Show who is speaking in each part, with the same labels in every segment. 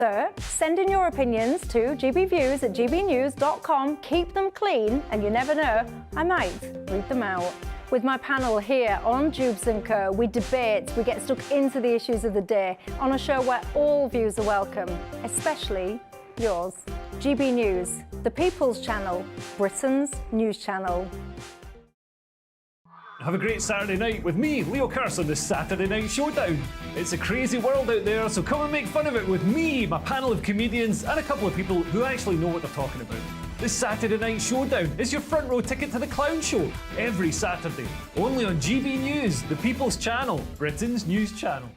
Speaker 1: So, send in your opinions to gbviews@gbnews.com. Keep them clean, and you never know, I might read them out. With my panel here on Jubes & Co, we debate, we get stuck into the issues of the day on a show where all views are welcome, especially yours. GB News, the People's Channel, Britain's news channel.
Speaker 2: Have a great Saturday night with me, Leo Curse, on the Saturday Night Showdown. It's a crazy world out there, so come and make fun of it with me, my panel of comedians, and a couple of people who actually know what they're talking about. The Saturday Night Showdown is your front row ticket to the clown show every Saturday, only on GB News, the People's Channel, Britain's news channel.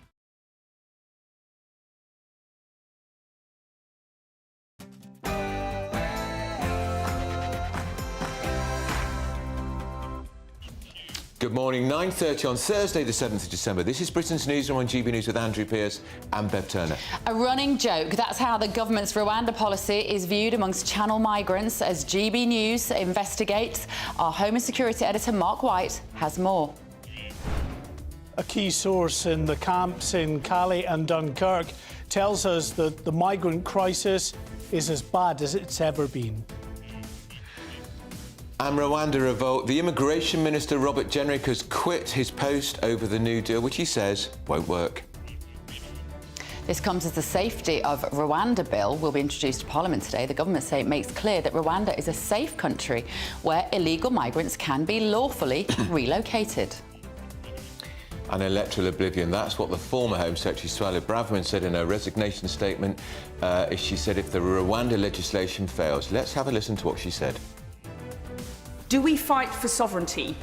Speaker 3: Good morning, 9:30 on Thursday the 7th of December. This is Britain's Newsroom on GB News with Andrew Pearce and Bev Turner.
Speaker 4: A running joke. That's how the government's Rwanda policy is viewed amongst channel migrants as GB News investigates. Our Home and Security editor Mark White has more.
Speaker 5: A key source in the camps in Calais and Dunkirk tells us that the migrant crisis is as bad as it's ever been.
Speaker 3: And Rwanda revolt. The Immigration Minister, Robert Jenrick, has quit his post over the new deal, which he says won't work.
Speaker 4: This comes as the safety of Rwanda bill will be introduced to Parliament today. The government say it makes clear that Rwanda is a safe country where illegal migrants can be lawfully relocated.
Speaker 3: And electoral oblivion, that's what the former Home Secretary Suella Braverman said in her resignation statement. She said if the Rwanda legislation fails. Let's have a listen to what she said.
Speaker 6: Do we fight for sovereignty,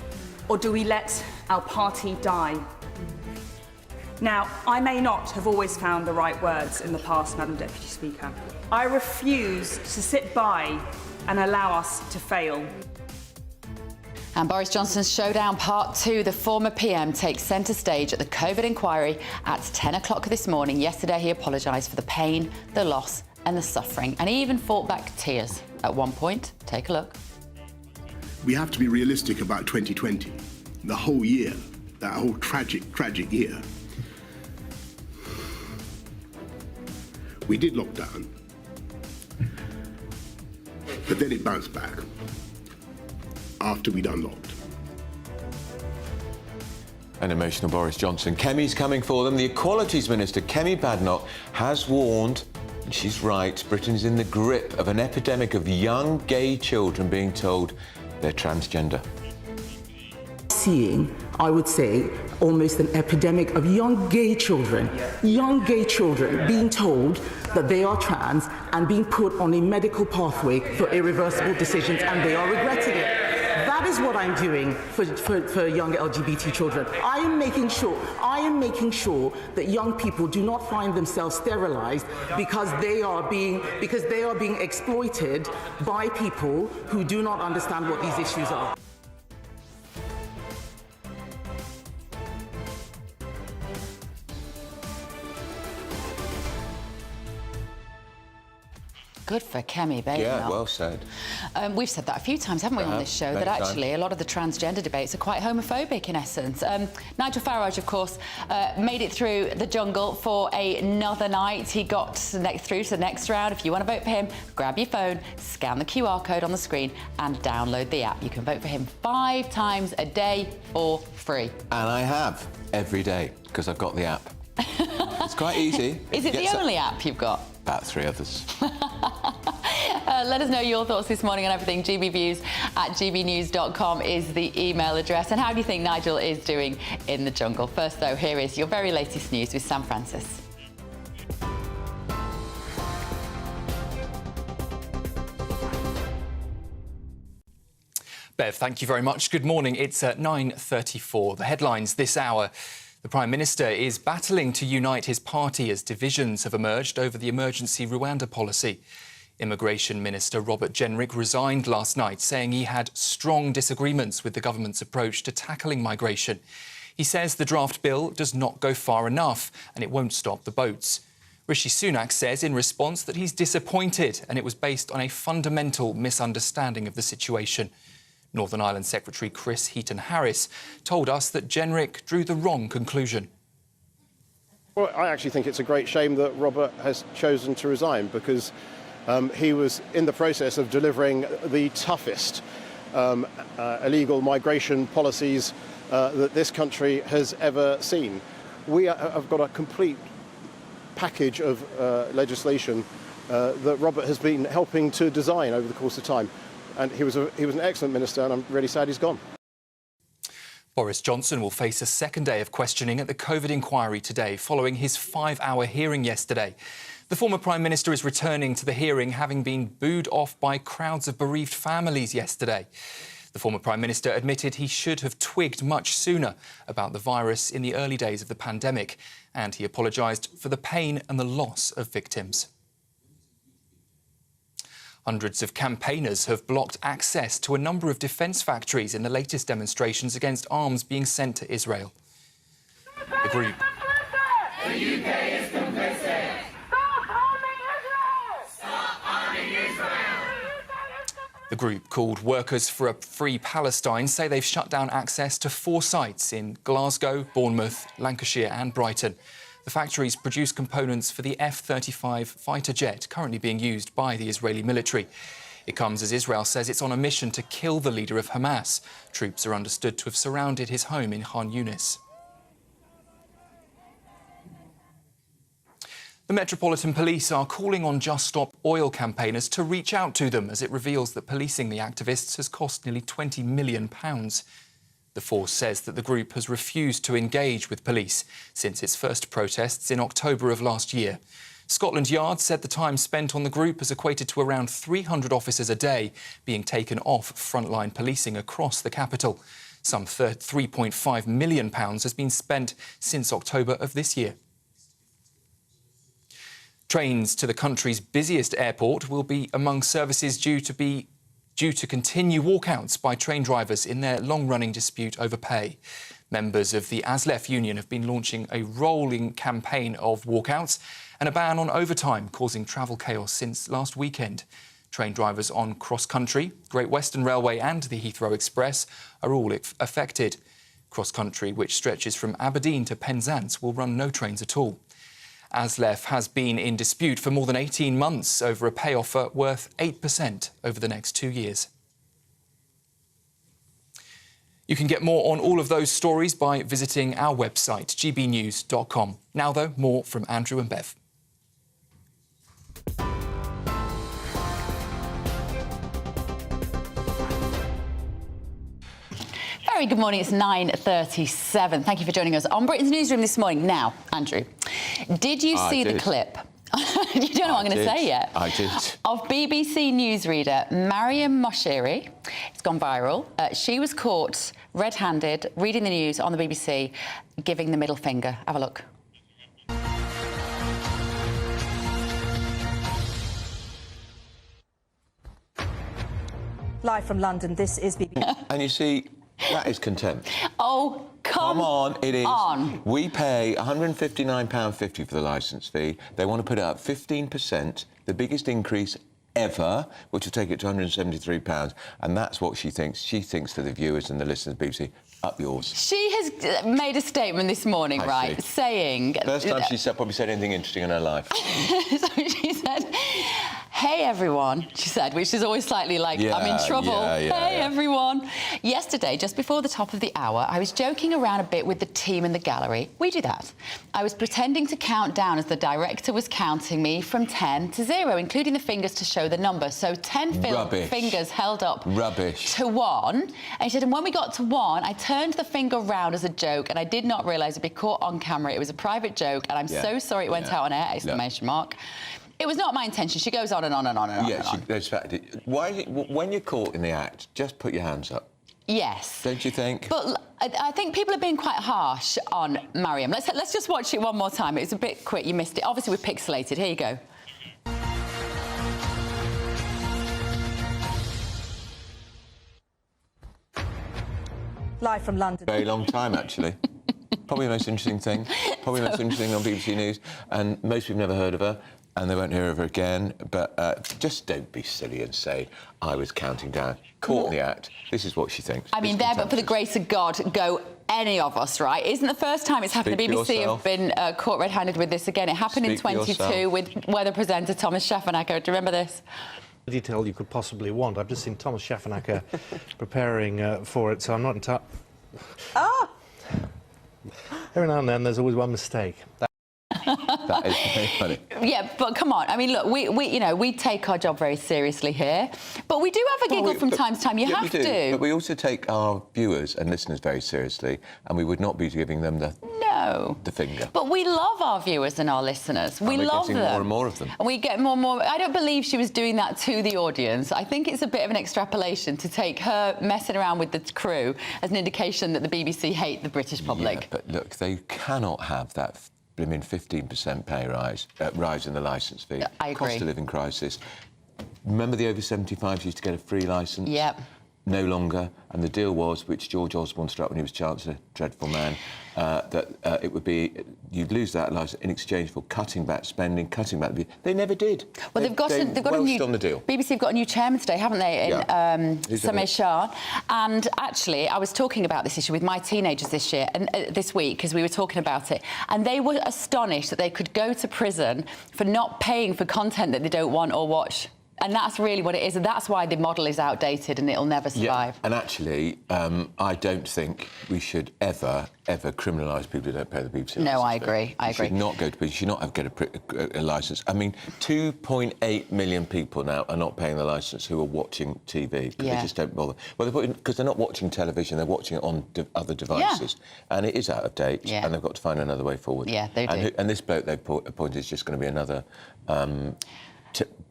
Speaker 6: or do we let our party die? Now, I may not have always found the right words in the past, Madam Deputy Speaker. I refuse to sit by and allow us to fail.
Speaker 4: And Boris Johnson's showdown part 2. The former PM takes centre stage at the COVID inquiry at 10 o'clock this morning. Yesterday, he apologised for the pain, the loss and the suffering, and he even fought back tears at one point. Take a look.
Speaker 7: We have to be realistic about 2020, the whole year, that whole tragic year. We did lock down, but then it bounced back after we'd unlocked.
Speaker 3: An emotional Boris Johnson. Kemi's coming for them. The Equalities Minister, Kemi Badenoch, has warned, and she's right, Britain's in the grip of an epidemic of young gay children being told they're transgender.
Speaker 8: Seeing, I would say, almost an epidemic of young gay children being told that they are trans and being put on a medical pathway for irreversible decisions, and they are regretting it. That is what I'm doing for young LGBT children. I am making sure that young people do not find themselves sterilized because they are being exploited by people who do not understand what these issues are.
Speaker 4: Good for Kemi Badenoch.
Speaker 3: Yeah, well said.
Speaker 4: We've said that a few times, haven't we, on this show, that actually a lot of the transgender debates are quite homophobic in essence. Nigel Farage, of course, made it through the jungle for another night. He got through to the next round. If you want to vote for him, grab your phone, scan the QR code on the screen and download the app. You can vote for him 5 times a day for free. And
Speaker 3: I have every day because I've got the app. It's quite easy.
Speaker 4: Is it the only app you've got?
Speaker 3: About 3 others.
Speaker 4: Let us know your thoughts this morning on everything. gbviews@gbnews.com is the email address. And how do you think Nigel is doing in the jungle? First, though, here is your very latest news with Sam Francis.
Speaker 9: Bev, thank you very much. Good morning. It's at 9:34. The headlines this hour. The Prime Minister is battling to unite his party as divisions have emerged over the emergency Rwanda policy. Immigration Minister Robert Jenrick resigned last night, saying he had strong disagreements with the government's approach to tackling migration. He says the draft bill does not go far enough and it won't stop the boats. Rishi Sunak says in response that he's disappointed and it was based on a fundamental misunderstanding of the situation. Northern Ireland Secretary Chris Heaton-Harris told us that Jenrick drew the wrong conclusion.
Speaker 10: Well, I actually think it's a great shame that Robert has chosen to resign, because he was in the process of delivering the toughest illegal migration policies that this country has ever seen. We have got a complete package of legislation that Robert has been helping to design over the course of time. And he was an excellent minister, and I'm really sad he's gone.
Speaker 9: Boris Johnson will face a second day of questioning at the COVID inquiry today, following his 5-hour hearing yesterday. The former Prime Minister is returning to the hearing, having been booed off by crowds of bereaved families yesterday. The former Prime Minister admitted he should have twigged much sooner about the virus in the early days of the pandemic, and he apologised for the pain and the loss of victims. Hundreds of campaigners have blocked access to a number of defence factories in the latest demonstrations against arms being sent to Israel. The group...
Speaker 11: The UK is complicit! Stop harming Israel! Stop harming Israel!
Speaker 9: The group, called Workers for a Free Palestine, say they've shut down access to 4 sites in Glasgow, Bournemouth, Lancashire and Brighton. The factories produce components for the F-35 fighter jet currently being used by the Israeli military. It comes as Israel says it's on a mission to kill the leader of Hamas. Troops are understood to have surrounded his home in Khan Yunis. The Metropolitan Police are calling on Just Stop Oil campaigners to reach out to them, as it reveals that policing the activists has cost nearly £20 million. The force says that the group has refused to engage with police since its first protests in October of last year. Scotland Yard said the time spent on the group has equated to around 300 officers a day being taken off frontline policing across the capital. Some £3.5 million has been spent since October of this year. Trains to the country's busiest airport will be among services due to continue walkouts by train drivers in their long-running dispute over pay. Members of the ASLEF union have been launching a rolling campaign of walkouts and a ban on overtime, causing travel chaos since last weekend. Train drivers on Cross Country, Great Western Railway and the Heathrow Express are all affected. Cross Country, which stretches from Aberdeen to Penzance, will run no trains at all. ASLEF has been in dispute for more than 18 months over a pay offer worth 8% over the next 2 years. You can get more on all of those stories by visiting our website, gbnews.com. Now, though, more from Andrew and Bev.
Speaker 4: Very good morning. It's 9:37. Thank you for joining us on Britain's Newsroom this morning. Now, Andrew, did you see the clip? You don't know what I'm going to say yet.
Speaker 3: I did.
Speaker 4: Of BBC newsreader Mariam Moshiri. It's gone viral. She was caught red-handed reading the news on the BBC, giving the middle finger. Have a look.
Speaker 12: Live from London, this is BBC.
Speaker 3: And you see, that is contempt.
Speaker 4: Oh, come
Speaker 3: on, it is.
Speaker 4: On.
Speaker 3: We pay £159.50 for the licence fee. They want to put it up 15%, the biggest increase ever, which will take it to £173. And that's what she thinks. She thinks to the viewers and the listeners of the BBC, up yours.
Speaker 4: She has made a statement this morning, right, saying...
Speaker 3: First time she's probably said anything interesting in her life.
Speaker 4: So she said, hey, everyone, she said, which is always slightly like, I'm in trouble. Hey, everyone. Yesterday, just before the top of the hour, I was joking around a bit with the team in the gallery. We do that. I was pretending to count down as the director was counting me from 10 to 0, including the fingers to show the number. So 10 fingers held up to 1. And he said, and when we got to 1, I turned the finger round as a joke, and I did not realise it'd be caught on camera. It was a private joke, and I'm so sorry it went out on air, exclamation mark. It was not my intention. She goes on and on and on and on.
Speaker 3: Why, when you're caught in the act, just put your hands up.
Speaker 4: Yes.
Speaker 3: Don't you think?
Speaker 4: But I think people are being quite harsh on Mariam. Let's just watch it one more time. It was a bit quick. You missed it. Obviously, we're pixelated. Here you go.
Speaker 12: Live from London.
Speaker 3: Very long time, actually. Probably the most interesting thing. Probably the most interesting on BBC News. And most people never heard of her. and they won't hear of her again. But just don't be silly and say, I was counting down. Caught in the act. This is what she thinks.
Speaker 4: I mean, there, but for the grace of God, go any of us, right? Isn't the first time it's happened. The BBC have been caught red-handed with this again. It happened in 22 with weather presenter Thomas Schaffernacker. Do you remember this?
Speaker 13: The detail you could possibly want. I've just seen Thomas Schaffernacker preparing for it, so I'm not entirely...
Speaker 12: Ah!
Speaker 13: Every now and then, there's always one mistake.
Speaker 3: That is very funny.
Speaker 4: Yeah, but come on. I mean, look, we take our job very seriously here, but we do have a giggle from time to time. You have to.
Speaker 3: But we also take our viewers and listeners very seriously, and we would not be giving them the finger.
Speaker 4: But we love our viewers and our listeners. We love them.
Speaker 3: More and more of them.
Speaker 4: And we get more and more. I don't believe she was doing that to the audience. I think it's a bit of an extrapolation to take her messing around with the crew as an indication that the BBC hate the British public.
Speaker 3: Yeah, but look, they cannot have that blimmin' 15% pay rise in the licence fee.
Speaker 4: I agree.
Speaker 3: Cost of living crisis. Remember the over 75s used to get a free licence?
Speaker 4: Yep.
Speaker 3: No longer. And the deal was, which George Osborne struck when he was Chancellor, dreadful man, that it would be, you'd lose that licence in exchange for cutting back spending, cutting back... They never did.
Speaker 4: Well, they've got a new...
Speaker 3: on the deal.
Speaker 4: BBC have got a new chairman today, haven't they, in Sameh Shah. And actually, I was talking about this issue with my teenagers this year and this week, because we were talking about it, and they were astonished that they could go to prison for not paying for content that they don't want or watch. And that's really what it is, and that's why the model is outdated and it'll never survive.
Speaker 3: Yeah. And actually, I don't think we should ever criminalise people who don't pay the BBC licence.
Speaker 4: No, I agree. I agree.
Speaker 3: You should not go to prison. You should not get a licence. I mean, 2.8 million people now are not paying the licence who are watching TV because they just don't bother. Well, because they're not watching television, they're watching it on other devices, and it is out of date, and they've got to find another way forward.
Speaker 4: Yeah, they do.
Speaker 3: And this bloke they've appointed is just going to be another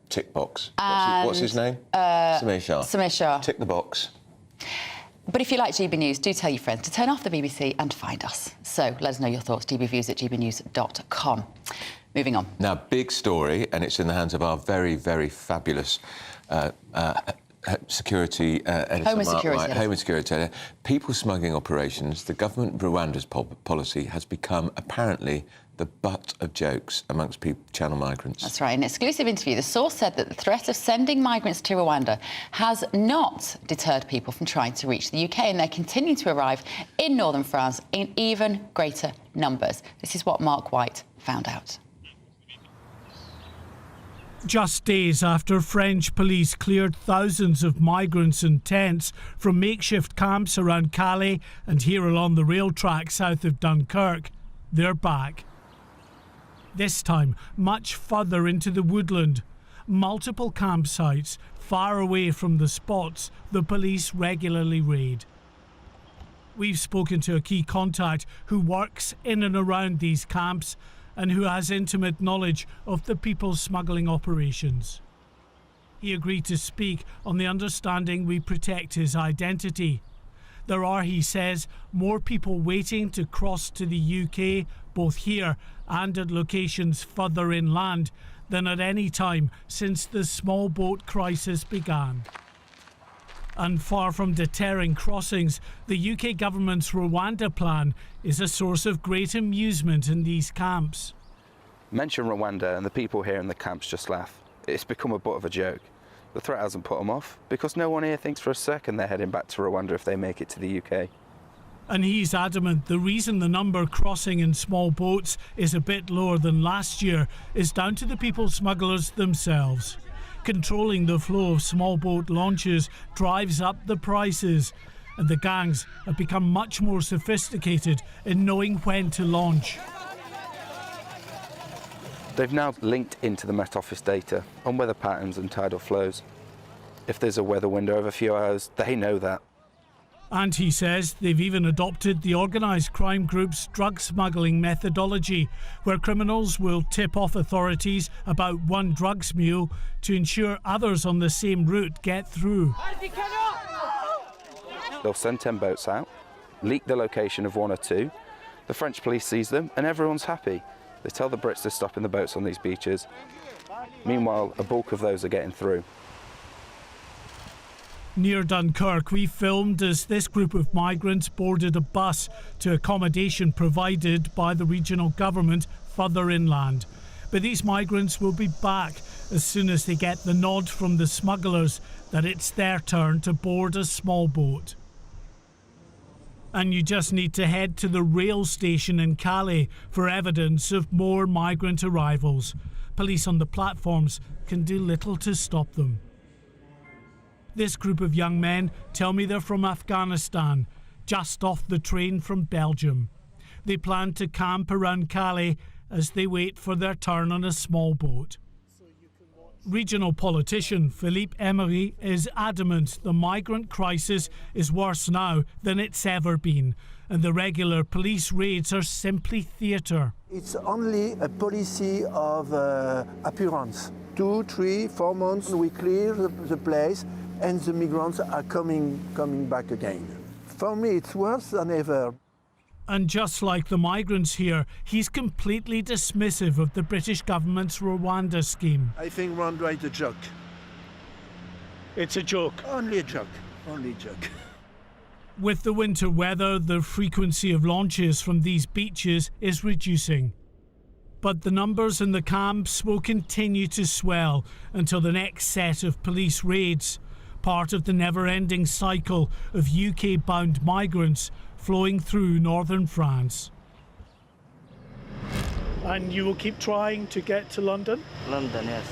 Speaker 3: tick box. What's his name? Sameh Shah.
Speaker 4: Sameh Shah.
Speaker 3: Tick the box.
Speaker 4: But if you like GB News, do tell your friends to turn off the BBC and find us. So let us know your thoughts, gbviews@gbnews.com. Moving on.
Speaker 3: Now, big story, and it's in the hands of our very, very fabulous security editor,
Speaker 4: Home and Security editor.
Speaker 3: Home and Security editor. People smuggling operations, the government of Rwanda's policy has become, apparently, the butt of jokes amongst channel migrants.
Speaker 4: That's right. In an exclusive interview, the source said that the threat of sending migrants to Rwanda has not deterred people from trying to reach the UK, and they're continuing to arrive in northern France in even greater numbers. This is what Mark White found out.
Speaker 5: Just days after French police cleared thousands of migrants and tents from makeshift camps around Calais and here along the rail track south of Dunkirk, they're back. This time, much further into the woodland. Multiple campsites far away from the spots the police regularly raid. We've spoken to a key contact who works in and around these camps and who has intimate knowledge of the people smuggling operations. He agreed to speak on the understanding we protect his identity. There are, he says, more people waiting to cross to the UK, both here and at locations further inland, than at any time since the small boat crisis began. And far from deterring crossings, the UK government's Rwanda plan is a source of great amusement in these camps.
Speaker 14: Mention Rwanda and the people here in the camps just laugh. It's become a butt of a joke. The threat hasn't put them off, because no one here thinks for a second they're heading back to Rwanda if they make it to the UK.
Speaker 5: And he's adamant the reason the number crossing in small boats is a bit lower than last year is down to the people smugglers themselves. Controlling the flow of small boat launches drives up the prices, and the gangs have become much more sophisticated in knowing when to launch.
Speaker 14: They've now linked into the Met Office data on weather patterns and tidal flows. If there's a weather window of a few hours, they know that.
Speaker 5: And he says they've even adopted the organised crime group's drug smuggling methodology, where criminals will tip off authorities about one drugs mule to ensure others on the same route get through.
Speaker 14: They'll send 10 boats out, leak the location of 1 or 2. The French police sees them and everyone's happy. They tell the Brits to stop in the boats on these beaches. Meanwhile, a bulk of those are getting through.
Speaker 5: Near Dunkirk, we filmed as this group of migrants boarded a bus to accommodation provided by the regional government further inland. But these migrants will be back as soon as they get the nod from the smugglers that it's their turn to board a small boat. And you just need to head to the rail station in Calais for evidence of more migrant arrivals. Police on the platforms can do little to stop them. This group of young men tell me they're from Afghanistan, just off the train from Belgium. They plan to camp around Calais as they wait for their turn on a small boat. Regional politician Philippe Emery is adamant the migrant crisis is worse now than it's ever been, and the regular police raids are simply theatre.
Speaker 15: It's only a policy of appearance. 2, 3, 4 months we clear the place and the migrants are coming back again. For me it's worse than ever.
Speaker 5: And just like the migrants here, he's completely dismissive of the British government's Rwanda scheme.
Speaker 15: I think Rwanda is a joke.
Speaker 5: It's a joke?
Speaker 15: Only a joke. Only a joke.
Speaker 5: With the winter weather, the frequency of launches from these beaches is reducing. But the numbers in the camps will continue to swell until the next set of police raids, part of the never-ending cycle of UK-bound migrants flowing through northern France.
Speaker 16: And you will keep trying to get to London?
Speaker 17: London, yes.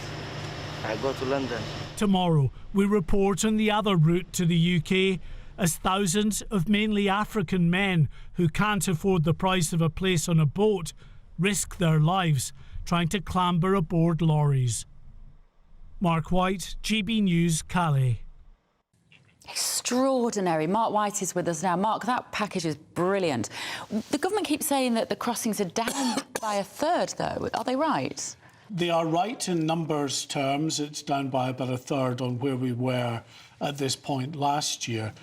Speaker 17: I go to London.
Speaker 5: Tomorrow, we report on the other route to the UK as thousands of mainly African men who can't afford the price of a place on a boat risk their lives trying to clamber aboard lorries. Mark White, GB News, Calais.
Speaker 4: Extraordinary. Mark White is with us now. Mark, that package is brilliant. The government keeps saying that the crossings are down by a third, though. Are they right?
Speaker 5: They are right in numbers terms. It's down by about a third on where we were at this point last year.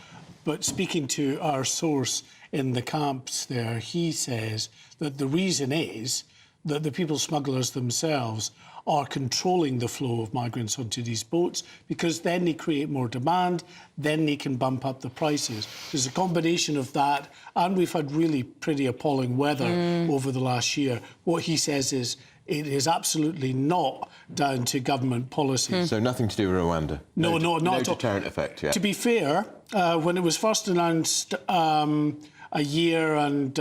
Speaker 5: But speaking to our source in the camps there, he says that the reason is that the people smugglers themselves are controlling the flow of migrants onto these boats, because then they create more demand, then they can bump up the prices. There's a combination of that, and we've had really pretty appalling weather over the last year. What he says is it is absolutely not down to government policy.
Speaker 3: So nothing to do with Rwanda?
Speaker 5: No, not
Speaker 3: no
Speaker 5: at all.
Speaker 3: deterrent effect, yeah.
Speaker 5: To be fair, when it was first announced a year and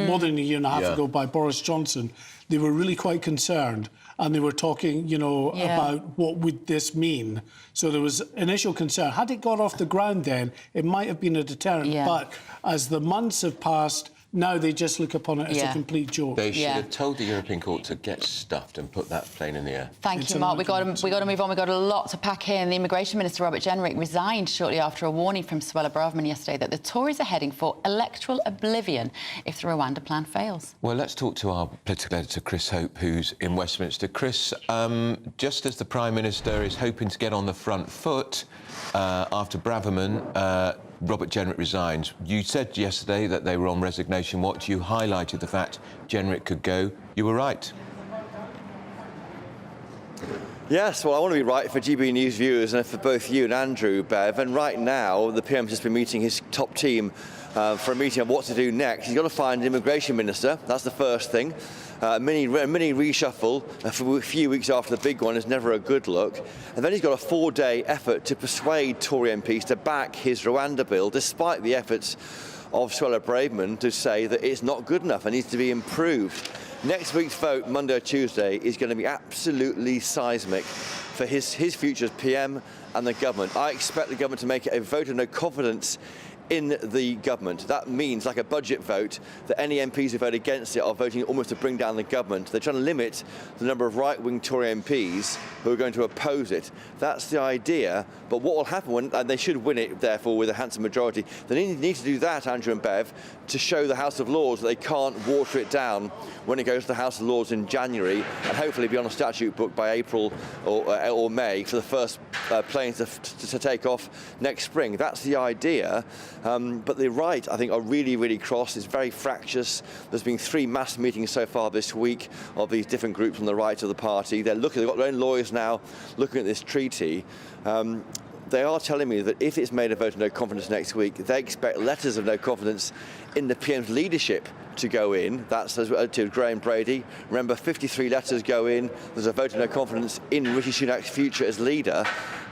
Speaker 5: more than a year and a half ago by Boris Johnson, they were really quite concerned, and they were talking, you know, about what would this mean. So there was initial concern. Had it got off the ground then, it might have been a deterrent. But as the months have passed, now they just look upon it as a complete joke.
Speaker 3: They should have told the European Court to get stuffed and put that plane in the air.
Speaker 4: Thank you, Mark. We've got to move on. We've got a lot to pack in. The Immigration Minister, Robert Jenrick, resigned shortly after a warning from Suella Braverman yesterday that the Tories are heading for electoral oblivion if the Rwanda plan fails.
Speaker 3: Well, let's talk to our political editor, Chris Hope, who's in Westminster. Chris, just as the Prime Minister is hoping to get on the front foot after Braverman, Robert Jenrick resigns. You said yesterday that they were on resignation watch. You highlighted the fact Jenrick could go. You were right.
Speaker 18: Yes, well, I want to be right for GB News viewers and for both you and Andrew, Bev. And right now, the PM's just been meeting his top team for a meeting on what to do next. He's got to find an immigration minister. That's the first thing. Mini reshuffle for a few weeks after the big one is never a good look. And then he's got a 4-day effort to persuade Tory MPs to back his Rwanda bill, despite the efforts of Suella Braverman to say that it's not good enough and needs to be improved. Next week's vote, Monday or Tuesday, is going to be absolutely seismic for his future as PM and the government. I expect the government to make it a vote of no confidence in the government. That means, like a budget vote, that any MPs who vote against it are voting almost to bring down the government. They're trying to limit the number of right-wing Tory MPs who are going to oppose it. That's the idea. But what will happen, and they should win it, therefore, with a handsome majority, they need to do that, Andrew and Bev, to show the House of Lords that they can't water it down when it goes to the House of Lords in January, and hopefully be on a statute book by April or May for the first planes to take off next spring. That's the idea. But the right, I think, are really, really cross. It's very fractious. There's been 3 mass meetings so far this week of these different groups on the right of the party. They've got their own lawyers now looking at this treaty. they are telling me that if it's made a vote of no confidence next week, they expect letters of no confidence in the PM's leadership to go in. That's to Graham Brady. Remember, 53 letters go in. There's a vote of no confidence in Rishi Sunak's future as leader.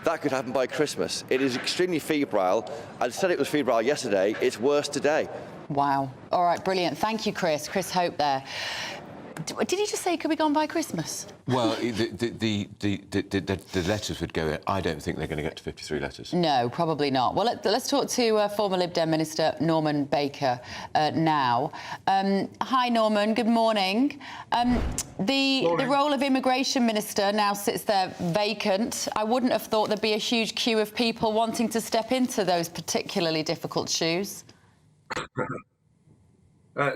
Speaker 18: That could happen by Christmas. It is extremely febrile. I said it was febrile yesterday. It's worse today.
Speaker 4: Wow. All right, brilliant. Thank you, Chris. Chris Hope there. Did he just say it could be gone by Christmas?
Speaker 3: Well, the letters would go in. I don't think they're going to get to 53 letters.
Speaker 4: No, probably not. Well, let's talk to former Lib Dem Minister Norman Baker now. Hi, Norman. Good morning. The role of Immigration Minister now sits there vacant. I wouldn't have thought there'd be a huge queue of people wanting to step into those particularly difficult shoes.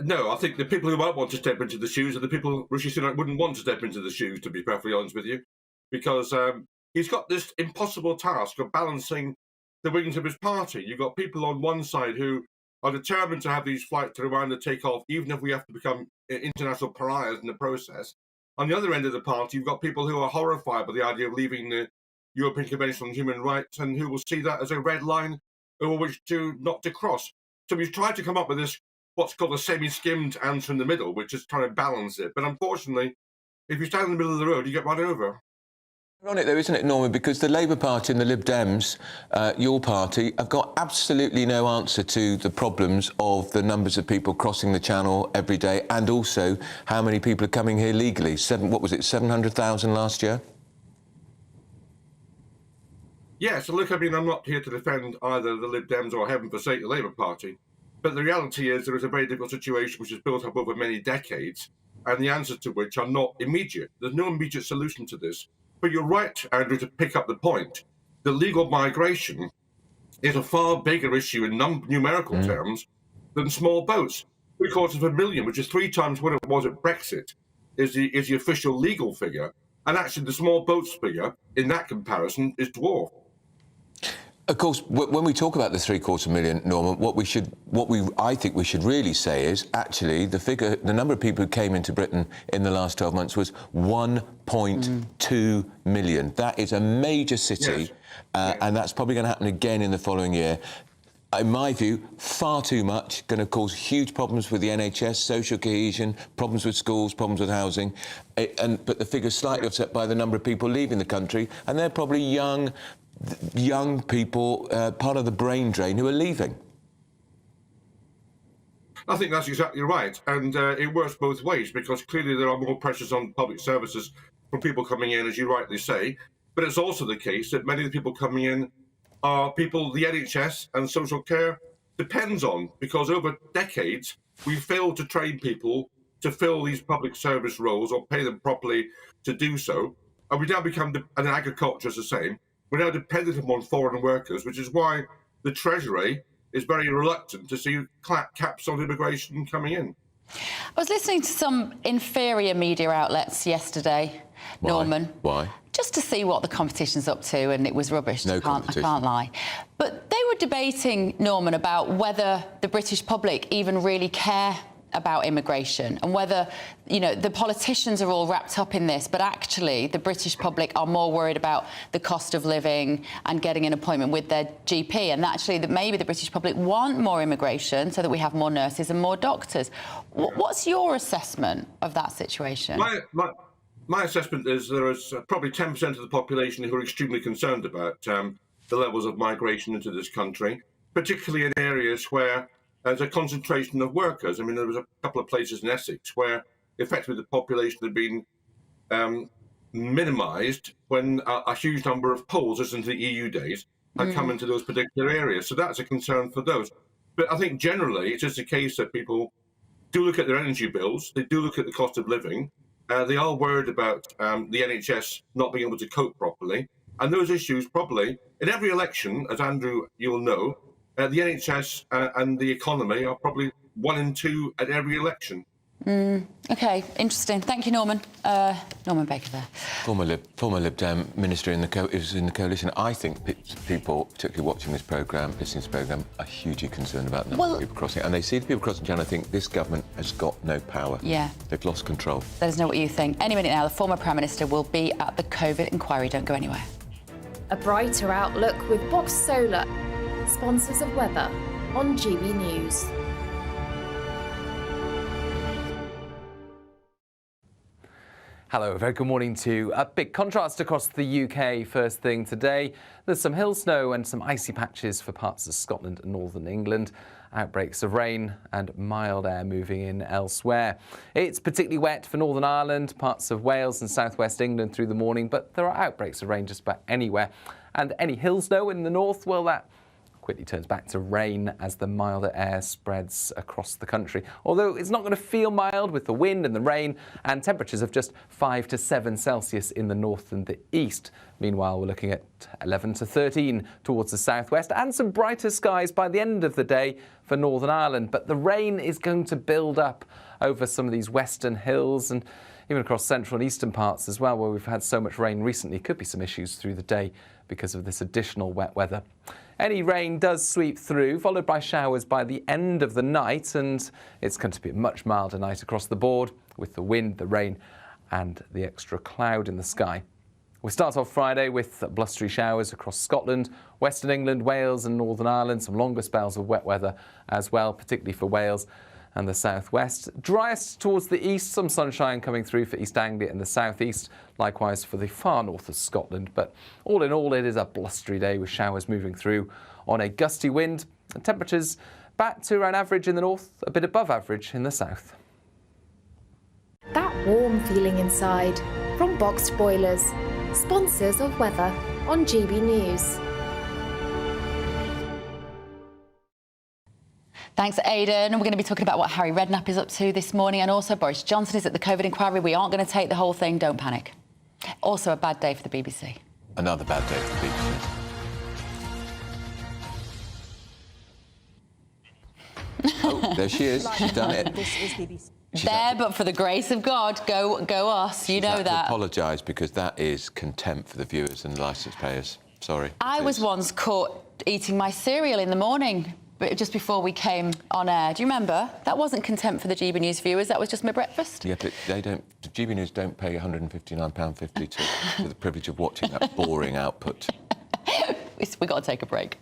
Speaker 19: No, I think the people who might want to step into the shoes are the people Rishi Sunak wouldn't want to step into the shoes, to be perfectly honest with you, because he's got this impossible task of balancing the wings of his party. You've got people on one side who are determined to have these flights to Rwanda take off, even if we have to become international pariahs in the process. On the other end of the party, you've got people who are horrified by the idea of leaving the European Convention on Human Rights and who will see that as a red line over which not to cross. So we've tried to come up with this what's called a semi-skimmed answer in the middle, which is trying to balance it. But unfortunately, if you stand in the middle of the road, you get run over.
Speaker 3: Ironic though, isn't it, Norman? Because the Labour Party and the Lib Dems, your party, have got absolutely no answer to the problems of the numbers of people crossing the Channel every day, and also how many people are coming here legally. 700,000 last year?
Speaker 19: Yeah, so look, I mean, I'm not here to defend either the Lib Dems or, heaven forsake, the Labour Party. But the reality is there is a very difficult situation which is built up over many decades, and the answers to which are not immediate. There's no immediate solution to this. But you're right, Andrew, to pick up the point. The legal migration is a far bigger issue in numerical terms than small boats. 750,000, which is 3 times what it was at Brexit, is the official legal figure. And actually the small boats figure, in that comparison, is dwarfed.
Speaker 3: Of course, when we talk about the 750,000, Norman, I think we should really say is actually the number of people who came into Britain in the last 12 months was 1.2 million. That is a major city, and that's probably going to happen again in the following year. In my view, far too much, going to cause huge problems with the NHS, social cohesion, problems with schools, problems with housing. But the figure's slightly offset by the number of people leaving the country, and they're probably young people, part of the brain drain, who are leaving.
Speaker 19: I think that's exactly right. And it works both ways, because clearly there are more pressures on public services from people coming in, as you rightly say. But it's also the case that many of the people coming in are people the NHS and social care depends on, because over decades we've failed to train people to fill these public service roles or pay them properly to do so. And we now become, and agriculture is the same, we're now dependent upon foreign workers, which is why the Treasury is very reluctant to see caps on immigration coming in.
Speaker 4: I was listening to some inferior media outlets yesterday, Norman.
Speaker 3: Why?
Speaker 4: Just to see what the competition's up to, and it was rubbish.
Speaker 3: No
Speaker 4: I can't lie. But they were debating, Norman, about whether the British public even really care about immigration, and whether, you know, the politicians are all wrapped up in this, but actually the British public are more worried about the cost of living and getting an appointment with their GP, and actually that maybe the British public want more immigration so that we have more nurses and more doctors. What's your assessment of that situation?
Speaker 19: My assessment is there is probably 10% of the population who are extremely concerned about the levels of migration into this country, particularly in areas where there's a concentration of workers. I mean, there was a couple of places in Essex where effectively the population had been minimised when a huge number of Poles, as in the EU days, had come into those particular areas. So that's a concern for those. But I think generally it's just a case that people do look at their energy bills, they do look at the cost of living, they are worried about the NHS not being able to cope properly. And those issues probably, in every election, as Andrew, you'll know, the NHS and the economy are probably 1 and 2 at every election.
Speaker 4: OK, interesting. Thank you, Norman. Norman Baker there.
Speaker 3: Former Lib Dem minister in the coalition. I think people, particularly watching this programme, listening to this programme, are hugely concerned about the number of people crossing. And they see the people crossing Channel and think this government has got no power. Yeah. They've lost control.
Speaker 4: Let us know what you think. Any minute now, the former Prime Minister will be at the COVID inquiry. Don't go anywhere.
Speaker 20: A brighter outlook with Box Solar, sponsors of weather on GB News.
Speaker 21: Hello, a very good morning to you. A big contrast across the UK first thing today. There's some hill snow and some icy patches for parts of Scotland and northern England. Outbreaks of rain and mild air moving in elsewhere. It's particularly wet for Northern Ireland, parts of Wales and southwest England through the morning, but there are outbreaks of rain just about anywhere. And any hill snow in the north, well, that quickly turns back to rain as the milder air spreads across the country. Although it's not going to feel mild with the wind and the rain and temperatures of just 5 to 7 Celsius in the north and the east. Meanwhile, we're looking at 11 to 13 towards the southwest and some brighter skies by the end of the day for Northern Ireland. But the rain is going to build up over some of these western hills and even across central and eastern parts as well, where we've had so much rain recently. Could be some issues through the day because of this additional wet weather. Any rain does sweep through, followed by showers by the end of the night, and it's going to be a much milder night across the board with the wind, the rain and the extra cloud in the sky. We start off Friday with blustery showers across Scotland, Western England, Wales and Northern Ireland, some longer spells of wet weather as well, particularly for Wales and the southwest. Driest towards the east, some sunshine coming through for East Anglia and the southeast, likewise for the far north of Scotland. But all in all, it is a blustery day with showers moving through on a gusty wind. And temperatures back to around average in the north, a bit above average in the south.
Speaker 20: That warm feeling inside from Boxed Boilers, sponsors of weather on GB News.
Speaker 4: Thanks, Aidan. We're going to be talking about what Harry Redknapp is up to this morning, and also Boris Johnson is at the COVID inquiry. We aren't going to take the whole thing, don't panic. Also a bad day for the BBC.
Speaker 3: Another bad day for the BBC. Oh, there she is. She's done it.
Speaker 12: This is BBC.
Speaker 4: There, but for the grace of God, go us. You know that.
Speaker 3: Apologise, because that is contempt for the viewers and licence payers. Sorry.
Speaker 4: I was once caught eating my cereal in the morning, but just before we came on air. Do you remember? That wasn't contempt for the GB News viewers. That was just my breakfast.
Speaker 3: Yeah, but they don't. The GB News don't pay £159.50 to the privilege of watching that boring output.
Speaker 4: We got to take a break.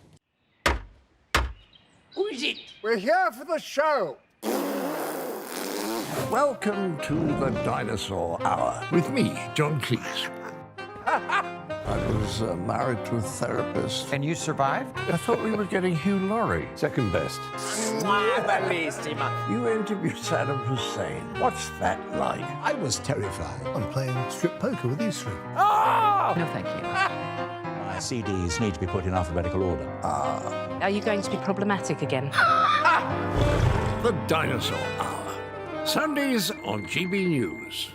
Speaker 22: Who is it? We're here for the show. Welcome to the Dinosaur Hour with me, John Cleese. I was married to a therapist.
Speaker 23: And you survived?
Speaker 22: I thought we were getting Hugh Laurie. Second best. You interviewed Saddam Hussein. What's that like?
Speaker 24: I was terrified. I'm playing strip poker with these three.
Speaker 22: Oh!
Speaker 4: No, thank you.
Speaker 23: My CDs need to be put in alphabetical order.
Speaker 12: Are you going to be problematic again?
Speaker 22: The Dinosaur Hour. Sundays on GB News.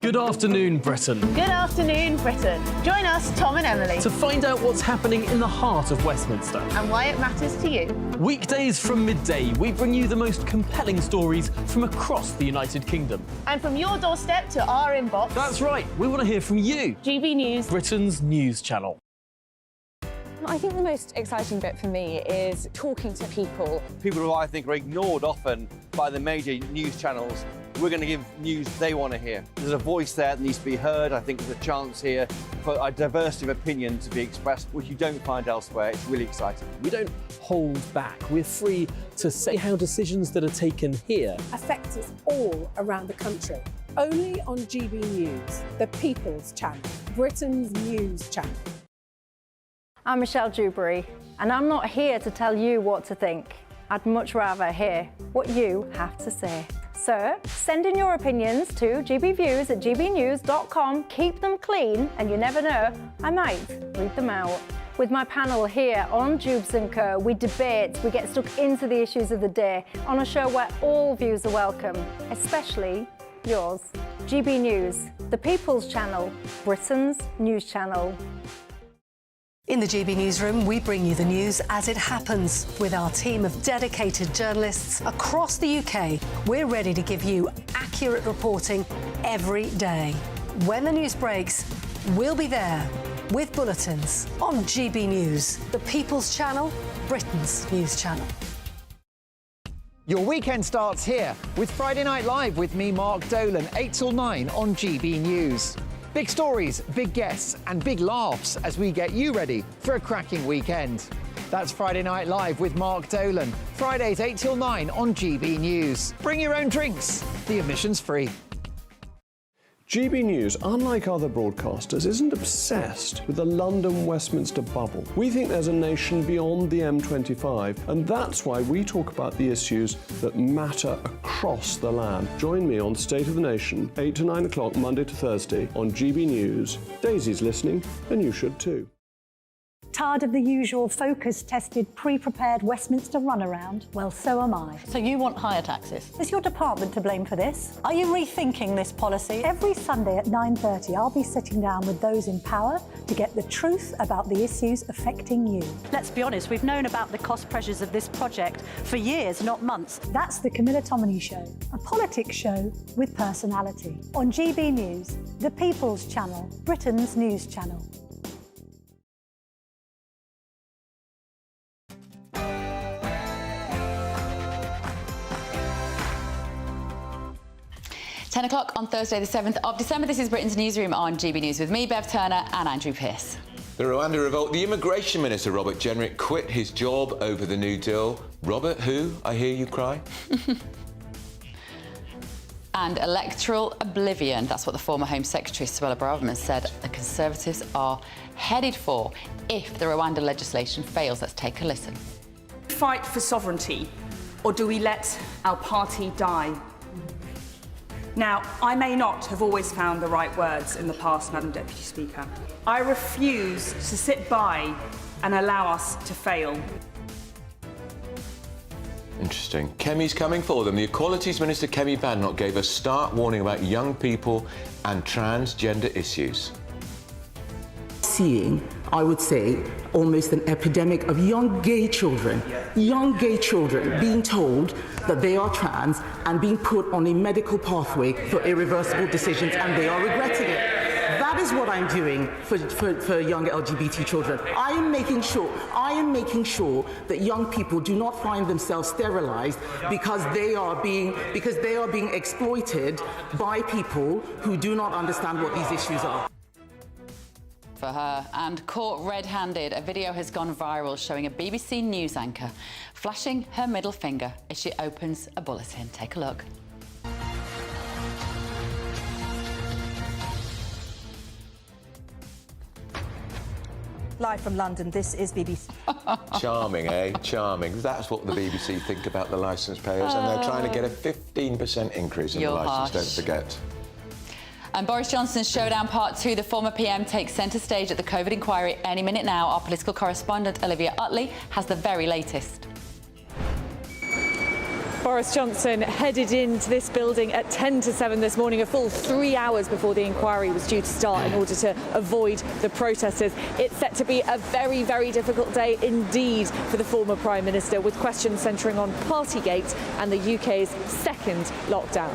Speaker 2: Good afternoon, Britain.
Speaker 25: Good afternoon, Britain. Join us, Tom and Emily,
Speaker 2: To find out what's happening in the heart of Westminster.
Speaker 25: and why it matters to you.
Speaker 2: Weekdays from midday, we bring you the most compelling stories from across the United Kingdom.
Speaker 25: And from your doorstep to our inbox,
Speaker 2: That's right, we want to hear from you.
Speaker 25: GB News.
Speaker 2: Britain's news channel.
Speaker 26: I think the most exciting bit for me is talking to people.
Speaker 27: People who I think are ignored often by the major news channels. We're going to give news they want to hear. There's a voice there that needs to be heard. I think there's a chance here for a diversity of opinion to be expressed, which you don't find elsewhere. It's really exciting.
Speaker 2: We don't hold back. We're free to say how decisions that are taken here
Speaker 28: affect us all around the country. Only on GB News, the People's Channel, Britain's news channel.
Speaker 1: I'm Michelle Dewberry, and I'm not here to tell you what to think. I'd much rather hear what you have to say. So send in your opinions to gbviews@gbnews.com. Keep them clean, and you never know, I might read them out. With my panel here on Jubes & Co, we debate, we get stuck into the issues of the day on a show where all views are welcome, especially yours. GB News, the People's Channel, Britain's news channel.
Speaker 29: In the GB Newsroom, we bring you the news as it happens. With our team of dedicated journalists across the UK, we're ready to give you accurate reporting every day. When the news breaks, we'll be there with bulletins on GB News, the People's Channel, Britain's news channel.
Speaker 30: Your weekend starts here with Friday Night Live with me, Mark Dolan, 8 till 9 on GB News. Big stories, big guests and big laughs as we get you ready for a cracking weekend. That's Friday Night Live with Mark Dolan. Fridays 8 till 9 on GB News. Bring your own drinks. The admission's free.
Speaker 6: GB News, unlike other broadcasters, isn't obsessed with the London-Westminster bubble. We think there's a nation beyond the M25, and that's why we talk about the issues that matter across the land. Join me on State of the Nation, 8 to 9 o'clock, Monday to Thursday, on GB News. Daisy's listening, and you should too.
Speaker 7: Tired of the usual focus-tested, pre-prepared Westminster runaround? Well, so am I.
Speaker 8: So you want higher taxes?
Speaker 7: Is your department to blame for this? Are you rethinking this policy? Every Sunday at 9:30, I'll be sitting down with those in power to get the truth about the issues affecting you.
Speaker 8: Let's be honest, we've known about the cost pressures of this project for years, not months.
Speaker 7: That's the Camilla Tominey Show, a politics show with personality. On GB News, the People's Channel, Britain's news channel.
Speaker 4: 10 o'clock on Thursday, the 7th of December. This is Britain's Newsroom on GB News with me, Bev Turner, and Andrew Pearce.
Speaker 3: The Rwanda revolt. The Immigration Minister, Robert Jenrick, quit his job over the New Deal. Robert, who? I hear you cry.
Speaker 4: And electoral oblivion. That's what the former Home Secretary, Suella Braverman, said the Conservatives are headed for if the Rwanda legislation fails. Let's take a listen.
Speaker 9: Fight for sovereignty, or do we let our party die? Now, I may not have always found the right words in the past, Madam Deputy Speaker. I refuse to sit by and allow us to fail.
Speaker 3: Interesting. Kemi's coming for them. The Equalities Minister, Kemi Badenoch, gave a stark warning about young people and transgender issues.
Speaker 10: Seeing, I would say, almost an epidemic of young gay children being told that they are trans and being put on a medical pathway for irreversible decisions, and they are regretting it. That is what I'm doing for young LGBT children. I am making sure that young people do not find themselves sterilized because they are being exploited by people who do not understand what these issues are.
Speaker 4: For her, and caught red-handed, a video has gone viral showing a BBC News anchor flashing her middle finger as she opens a bulletin. Take a look.
Speaker 8: Live from London, this is BBC.
Speaker 3: Charming, eh? Charming. That's what the BBC think about the licence payers, and they're trying to get a 15% increase in the licence, don't forget.
Speaker 4: And Boris Johnson's showdown part 2. The former PM takes centre stage at the COVID inquiry any minute now. Our political correspondent Olivia Utley has the very latest.
Speaker 26: Boris Johnson headed into this building at 10 to 7 this morning, a full 3 hours before the inquiry was due to start in order to avoid the protesters. It's set to be a very, very difficult day indeed for the former Prime Minister, with questions centring on Partygate and the UK's second lockdown.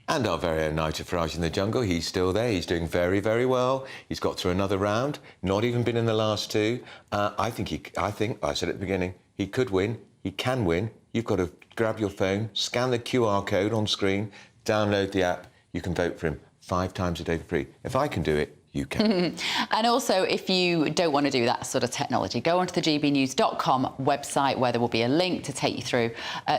Speaker 3: And our very own Nigel Farage in the jungle, he's still there, he's doing very, very well. He's got through another round, not even been in the last two. I think, I said at the beginning, he could win, he can win. You've got to grab your phone, scan the QR code on screen, download the app, you can vote for him 5 times a day for free. If I can do it, you can.
Speaker 4: And also, if you don't want to do that sort of technology, go onto the gbnews.com website, where there will be a link to take you through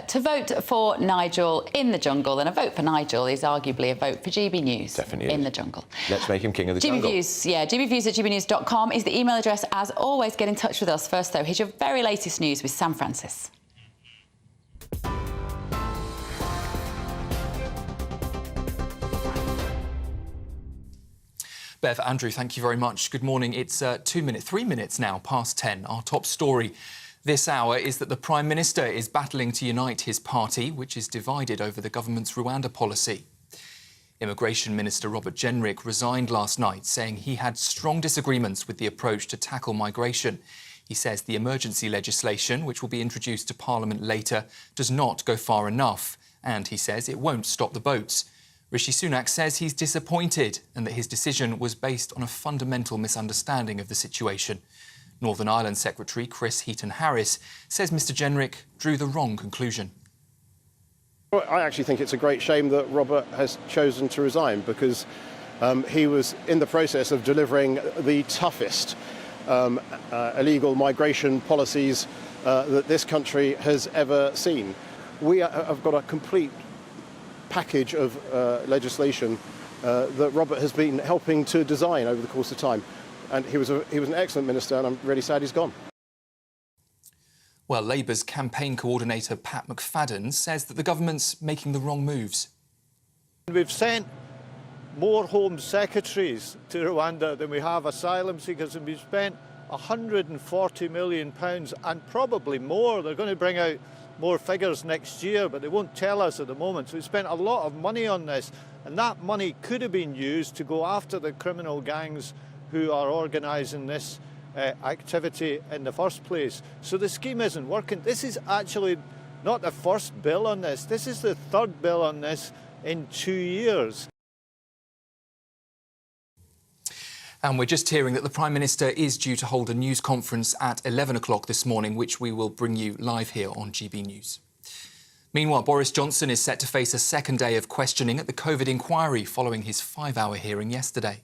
Speaker 4: to vote for Nigel in the jungle. And a vote for Nigel is arguably a vote for GB News.
Speaker 3: Definitely
Speaker 4: in the jungle.
Speaker 3: Let's make him king of the
Speaker 4: GB
Speaker 3: jungle.
Speaker 4: Views, yeah, gbviews@gbnews.com is the email address. As always, get in touch with us. First, though, here's your very latest news with Sam Francis.
Speaker 11: Bev, Andrew, thank you very much. Good morning. It's 3 minutes now past 10. Our top story this hour is that the Prime Minister is battling to unite his party, which is divided over the government's Rwanda policy. Immigration Minister Robert Jenrick resigned last night, saying he had strong disagreements with the approach to tackle migration. He says the emergency legislation, which will be introduced to Parliament later, does not go far enough. And he says it won't stop the boats. Rishi Sunak says he's disappointed and that his decision was based on a fundamental misunderstanding of the situation. Northern Ireland Secretary Chris Heaton-Harris says Mr Jenrick drew the wrong conclusion.
Speaker 5: I actually think it's a great shame that Robert has chosen to resign, because he was in the process of delivering the toughest illegal migration policies that this country has ever seen. We have got a complete package of legislation that Robert has been helping to design over the course of time. And he was an excellent minister, and I'm really sad he's gone.
Speaker 11: Well, Labour's campaign coordinator Pat McFadden says that the government's making the wrong moves.
Speaker 13: We've sent more Home Secretaries to Rwanda than we have asylum seekers, and we've spent £140 million and probably more. They're going to bring out more figures next year, but they won't tell us at the moment. So we spent a lot of money on this, and that money could have been used to go after the criminal gangs who are organising this activity in the first place. So the scheme isn't working. This is actually not the first bill on this. This is the third bill on this in 2 years.
Speaker 11: And we're just hearing that the Prime Minister is due to hold a news conference at 11 o'clock this morning, which we will bring you live here on GB News. Meanwhile, Boris Johnson is set to face a second day of questioning at the COVID inquiry following his 5-hour hearing yesterday.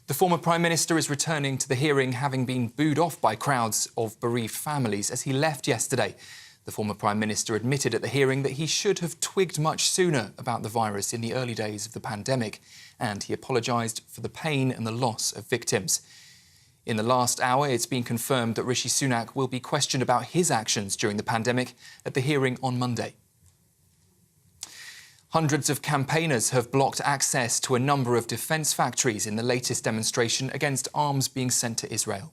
Speaker 11: The former Prime Minister is returning to the hearing, having been booed off by crowds of bereaved families as he left yesterday. The former Prime Minister admitted at the hearing that he should have twigged much sooner about the virus in the early days of the pandemic, and he apologised for the pain and the loss of victims. In the last hour, it's been confirmed that Rishi Sunak will be questioned about his actions during the pandemic at the hearing on Monday. Hundreds of campaigners have blocked access to a number of defence factories in the latest demonstration against arms being sent to Israel.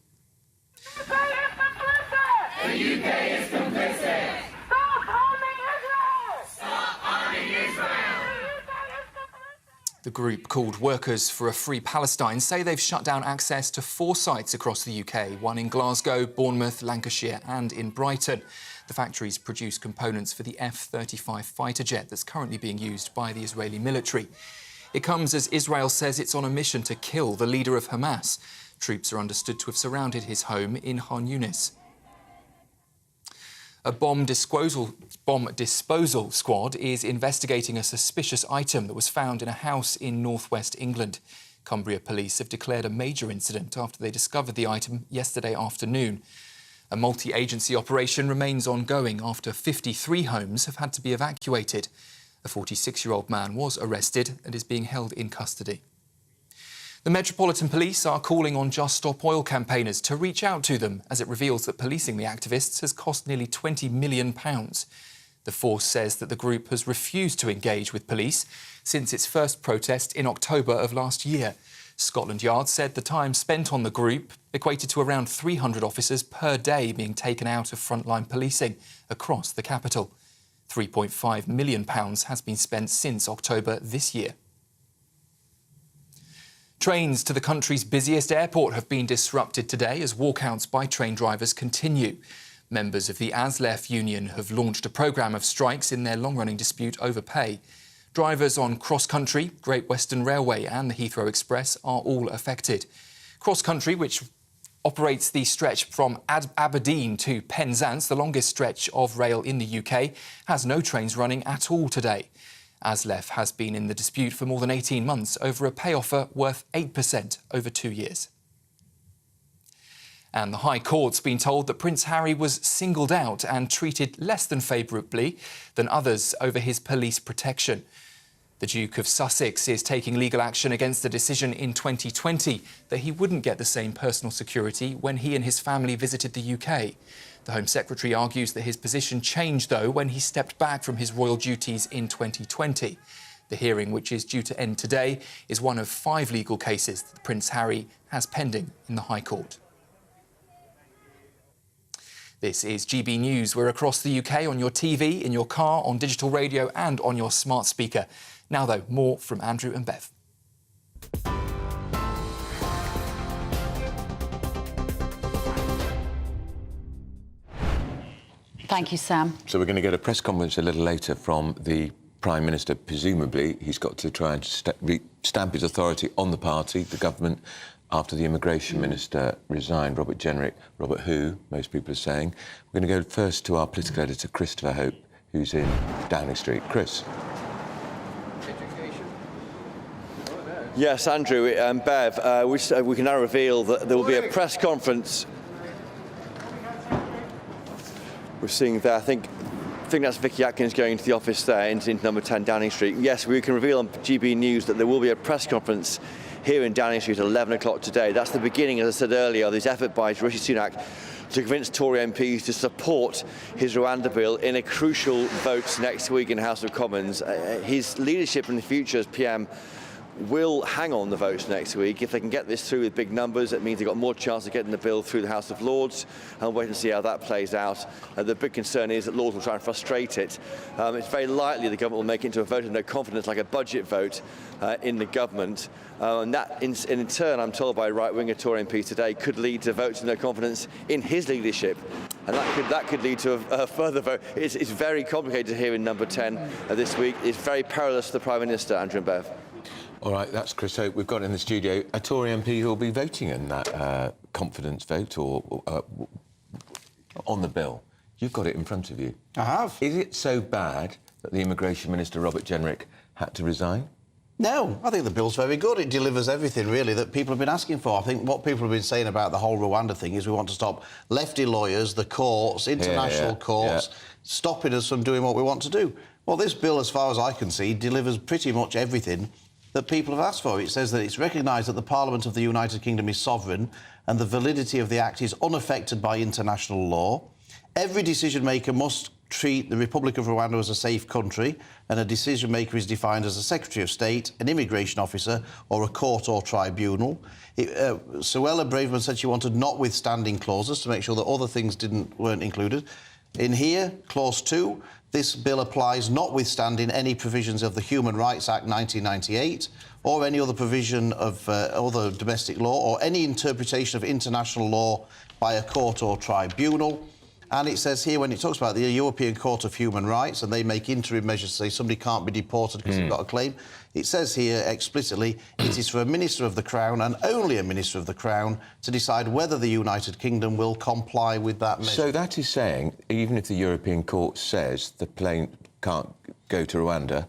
Speaker 14: The UK is complicit! Stop arming Israel! Stop arming Israel!
Speaker 11: The group, called Workers for a Free Palestine, say they've shut down access to 4 sites across the UK, one in Glasgow, Bournemouth, Lancashire and in Brighton. The factories produce components for the F-35 fighter jet that's currently being used by the Israeli military. It comes as Israel says it's on a mission to kill the leader of Hamas. Troops are understood to have surrounded his home in Khan Yunis. A bomb disposal squad is investigating a suspicious item that was found in a house in northwest England. Cumbria police have declared a major incident after they discovered the item yesterday afternoon. A multi-agency operation remains ongoing after 53 homes have had to be evacuated. A 46-year-old man was arrested and is being held in custody. The Metropolitan Police are calling on Just Stop Oil campaigners to reach out to them, as it reveals that policing the activists has cost nearly £20 million. The force says that the group has refused to engage with police since its first protest in October of last year. Scotland Yard said the time spent on the group equated to around 300 officers per day being taken out of frontline policing across the capital. £3.5 million has been spent since October this year. Trains to the country's busiest airport have been disrupted today as walkouts by train drivers continue. Members of the ASLEF union have launched a programme of strikes in their long-running dispute over pay. Drivers on Cross Country, Great Western Railway and the Heathrow Express are all affected. Cross Country, which operates the stretch from Aberdeen to Penzance, the longest stretch of rail in the UK, has no trains running at all today. ASLEF has been in the dispute for more than 18 months over a pay offer worth 8% over 2 years. And the High Court's been told that Prince Harry was singled out and treated less than favourably than others over his police protection. The Duke of Sussex is taking legal action against the decision in 2020 that he wouldn't get the same personal security when he and his family visited the UK. The Home Secretary argues that his position changed, though, when he stepped back from his royal duties in 2020. The hearing, which is due to end today, is one of 5 legal cases that Prince Harry has pending in the High Court. This is GB News. We're across the UK on your TV, in your car, on digital radio and on your smart speaker. Now, though, more from Andrew and Bev.
Speaker 4: Thank you, Sam.
Speaker 3: So we're going to get a press conference a little later from the Prime Minister. Presumably, he's got to try and stamp his authority on the party, the government, after the immigration minister resigned, Robert Jenrick, Robert who, most people are saying. We're going to go first to our political editor, Christopher Hope, who's in Downing Street. Chris.
Speaker 27: Yes, Andrew and Bev, we can now reveal that there will be a press conference. We're seeing there, I think that's Vicky Atkins going to the office there, into number 10 Downing Street. Yes, we can reveal on GB News that there will be a press conference here in Downing Street at 11 o'clock today. That's the beginning, as I said earlier, of this effort by Rishi Sunak to convince Tory MPs to support his Rwanda bill in a crucial vote next week in the House of Commons. His leadership in the future as PM will hang on the votes next week. If they can get this through with big numbers, it means they've got more chance of getting the bill through the House of Lords, and wait and see how that plays out. The big concern is that Lords will try and frustrate it. It's very likely the government will make it into a vote of no confidence, like a budget vote in the government. And that, in turn, I'm told by right-winger Tory MPs today, could lead to votes of no confidence in his leadership. And that could lead to a further vote. It's very complicated here in number 10 this week. It's very perilous for the Prime Minister, Andrew and Bev.
Speaker 3: All right, that's Chris Hope. We've got in the studio a Tory MP who will be voting in that confidence vote or on the bill. You've got it in front of you.
Speaker 12: I have.
Speaker 3: Is it so bad that the Immigration Minister, Robert Jenrick, had to resign?
Speaker 12: No, I think the bill's very good. It delivers everything, really, that people have been asking for. I think what people have been saying about the whole Rwanda thing is we want to stop lefty lawyers, the courts, international courts, stopping us from doing what we want to do. Well, this bill, as far as I can see, delivers pretty much everything that people have asked for. It says that it's recognised that the Parliament of the United Kingdom is sovereign and the validity of the Act is unaffected by international law. Every decision-maker must treat the Republic of Rwanda as a safe country, and a decision-maker is defined as a Secretary of State, an immigration officer or a court or tribunal. Suella Braverman said she wanted notwithstanding clauses to make sure that other things weren't included. In here, clause 2, this bill applies notwithstanding any provisions of the Human Rights Act 1998 or any other provision of other domestic law or any interpretation of international law by a court or tribunal. And it says here, when it talks about the European Court of Human Rights and they make interim measures to say somebody can't be deported because they've got a claim, it says here explicitly it is for a Minister of the Crown and only a Minister of the Crown to decide whether the United Kingdom will comply with that measure.
Speaker 3: So that is saying, even if the European Court says the plane can't go to Rwanda,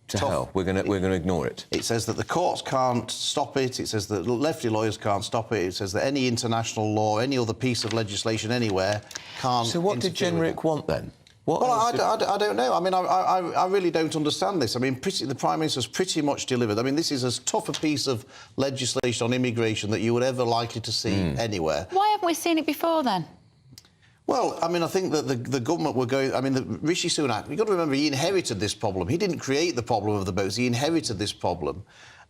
Speaker 3: to hell, we're going to ignore it.
Speaker 12: It says that the courts can't stop it. It says that lefty lawyers can't stop it. It says that any international law, any other piece of legislation anywhere can't.
Speaker 3: So what did Jenrick want then?
Speaker 12: I don't know. I mean, I really don't understand this. I mean, the Prime Minister's pretty much delivered. I mean, this is as tough a piece of legislation on immigration that you would ever likely to see anywhere.
Speaker 4: Why haven't we seen it before then?
Speaker 12: Well, I mean, I think that the government were going... I mean, Rishi Sunak, you've got to remember, he inherited this problem. He didn't create the problem of the boats. He inherited this problem.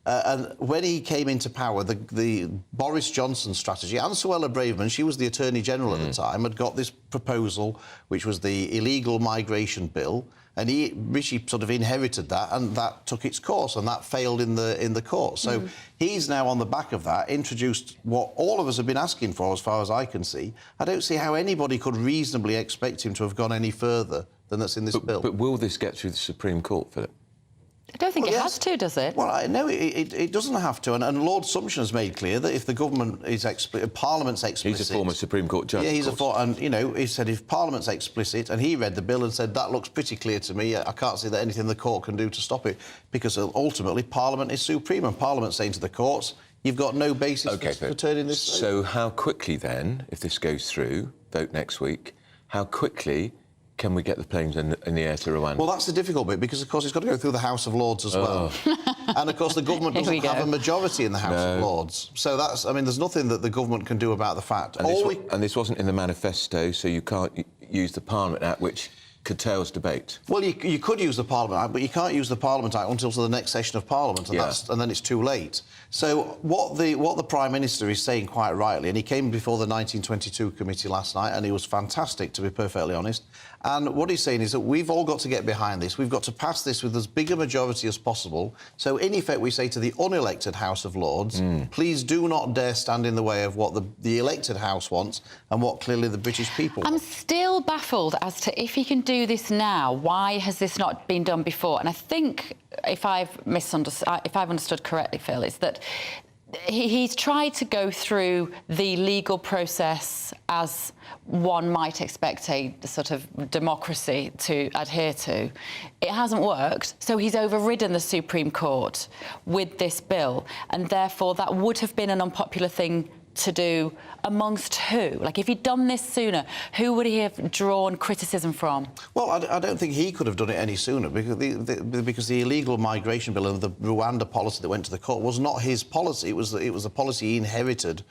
Speaker 12: And when he came into power, the Boris Johnson strategy, and Suella Braverman, she was the Attorney-General at the time, had got this proposal, which was the illegal migration bill, and Rishi sort of inherited that, and that took its course, and that failed in the court. So he's now, on the back of that, introduced what all of us have been asking for, as far as I can see. I don't see how anybody could reasonably expect him to have gone any further than that's in this bill.
Speaker 3: But will this get through the Supreme Court, Philip?
Speaker 4: I don't think it has to, does it?
Speaker 12: Well, no, it doesn't have to. And Lord Sumption has made clear that if the government is Parliament's explicit...
Speaker 3: He's a former Supreme Court judge.
Speaker 12: Yeah, he's and, you know, he said if Parliament's explicit, and he read the bill and said, that looks pretty clear to me, I can't see that anything the court can do to stop it, because ultimately Parliament is supreme, and Parliament's saying to the courts, you've got no basis for turning this...
Speaker 3: So how quickly, then, if this goes through, vote next week, how quickly can we get the planes in the air to Rwanda?
Speaker 12: Well, that's the difficult bit, because, of course, it's got to go through the House of Lords as well. And, of course, the government doesn't have a majority in the House of Lords. So that's... I mean, there's nothing that the government can do about the fact.
Speaker 3: And this wasn't in the manifesto, so you can't use the Parliament Act, which curtails debate.
Speaker 12: Well, you could use the Parliament Act, but you can't use the Parliament Act until the next session of Parliament, and then it's too late. So what the Prime Minister is saying, quite rightly, and he came before the 1922 committee last night, and he was fantastic, to be perfectly honest, and what he's saying is that we've all got to get behind this. We've got to pass this with as big a majority as possible. So, in effect, we say to the unelected House of Lords, please do not dare stand in the way of what the elected House wants and what clearly the British people want.
Speaker 4: I'm still baffled as to if he can do this now, why has this not been done before? And I think, if I've understood correctly, Phil, is that he's tried to go through the legal process as one might expect a sort of democracy to adhere to. It hasn't worked, so he's overridden the Supreme Court with this bill, and therefore that would have been an unpopular thing to do amongst who? Like, if he'd done this sooner, who would he have drawn criticism from?
Speaker 12: Well, I don't think he could have done it any sooner because the illegal migration bill and the Rwanda policy that went to the court was not his policy. It was a policy he inherited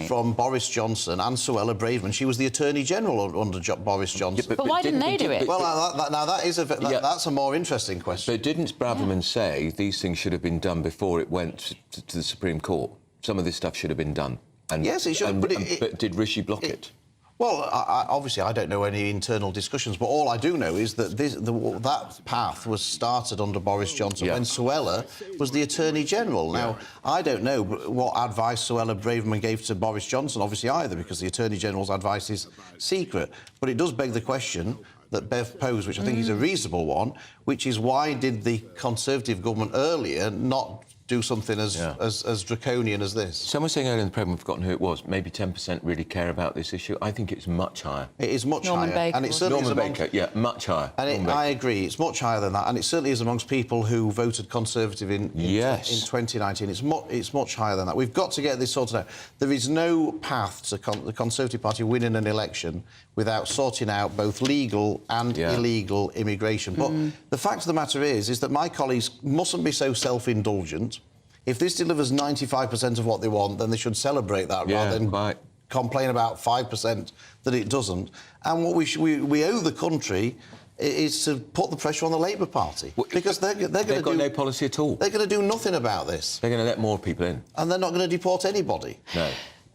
Speaker 12: from Boris Johnson and Suella Braverman. She was the Attorney General under Boris Johnson.
Speaker 4: Yeah, but why didn't they do it?
Speaker 12: Well, now that's a more interesting question.
Speaker 3: But didn't Braverman say these things should have been done before it went to the Supreme Court? Some of this stuff should have been done. And,
Speaker 12: yes, it should.
Speaker 3: But did Rishi block it?
Speaker 12: Well, obviously, I don't know any internal discussions, but all I do know is that that path was started under Boris Johnson when Suella was the Attorney General. Now, I don't know what advice Suella Braverman gave to Boris Johnson, obviously, either, because the Attorney General's advice is secret. But it does beg the question that Bev posed, which I think is a reasonable one, which is why did the Conservative government earlier not do something as draconian as this?
Speaker 3: Someone saying earlier in the programme, we've forgotten who it was, maybe 10% really care about this issue. I think it's much higher.
Speaker 12: It is much
Speaker 3: Norman
Speaker 12: higher.
Speaker 3: Baker,
Speaker 12: and it certainly
Speaker 3: Norman Baker, yeah, much higher.
Speaker 12: And I agree, it's much higher than that, and it certainly is amongst people who voted Conservative in 2019. It's much higher than that. We've got to get this sorted out. There is no path to the Conservative Party winning an election without sorting out both legal and illegal immigration. But the fact of the matter is that my colleagues mustn't be so self-indulgent. If this delivers 95% of what they want, then they should celebrate that rather than complain about 5% that it doesn't. And what we owe the country is to put the pressure on the Labour Party, because they're going to do...
Speaker 3: They've got no policy at all.
Speaker 12: They're going to do nothing about this.
Speaker 3: They're going to let more people in.
Speaker 12: And they're not going to deport anybody.
Speaker 3: No.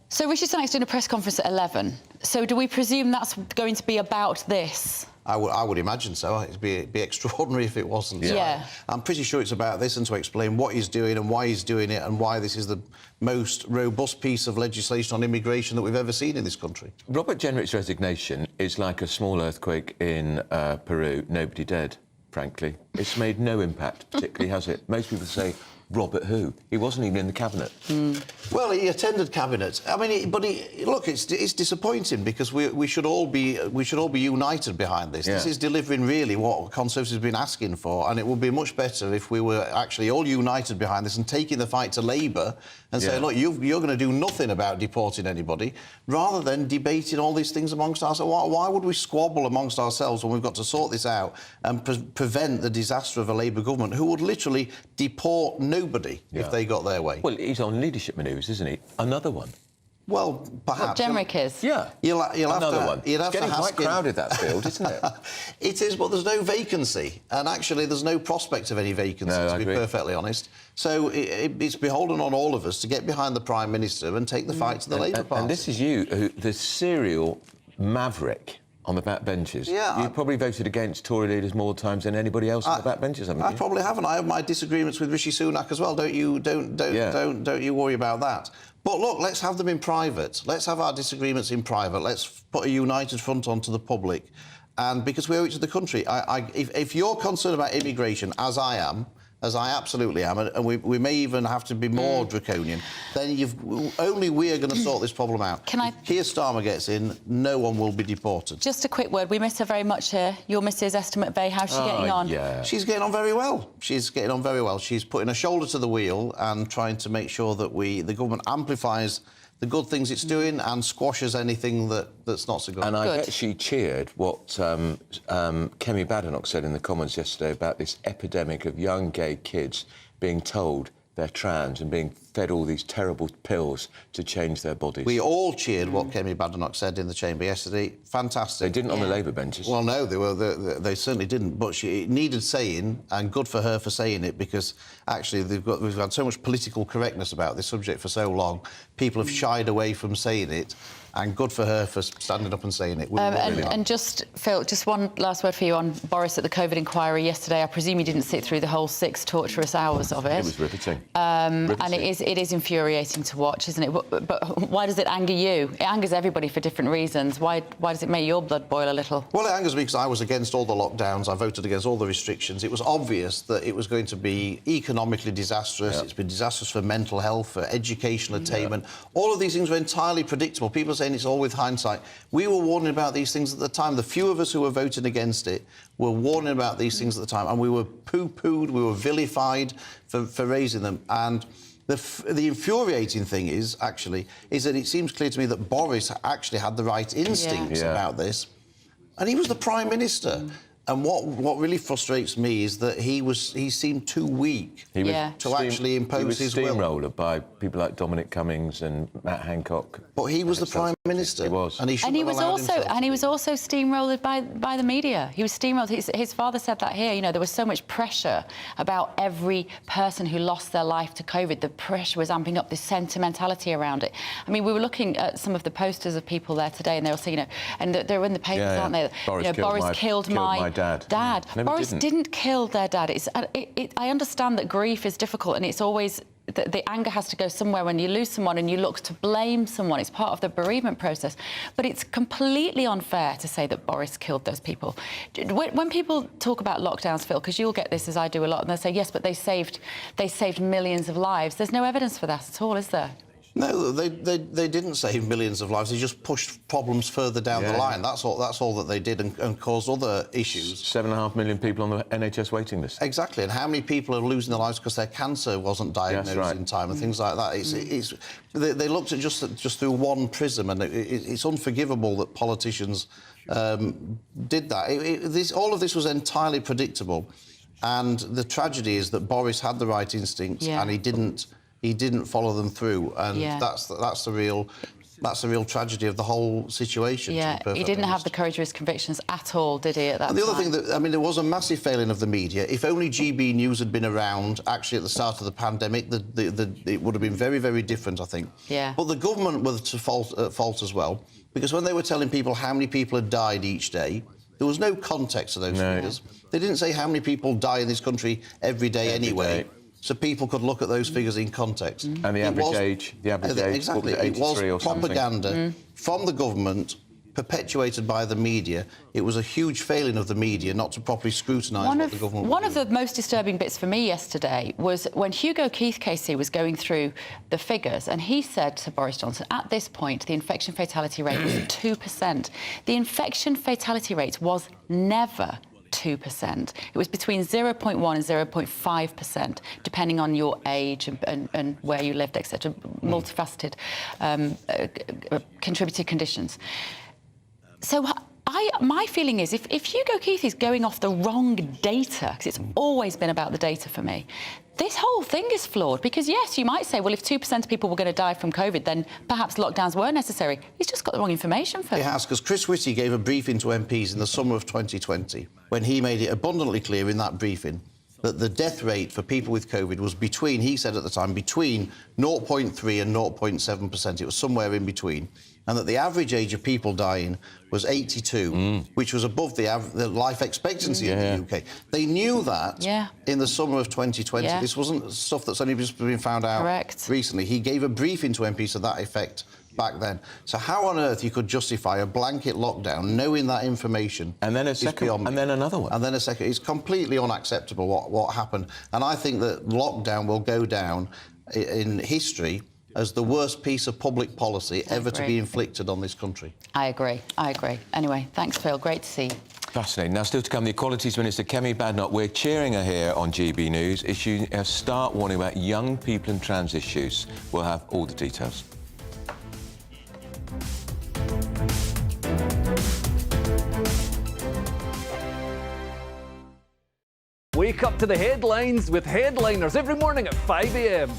Speaker 4: So Rishi Sunak's doing a press conference at 11. So do we presume that's going to be about this?
Speaker 12: I would imagine so. It'd be extraordinary if it wasn't.
Speaker 4: Yeah.
Speaker 12: I'm pretty sure it's about this and to explain what he's doing and why he's doing it and why this is the most robust piece of legislation on immigration that we've ever seen in this country.
Speaker 3: Robert Jenrick's resignation is like a small earthquake in Peru. Nobody dead, frankly. It's made no impact, particularly, has it? Most people say, Robert who? He wasn't even in the cabinet.
Speaker 12: Well, he attended cabinet. I mean, look, it's disappointing because we should all be united behind this. This is delivering really what Conservatives have been asking for, and it would be much better if we were actually all united behind this and taking the fight to Labour and saying, look, you're going to do nothing about deporting anybody, rather than debating all these things amongst ourselves. Why would we squabble amongst ourselves when we've got to sort this out and prevent the disaster of a Labour government who would literally deport nobody if they got their way?
Speaker 3: Well, he's on leadership manoeuvres, isn't he? Another one.
Speaker 12: Well, perhaps.
Speaker 4: What Jenrick is?
Speaker 3: Yeah.
Speaker 12: You'll have
Speaker 3: Another
Speaker 12: to,
Speaker 3: one.
Speaker 12: You'll have
Speaker 3: It's getting
Speaker 12: to
Speaker 3: quite crowded, that field, isn't it?
Speaker 12: It is, but there's no vacancy. And actually, there's no prospect of any vacancy, to be perfectly honest. So it's beholden on all of us to get behind the Prime Minister and take the fight to the Labour Party.
Speaker 3: And this is you, the serial maverick on the backbenches.
Speaker 12: Yeah,
Speaker 3: you probably voted against Tory leaders more times than anybody else on the backbenches, haven't you?
Speaker 12: I probably haven't. I have my disagreements with Rishi Sunak as well. Don't you worry about that. But look, let's have them in private. Let's have our disagreements in private. Let's put a united front onto the public, and because we owe it to the country. If you're concerned about immigration, as I am, as I absolutely am, and we may even have to be more draconian, then only we are going to sort this problem out. Keir Starmer gets in, no one will be deported.
Speaker 4: Just a quick word. We miss her very much here. Your Mrs. Estimate Bay, how's she getting on?
Speaker 12: Yeah. She's getting on very well. She's getting on very well. She's putting her shoulder to the wheel and trying to make sure that the government amplifies the good things it's doing and squashes anything that's not so good.
Speaker 3: And I bet she cheered what Kemi Badenoch said in the Commons yesterday about this epidemic of young gay kids being told they're trans and being fed all these terrible pills to change their bodies.
Speaker 12: We all cheered what Kemi Badenoch said in the chamber yesterday. Fantastic.
Speaker 3: They didn't on the Labour benches.
Speaker 12: Well, no, they certainly didn't. But it needed saying, and good for her for saying it, because actually we've had so much political correctness about this subject for so long. People have shied away from saying it. And good for her for standing up and saying it.
Speaker 4: And just, Phil, just one last word for you on Boris at the COVID inquiry yesterday. I presume you didn't sit through the whole 6 torturous hours of it.
Speaker 3: It was riveting.
Speaker 4: And it it is infuriating to watch, isn't it? But why does it anger you? It angers everybody for different reasons. Why does it make your blood boil a little?
Speaker 12: Well, it angers me because I was against all the lockdowns. I voted against all the restrictions. It was obvious that it was going to be economically disastrous. It's been disastrous for mental health, for educational attainment. All of these things were entirely predictable. People are saying it's all with hindsight. We were warning about these things at the time. The few of us who were voting against it were warning about these things at the time, and we were poo-pooed, we were vilified for raising them. And the infuriating thing is that it seems clear to me that Boris actually had the right instincts about this, and he was the Prime Minister. And what really frustrates me is that he seemed too weak to actually impose his will.
Speaker 3: He was steamrolled by people like Dominic Cummings and Matt Hancock.
Speaker 12: But he was the Prime Minister. He was. And he was
Speaker 4: also steamrolled by the media. He was steamrolled. His father said that here. You know, there was so much pressure about every person who lost their life to COVID. The pressure was amping up, this sentimentality around it. I mean, we were looking at some of the posters of people there today, and they were saying, you know, and they're in the papers, aren't they? Boris killed my dad.
Speaker 3: No,
Speaker 4: Boris didn't kill their dad. I understand that grief is difficult, and it's always the anger has to go somewhere when you lose someone and you look to blame someone. It's part of the bereavement process. But it's completely unfair to say that Boris killed those people. When people talk about lockdowns, Phil, because you'll get this as I do a lot, and they'll say, yes, but they saved millions of lives. There's no evidence for that at all, is there?
Speaker 12: No, they didn't save millions of lives. They just pushed problems further down the line. That's all that they did, and caused other issues. 7.5 million people on the NHS waiting list. Exactly, and how many people are losing their lives because their cancer wasn't diagnosed in time and things like that. They looked at just through one prism, and it's unforgivable that politicians did that. All of this was entirely predictable, and the tragedy is that Boris had the right instincts and he didn't follow them through, and that's the real tragedy of the whole situation.
Speaker 4: Yeah, he didn't have the courage of his convictions at all, did he? At that
Speaker 12: and the
Speaker 4: time?
Speaker 12: other thing that there was a massive failing of the media. If only GB News had been around actually at the start of the pandemic, it would have been very, very different, I think.
Speaker 4: Yeah.
Speaker 12: But the government was to fault as well, because when they were telling people how many people had died each day, there was no context to those figures. They didn't say how many people die in this country every day anyway. So people could look at those figures in context.
Speaker 3: And the average age,
Speaker 12: exactly,
Speaker 3: what was it, 83
Speaker 12: it was propaganda from the government, perpetuated by the media. It was a huge failing of the media not to properly scrutinise what the government.
Speaker 4: One of the most disturbing bits for me yesterday was when Hugo Keith-Casey was going through the figures, and he said to Boris Johnson, at this point, the infection fatality rate was 2%. The infection fatality rate was never 2%. It was between 0.1 and 0.5%, depending on your age and where you lived, etc. Multifaceted contributed conditions. So my feeling is if Hugo Keith is going off the wrong data, because it's always been about the data for me, this whole thing is flawed, because, yes, you might say, well, if 2% of people were going to die from COVID, then perhaps lockdowns were necessary. He's just got the wrong information for
Speaker 12: He has, because Chris Whitty gave a briefing to MPs in the summer of 2020, when he made it abundantly clear in that briefing that the death rate for people with COVID was between, he said at the time, between 0.3 and 0.7%. It was somewhere in between. And that the average age of people dying was 82, which was above the life expectancy in the UK. They knew that in the summer of 2020. This wasn't stuff that's only just been found out recently. He gave a briefing to MPs to that effect back then. So how on earth you could justify a blanket lockdown knowing that information? And then a second, and then another one. And then a second. It's completely unacceptable what happened. And I think that lockdown will go down in history as the worst piece of public policy ever to be inflicted on this country.
Speaker 4: I agree. Anyway, thanks, Phil. Great to see you.
Speaker 3: Fascinating. Now, still to come, the Equalities Minister, Kemi Badenoch. We're cheering her here on GB News, issuing a stark warning about young people and trans issues. We'll have all the details.
Speaker 2: Wake up to the headlines with Headliners every morning at 5 a.m.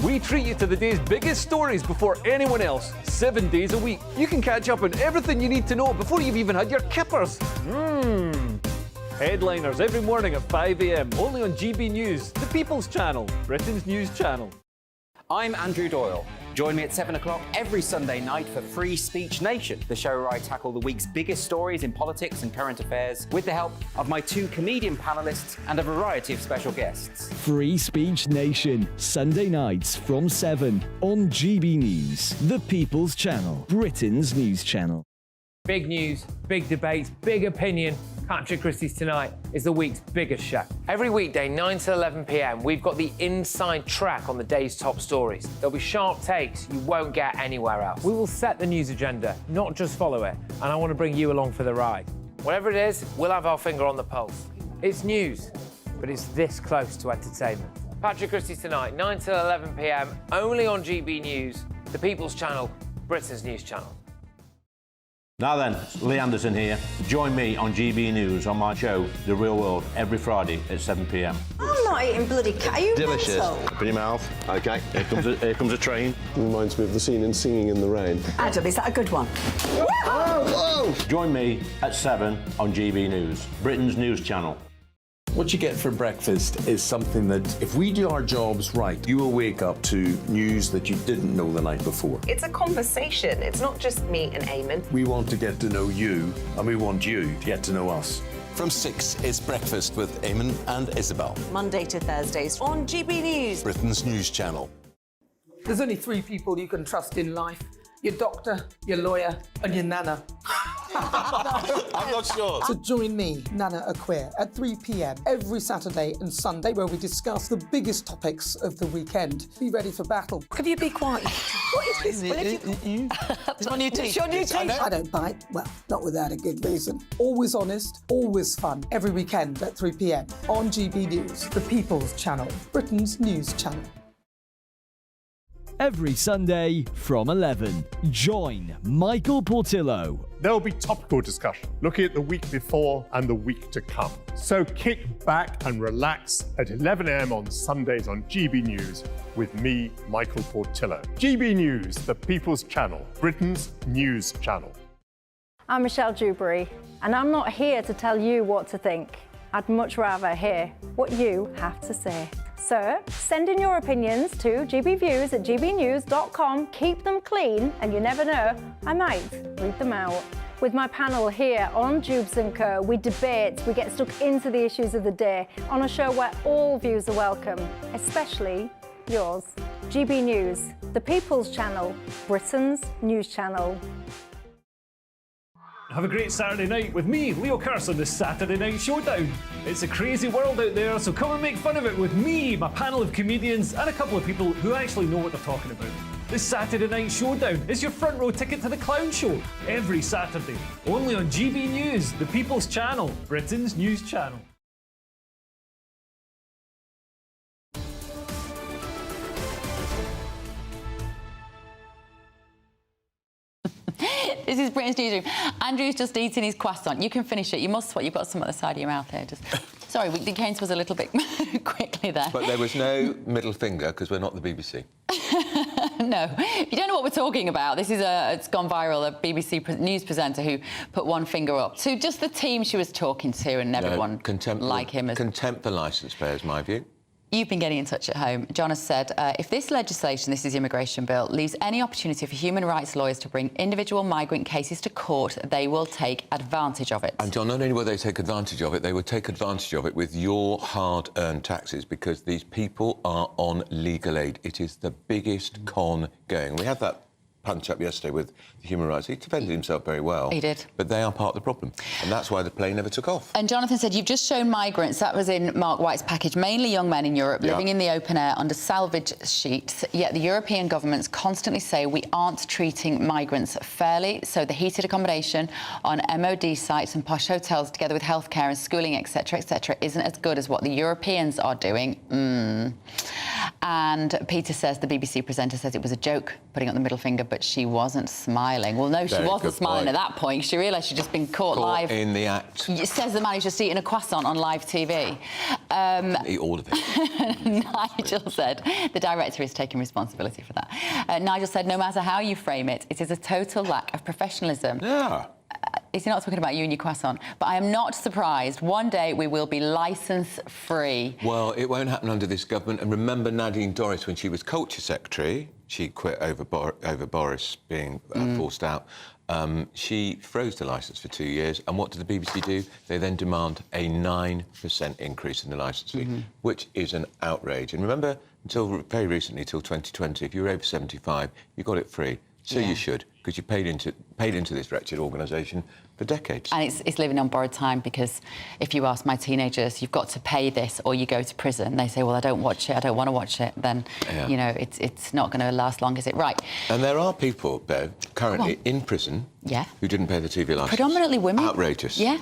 Speaker 2: We treat you to the day's biggest stories before anyone else, 7 days a week. You can catch up on everything you need to know before you've even had your kippers. Headliners every morning at 5 a.m, only on GB News, the People's Channel, Britain's news channel.
Speaker 15: I'm Andrew Doyle. Join me at 7 o'clock every Sunday night for Free Speech Nation, the show where I tackle the week's biggest stories in politics and current affairs with the help of my 2 comedian panellists and a variety of special guests.
Speaker 16: Free Speech Nation, Sunday nights from 7 on GB News, the People's Channel, Britain's news channel.
Speaker 17: Big news, big debate, big opinion. Patrick Christie's Tonight is the week's biggest show. Every weekday, 9 to 11 p.m, we've got the inside track on the day's top stories. There'll be sharp takes you won't get anywhere else. We will set the news agenda, not just follow it, and I want to bring you along for the ride. Whatever it is, we'll have our finger on the pulse. It's news, but it's this close to entertainment. Patrick Christie's Tonight, 9 to 11 p.m, only on GB News, the People's Channel, Britain's news channel.
Speaker 18: Now then, Lee Anderson here. Join me on GB News on my show, The Real World, every Friday at 7 p.m.
Speaker 25: I'm not eating bloody cat. Are you
Speaker 18: Delicious.
Speaker 25: mental?
Speaker 18: Open your mouth. OK, here comes a train.
Speaker 6: Reminds me of the scene in Singing in the Rain.
Speaker 25: Adam, is that a good one?
Speaker 18: Whoa! Join me at 7 on GB News, Britain's news channel.
Speaker 26: What you get for breakfast is something that, if we do our jobs right, you will wake up to news that you didn't know the night before.
Speaker 27: It's a conversation. It's not just me and Eamon.
Speaker 26: We want to get to know you, and we want you to get to know us.
Speaker 28: From 6, it's Breakfast with Eamon and Isabel.
Speaker 27: Monday to Thursdays on GB News,
Speaker 28: Britain's news channel.
Speaker 10: There's only 3 people you can trust in life. Your doctor, your lawyer, and your nana.
Speaker 28: I'm not sure.
Speaker 10: So join me, Nana Aquare, at 3 p.m. every Saturday and Sunday, where we discuss the biggest topics of the weekend. Be ready for battle.
Speaker 25: Could you be quiet? What is this?
Speaker 10: It's
Speaker 25: my new
Speaker 10: It's
Speaker 25: teeth.
Speaker 10: your new
Speaker 25: Yes, I
Speaker 10: teeth.
Speaker 25: know.
Speaker 10: I don't bite. Well, not without a good reason. Always honest, always fun. Every weekend at 3 p.m. on GB News, the People's Channel, Britain's news channel.
Speaker 16: Every Sunday from 11, join Michael Portillo.
Speaker 29: There'll be topical discussion, looking at the week before and the week to come. So kick back and relax at 11 a.m. on Sundays on GB News with me, Michael Portillo. GB News, the People's Channel, Britain's news channel.
Speaker 1: I'm Michelle Dewberry, and I'm not here to tell you what to think. I'd much rather hear what you have to say. So send in your opinions to gbviews@gbnews.com. Keep them clean, and you never know, I might read them out. With my panel here on Jubes & Co, we debate, we get stuck into the issues of the day on a show where all views are welcome, especially yours. GB News, the People's Channel, Britain's news channel.
Speaker 2: Have a great Saturday night with me, Leo Curse, on this Saturday Night Showdown. It's a crazy world out there, so come and make fun of it with me, my panel of comedians, and a couple of people who actually know what they're talking about. This Saturday Night Showdown is your front row ticket to the clown show, every Saturday, only on GB News, the People's Channel, Britain's news channel.
Speaker 4: This is Britain's Newsroom. Andrew's just eating his croissant. You can finish it. You must what? You've got some at the side of your mouth here. Just sorry, we came to us a little bit quickly there.
Speaker 3: But there was no middle finger because we're not the BBC.
Speaker 4: No, if you don't know what we're talking about, this is it's gone viral. A BBC news presenter who put one finger up to just the team she was talking to, and everyone like him.
Speaker 3: Contempt for licence players, my view.
Speaker 4: You've been getting in touch at home. John has said, if this legislation, this is the immigration bill, leaves any opportunity for human rights lawyers to bring individual migrant cases to court, they will take advantage of it.
Speaker 3: And John, not only will they take advantage of it, they will take advantage of it with your hard-earned taxes, because these people are on legal aid. It is the biggest con going. We had that punch-up yesterday with the human rights. He defended himself very well.
Speaker 4: He did.
Speaker 3: But they are part of the problem, and that's why the plane never took off.
Speaker 4: And Jonathan said, you've just shown migrants, that was in Mark White's package, mainly young men in Europe living in the open air under salvage sheets, yet the European governments constantly say we aren't treating migrants fairly, so the heated accommodation on MOD sites and posh hotels, together with healthcare and schooling, etc., isn't as good as what the Europeans are doing. And Peter says, the BBC presenter says it was a joke putting up the middle finger, but she wasn't smiling. Well, no, she wasn't smiling at that point. She realised she'd just been caught live.
Speaker 3: in the act.
Speaker 4: Says the man who's just eating a croissant on live TV.
Speaker 3: Eat all of it.
Speaker 4: Nigel said the director is taking responsibility for that. Nigel said, no matter how you frame it, it is a total lack of professionalism.
Speaker 3: Yeah.
Speaker 4: Is he not talking about you and your croissant? But I am not surprised. One day we will be licence-free.
Speaker 3: Well, it won't happen under this government. And remember Nadine Dorries when she was Culture Secretary? she quit over Boris being forced out. She froze the licence for 2 years, and what did the BBC do? They then demand a 9% increase in the licence fee, which is an outrage. And remember, until very recently, till 2020, if you were over 75, you got it free. So you should, because you paid into this wretched organisation for decades.
Speaker 4: And it's living on borrowed time, because if you ask my teenagers, you've got to pay this or you go to prison, they say, well, I don't watch it, I don't want to watch it, then, you know, it's not going to last long, is it? Right.
Speaker 3: And there are people, Bev, currently in prison who didn't pay the TV licence.
Speaker 4: Predominantly women.
Speaker 3: Outrageous.
Speaker 4: Yeah.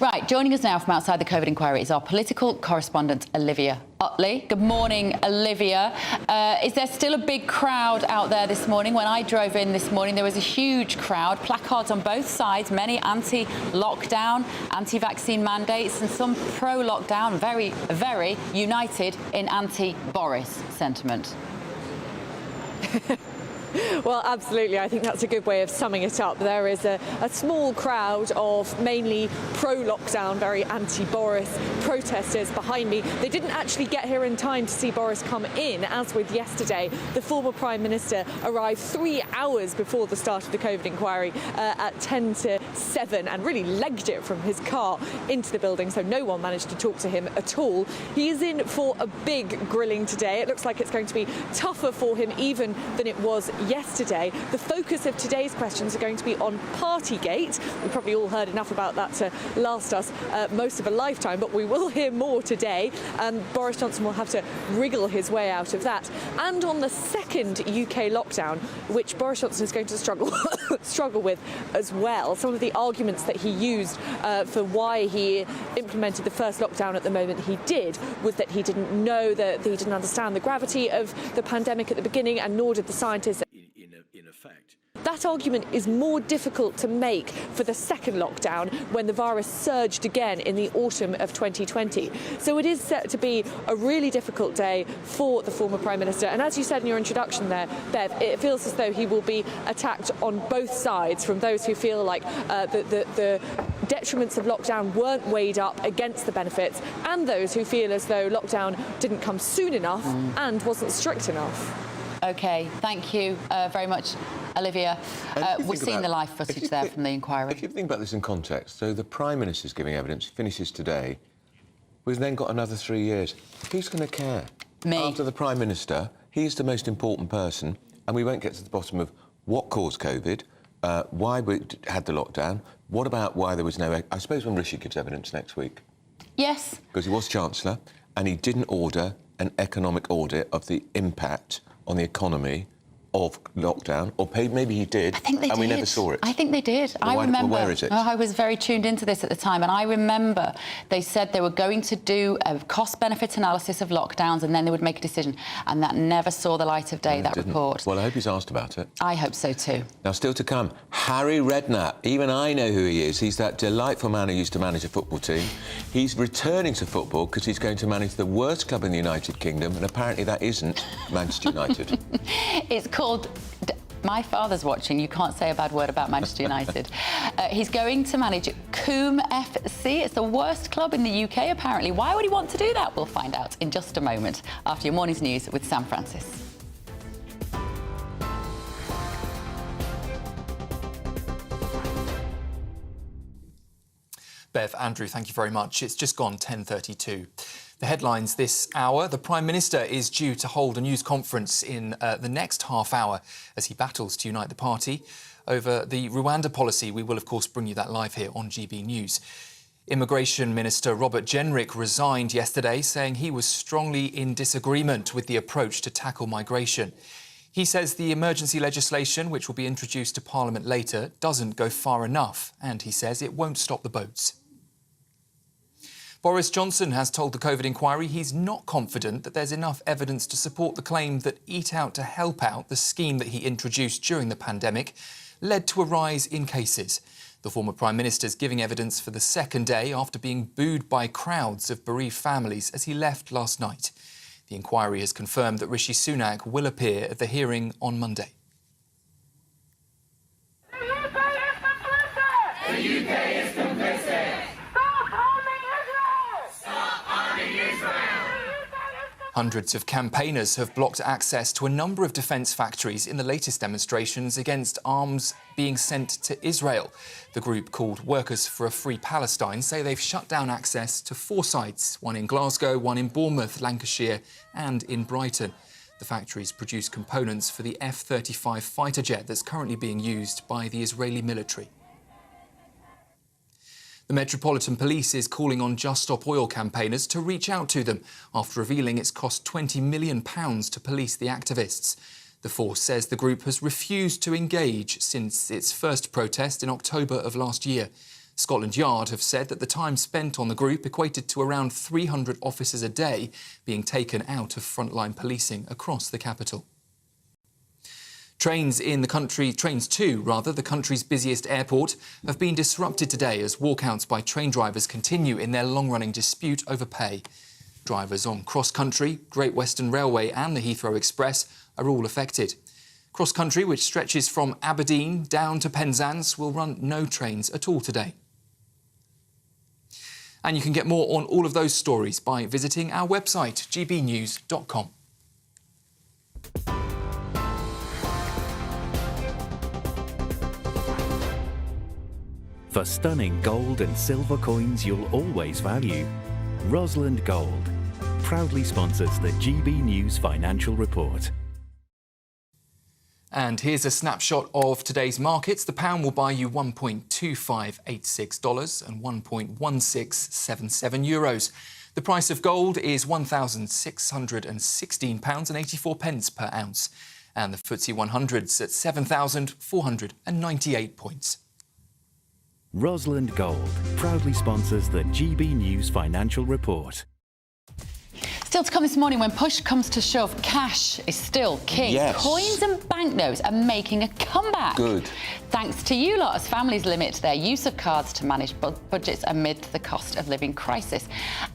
Speaker 4: Right, joining us now from outside the COVID inquiry is our political correspondent, Olivia Utley. Good morning, Olivia. Is there still a big crowd out there this morning? When I drove in this morning, there was a huge crowd, placards on both sides, many anti-lockdown, anti-vaccine mandates, and some pro-lockdown, very, very united in anti-Boris sentiment.
Speaker 26: Well, absolutely. I think that's a good way of summing it up. There is a small crowd of mainly pro-lockdown, very anti-Boris protesters behind me. They didn't actually get here in time to see Boris come in. As with yesterday, the former Prime Minister arrived 3 hours before the start of the COVID inquiry at 10 to 7 and really legged it from his car into the building, so no one managed to talk to him at all. He is in for a big grilling today. It looks like it's going to be tougher for him even than it was yesterday. The focus of today's questions are going to be on Partygate. We've probably all heard enough about that to last us most of a lifetime, but we will hear more today. Boris Johnson will have to wriggle his way out of that. And on the second UK lockdown, which Boris Johnson is going to struggle with as well. Some of the arguments that he used for why he implemented the first lockdown at the moment he did was that he didn't know, that he didn't understand the gravity of the pandemic at the beginning, and nor did the scientists.
Speaker 6: In effect.
Speaker 26: That argument is more difficult to make for the second lockdown, when the virus surged again in the autumn of 2020. So it is set to be a really difficult day for the former Prime Minister. And as you said in your introduction there, Bev, it feels as though he will be attacked on both sides, from those who feel like the detriments of lockdown weren't weighed up against the benefits, and those who feel as though lockdown didn't come soon enough and wasn't strict enough.
Speaker 4: OK, thank you very much, Olivia. We're seeing the live footage there from the inquiry.
Speaker 3: If you think about this in context, so the Prime Minister's giving evidence, finishes today, we've then got another 3 years. Who's going to care?
Speaker 4: Me.
Speaker 3: After the Prime Minister, he's the most important person, and we won't get to the bottom of what caused COVID, why we had the lockdown, what about why there was no... I suppose when Rishi gives evidence next week.
Speaker 4: Yes.
Speaker 3: Because he was Chancellor, and he didn't order an economic audit of the impact on the economy of lockdown, or maybe he did, and we never saw it.
Speaker 4: I think they did.
Speaker 3: Well,
Speaker 4: I remember.
Speaker 3: Well, where is it?
Speaker 4: I was very tuned into this at the time, and I remember they said they were going to do a cost-benefit analysis of lockdowns, and then they would make a decision, and that never saw the light of day, that report.
Speaker 3: Well, I hope he's asked about it.
Speaker 4: I hope so too.
Speaker 3: Now, still to come, Harry Redknapp. Even I know who he is. He's that delightful man who used to manage a football team. He's returning to football because he's going to manage the worst club in the United Kingdom, and apparently that isn't Manchester United.
Speaker 4: It's called... My father's watching. You can't say a bad word about Manchester United. He's going to manage Coombe FC. It's the worst club in the UK, apparently. Why would he want to do that? We'll find out in just a moment after your morning's news with Sam Francis.
Speaker 11: Bev, Andrew, thank you very much. It's just gone 10:32. The headlines this hour. The Prime Minister is due to hold a news conference in the next half hour as he battles to unite the party over the Rwanda policy. We will, of course, bring you that live here on GB News. Immigration Minister Robert Jenrick resigned yesterday, saying he was strongly in disagreement with the approach to tackle migration. He says the emergency legislation, which will be introduced to Parliament later, doesn't go far enough, and he says it won't stop the boats. Boris Johnson has told the COVID inquiry he's not confident that there's enough evidence to support the claim that Eat Out to Help Out, the scheme that he introduced during the pandemic, led to a rise in cases. The former Prime Minister's giving evidence for the second day after being booed by crowds of bereaved families as he left last night. The inquiry has confirmed that Rishi Sunak will appear at the hearing on Monday.
Speaker 14: The UK is complicit! Stop harming Israel! Stop harming Israel!
Speaker 11: Hundreds of campaigners have blocked access to a number of defence factories in the latest demonstrations against arms being sent to Israel. The group, called Workers for a Free Palestine, say they've shut down access to 4 sites, one in Glasgow, one in Bournemouth, Lancashire and in Brighton. The factories produce components for the F-35 fighter jet that's currently being used by the Israeli military. The Metropolitan Police is calling on Just Stop Oil campaigners to reach out to them after revealing it's cost £20 million to police the activists. The force says the group has refused to engage since its first protest in October of last year. Scotland Yard have said that the time spent on the group equated to around 300 officers a day being taken out of frontline policing across the capital. Trains to the country's busiest airport, have been disrupted today as walkouts by train drivers continue in their long-running dispute over pay. Drivers on Cross Country, Great Western Railway and the Heathrow Express are all affected. Cross Country, which stretches from Aberdeen down to Penzance, will run no trains at all today. And you can get more on all of those stories by visiting our website, gbnews.com.
Speaker 7: For stunning gold and silver coins you'll always value, Rosland Gold proudly sponsors the GB News Financial Report.
Speaker 11: And here's a snapshot of today's markets. The pound will buy you $1.2586 and €1.1677. The price of gold is £1,616.84 per ounce. And the FTSE 100's at 7,498 points.
Speaker 7: Rosland Gold proudly sponsors the GB News Financial Report.
Speaker 4: Still to come this morning, when push comes to shove, cash is still king.
Speaker 3: Yes.
Speaker 4: Coins and banknotes are making a comeback.
Speaker 3: Good.
Speaker 4: Thanks to you lot, as families limit their use of cards to manage budgets amid the cost of living crisis.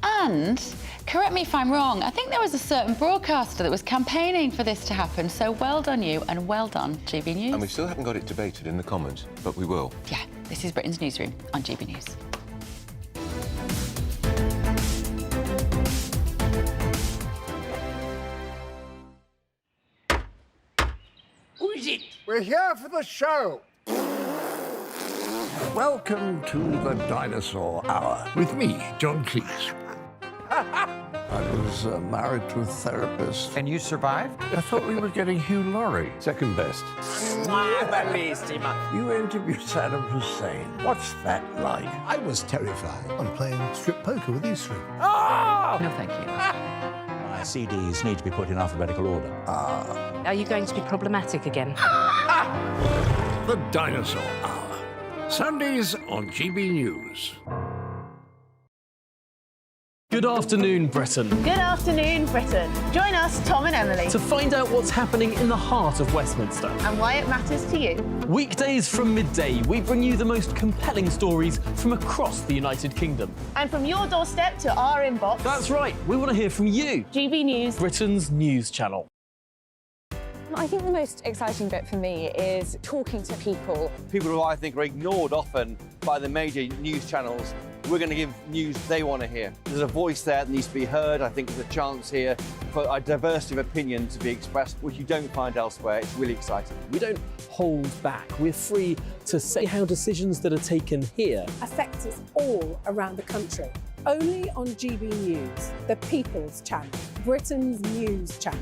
Speaker 4: And, correct me if I'm wrong, I think there was a certain broadcaster that was campaigning for this to happen. So well done you, and well done GB News.
Speaker 3: And we still haven't got it debated in the Commons, but we will.
Speaker 4: Yeah, this is Britain's Newsroom on GB News.
Speaker 8: Who is it? We're here for the show. Welcome to the Dinosaur Hour with me, John Cleese. I was married to a therapist.
Speaker 15: And you survived?
Speaker 8: I thought we were getting Hugh Laurie.
Speaker 18: Second best.
Speaker 8: You interviewed Saddam Hussein. What's that like?
Speaker 9: I was terrified. I'm playing strip poker with you three.
Speaker 8: Ah!
Speaker 4: No, thank you.
Speaker 18: My CDs need to be put in alphabetical order.
Speaker 25: Are you going to be problematic again?
Speaker 8: The Dinosaur Hour. Sundays on GB News.
Speaker 2: Good afternoon, Britain.
Speaker 19: Good afternoon, Britain. Join us, Tom and Emily,
Speaker 2: To find out what's happening in the heart of Westminster.
Speaker 19: and why it matters to you.
Speaker 2: Weekdays from midday, we bring you the most compelling stories from across the United Kingdom.
Speaker 19: And from your doorstep to our inbox,
Speaker 2: That's right, we want to hear from you,
Speaker 19: GB News.
Speaker 2: Britain's news channel.
Speaker 26: I think the most exciting bit for me is talking to people.
Speaker 27: People who I think are ignored often by the major news channels. We're going to give news they want to hear. There's a voice there that needs to be heard. I think there's a chance here for a diversity of opinion to be expressed, which you don't find elsewhere. It's really exciting.
Speaker 2: We don't hold back. We're free to say how decisions that are taken here
Speaker 28: affect us all around the country. Only on GB News, the People's Channel, Britain's news channel.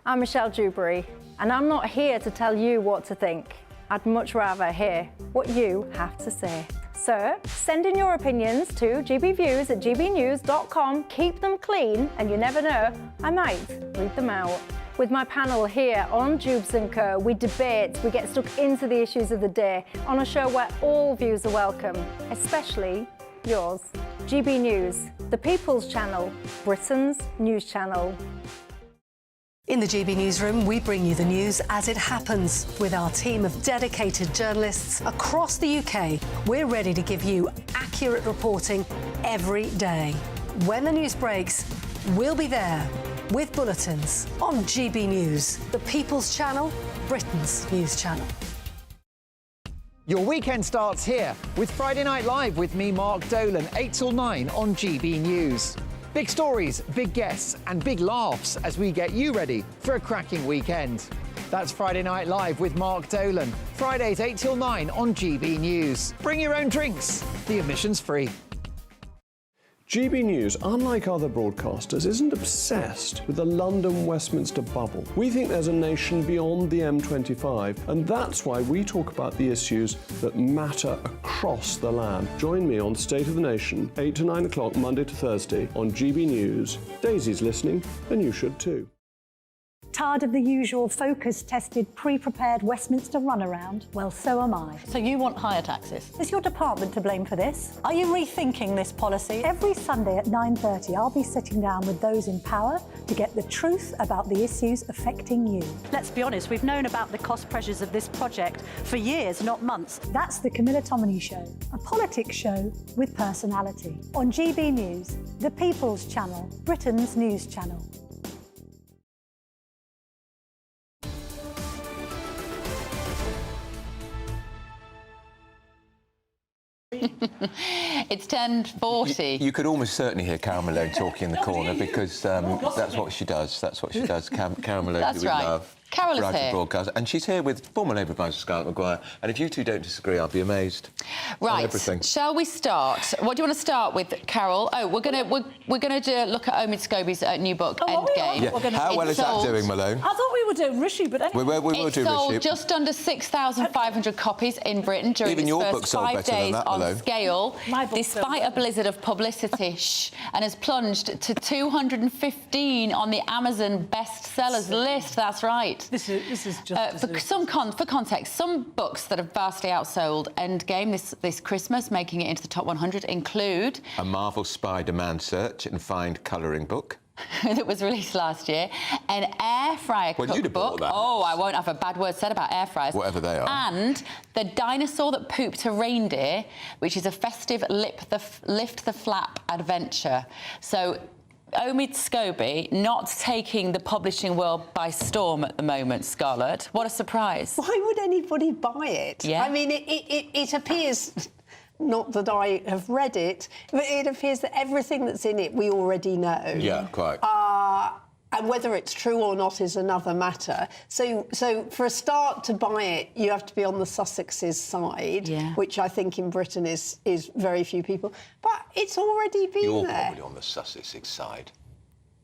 Speaker 1: I'm Michelle Dewberry, and I'm not here to tell you what to think. I'd much rather hear what you have to say. So send in your opinions to gbviews@gbnews.com. Keep them clean, and you never know, I might read them out. With my panel here on Jubes & Co, we debate, we get stuck into the issues of the day on a show where all views are welcome, especially yours. GB News, the People's Channel, Britain's news channel.
Speaker 29: In the GB Newsroom, we bring you the news as it happens. With our team of dedicated journalists across the UK, we're ready to give you accurate reporting every day. When the news breaks, we'll be there with bulletins on GB News, the People's Channel, Britain's news channel.
Speaker 20: Your weekend starts here with Friday Night Live with me, Mark Dolan, 8 till 9 on GB News. Big stories, big guests and big laughs as we get you ready for a cracking weekend. That's Friday Night Live with Mark Dolan. Fridays 8 till 9 on GB News. Bring your own drinks. The admission's free.
Speaker 6: GB News, unlike other broadcasters, isn't obsessed with the London-Westminster bubble. We think there's a nation beyond the M25, and that's why we talk about the issues that matter across the land. Join me on State of the Nation, 8 to 9 o'clock, Monday to Thursday, on GB News. Daisy's listening, and you should too.
Speaker 5: Tired of the usual focus-tested, pre-prepared Westminster runaround? Well, so am I. So you want higher taxes? Is your department to blame for this? Are you rethinking this policy? Every Sunday at 9:30, I'll be sitting down with those in power to get the truth about the issues affecting you. Let's be honest, we've known about the cost pressures of this project for years, not months. That's the Camilla Tominey Show, a politics show with personality. On GB News, the People's Channel, Britain's news channel.
Speaker 4: It's 10:40.
Speaker 3: You could almost certainly hear Carol Malone talking in the corner because that's what she does. That's what she does. Carol Malone,
Speaker 4: That's
Speaker 3: who we
Speaker 4: right.
Speaker 3: love.
Speaker 4: Carol is
Speaker 3: writer,
Speaker 4: here.
Speaker 3: broadcaster, and she's here with former Labour Advisor Scarlett Maguire. And if you two don't disagree, I'll be amazed.
Speaker 4: Right.
Speaker 3: Everything.
Speaker 4: Shall we start? What do you want to start with, Carol? Oh, we're gonna look at Omid Scobie's new book, Endgame.
Speaker 3: Yeah. How well is that doing, Malone?
Speaker 5: I thought we were doing Rishi, but anyway.
Speaker 3: We will
Speaker 4: It
Speaker 3: do
Speaker 4: sold
Speaker 3: Rishi.
Speaker 4: just under 6,500 copies in Britain during
Speaker 3: Even
Speaker 4: its
Speaker 3: your
Speaker 4: first
Speaker 3: book sold
Speaker 4: 5
Speaker 3: better than
Speaker 4: days
Speaker 3: that,
Speaker 4: on
Speaker 3: Malone.
Speaker 4: scale,
Speaker 5: My book
Speaker 4: despite a blizzard of publicity, and has plunged to 215 on the Amazon bestsellers list. That's right.
Speaker 5: This is just
Speaker 4: for context, some books that have vastly outsold Endgame this Christmas, making it into the top 100, include
Speaker 3: A Marvel Spider-Man Search and Find colouring book.
Speaker 4: that was released last year, an air fryer
Speaker 3: Well, you'd have bought
Speaker 4: cookbook.
Speaker 3: that.
Speaker 4: Oh, I won't have a bad word said about air fryers.
Speaker 3: Whatever they are.
Speaker 4: And The Dinosaur That Pooped a Reindeer, which is a festive lift the flap adventure. So Omid Scobie not taking the publishing world by storm at the moment, Scarlett. What a surprise.
Speaker 28: Why would anybody buy it?
Speaker 4: Yeah.
Speaker 28: I mean, it appears, not that I have read it, but it appears that everything that's in it we already know.
Speaker 3: Yeah, quite.
Speaker 28: And whether it's true or not is another matter. So for a start, to buy it, you have to be on the Sussexes side, which I think in Britain is very few people. But it's already been
Speaker 3: You're
Speaker 28: there.
Speaker 3: probably on the Sussexes side.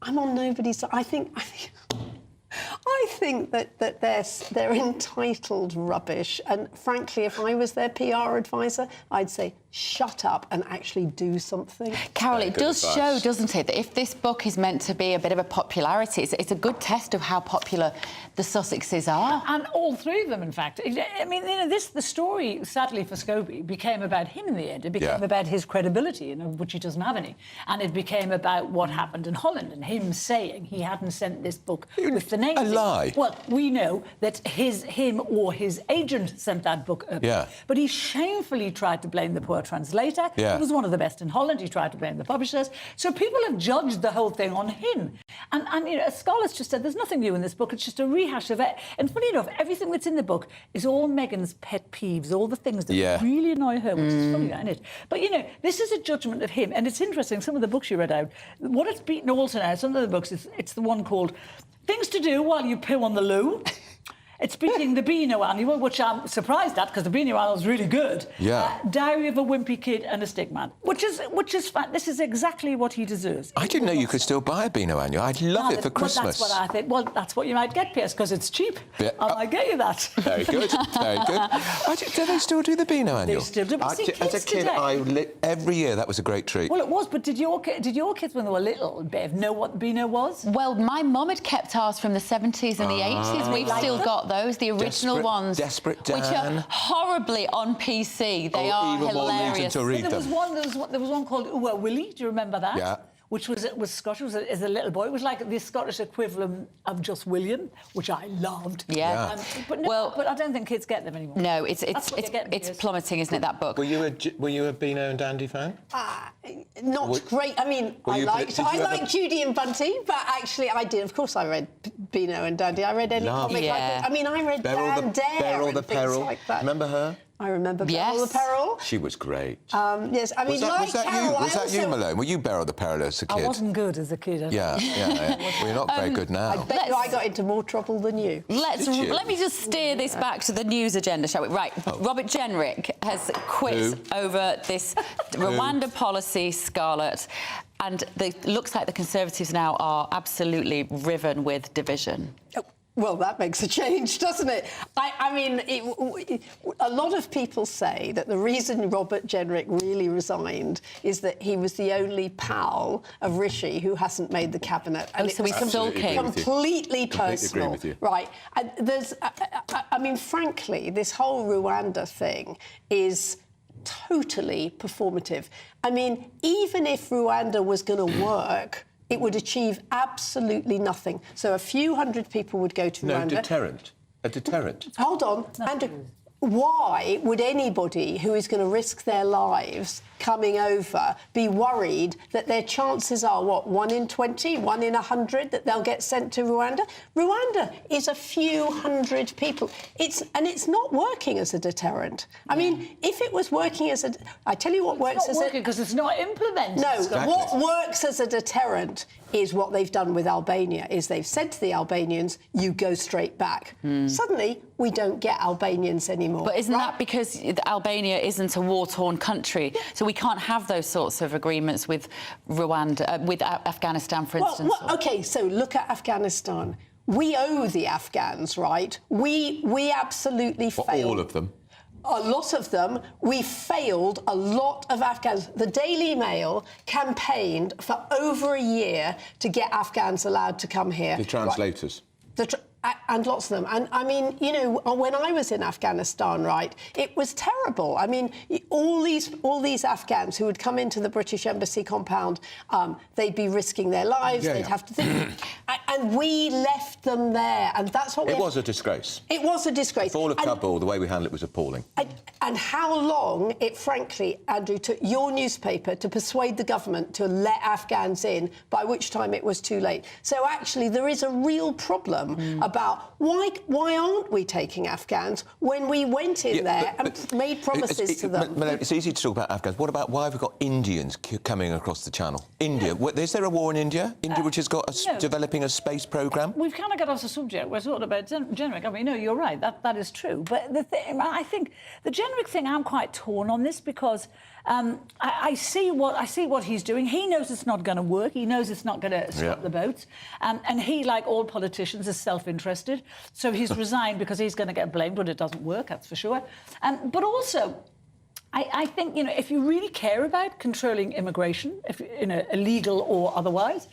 Speaker 28: I'm on nobody's side. I think that they're entitled rubbish. And frankly, if I was their PR advisor, I'd say, shut up and actually do something.
Speaker 4: Carol, it does show, doesn't it, that if this book is meant to be a bit of a popularity, it's a good test of how popular the Sussexes are.
Speaker 10: And all three of them, in fact. I mean, you know, the story, sadly for Scobie, became about him in the end. It became about his credibility, which he doesn't have any. And it became about what happened in Holland and him saying he hadn't sent this book with the names.
Speaker 3: A lie.
Speaker 10: Well, we know that him or his agent sent that book up.
Speaker 3: Yeah.
Speaker 10: But he shamefully tried to blame the poor translator.
Speaker 3: Yeah.
Speaker 10: He was one of the best in Holland. He tried to blame the publishers. So people have judged the whole thing on him. And you know, as Scarlett's just said, there's nothing new in this book. It's just a rehash of it. And funny enough, everything that's in the book is all Meghan's pet peeves, all the things that really annoy her, which is funny, isn't it? But, you know, this is a judgment of him. And it's interesting, some of the books you read out, what it's beaten also now, some of the books, it's the one called Things to Do While You Poo on the Loo. It's beating the Beano Annual, which I'm surprised at because the Beano Annual is really good.
Speaker 3: Yeah.
Speaker 10: Diary of a Wimpy Kid and a Stick Man, which is fun. This is exactly what he deserves.
Speaker 3: I didn't know you could still buy a Beano Annual. I'd love it for Christmas.
Speaker 10: Well, that's what I think. Well, that's what you might get, Pierce, because it's cheap. I might get you that.
Speaker 3: Very good, very good. Do they still do the Beano Annual?
Speaker 10: They still do. But see,
Speaker 3: As a kid,
Speaker 10: today,
Speaker 3: every year that was a great treat.
Speaker 10: Well, it was, but did your kids, when they were little, Bev, know what the Beano was?
Speaker 4: Well, my mum had kept ours from the 70s and the 80s. We've still got those, the original ones.
Speaker 3: Desperate Dan.
Speaker 4: Which are horribly on PC. They are
Speaker 3: even more
Speaker 4: hilarious.
Speaker 3: reason to read
Speaker 10: There
Speaker 3: them.
Speaker 10: was one called Ooh Willie. Do you remember that?
Speaker 3: Yeah.
Speaker 10: Which was Scottish, as a little boy. It was like the Scottish equivalent of Just William, which I loved.
Speaker 4: Yeah.
Speaker 10: But I don't think kids get them anymore.
Speaker 4: No, it's
Speaker 10: it's
Speaker 4: plummeting, isn't it, that book?
Speaker 3: Were you a Beano and Dandy fan?
Speaker 28: Not great. I mean, I liked Judy and Bunty, but actually I did. Of course, I read Beano and Dandy. I read any comic. I read Dan Dare
Speaker 3: Beryl the
Speaker 28: and things
Speaker 3: Peril.
Speaker 28: like that.
Speaker 3: Remember her?
Speaker 28: I remember Beryl the Peril.
Speaker 3: She was great.
Speaker 28: Yes, I mean,
Speaker 3: was that you, Malone? Were you Beryl the Peril as a kid?
Speaker 10: I wasn't good as a kid.
Speaker 3: Yeah. Well, you're not very good now.
Speaker 28: I bet I got into more trouble than you.
Speaker 4: Let me just steer this back to the news agenda, shall we? Right, Robert Jenrick has quit over this Rwanda policy, Scarlett, and it looks like the Conservatives now are absolutely riven with division.
Speaker 28: Well, that makes a change, doesn't it? I mean, a lot of people say that the reason Robert Jenrick really resigned is that he was the only pal of Rishi who hasn't made the cabinet. And
Speaker 4: so he's sulking.
Speaker 28: Completely personal.
Speaker 3: Agree with you.
Speaker 28: Right. And I mean, frankly, this whole Rwanda thing is totally performative. I mean, even if Rwanda was going to work, it would achieve absolutely nothing. So a few hundred people would go to Rwanda.
Speaker 3: No deterrent. A deterrent.
Speaker 28: Hold on. Andrew, why would anybody who is going to risk their lives coming over be worried that their chances are, what, 1 in 20, 1 in 100 that they'll get sent to Rwanda? Rwanda is a few hundred people. It's not working as a deterrent. I mean, if it was working as a... I tell you what works as a...
Speaker 10: It's not working because it's not implemented.
Speaker 28: No,
Speaker 3: exactly.
Speaker 28: What works as a deterrent is what they've done with Albania, is they've said to the Albanians, you go straight back. Suddenly, we don't get Albanians anymore.
Speaker 4: But isn't that because Albania isn't a war-torn country? So we can't have those sorts of agreements with Rwanda, with Afghanistan, for instance.
Speaker 28: OK, so look at Afghanistan. We owe the Afghans, right? We absolutely failed.
Speaker 3: All of them?
Speaker 28: A lot of them. We failed a lot of Afghans. The Daily Mail campaigned for over a year to get Afghans allowed to come here.
Speaker 3: The translators?
Speaker 28: Right. And lots of them. And, I mean, you know, when I was in Afghanistan, right, it was terrible. I mean, all these Afghans who would come into the British Embassy compound, they'd be risking their lives, they'd have to think... and we left them there, and that's what
Speaker 3: It was a disgrace.
Speaker 28: It was a disgrace.
Speaker 3: The fall of Kabul, the way we handled it was appalling.
Speaker 28: And how long it, frankly, Andrew, took your newspaper to persuade the government to let Afghans in, by which time it was too late. So, actually, there is a real problem about why aren't we taking Afghans when we went in there and made promises to them.
Speaker 3: It's easy to talk about Afghans. What about why have we got Indians coming across the channel? India. Is there a war in India? India, which has got developing a space programme?
Speaker 10: We've kind of got off the subject. We're talking about Jenrick. I mean, no, you're right. That is true. But the thing, I think the Jenrick thing, I'm quite torn on this because I see what he's doing. He knows it's not going to work. He knows it's not going to stop the boats. And he, like all politicians, is self-interested. So he's resigned because he's going to get blamed when it doesn't work, that's for sure. But also, I think, you know, if you really care about controlling immigration, if you know, illegal or otherwise,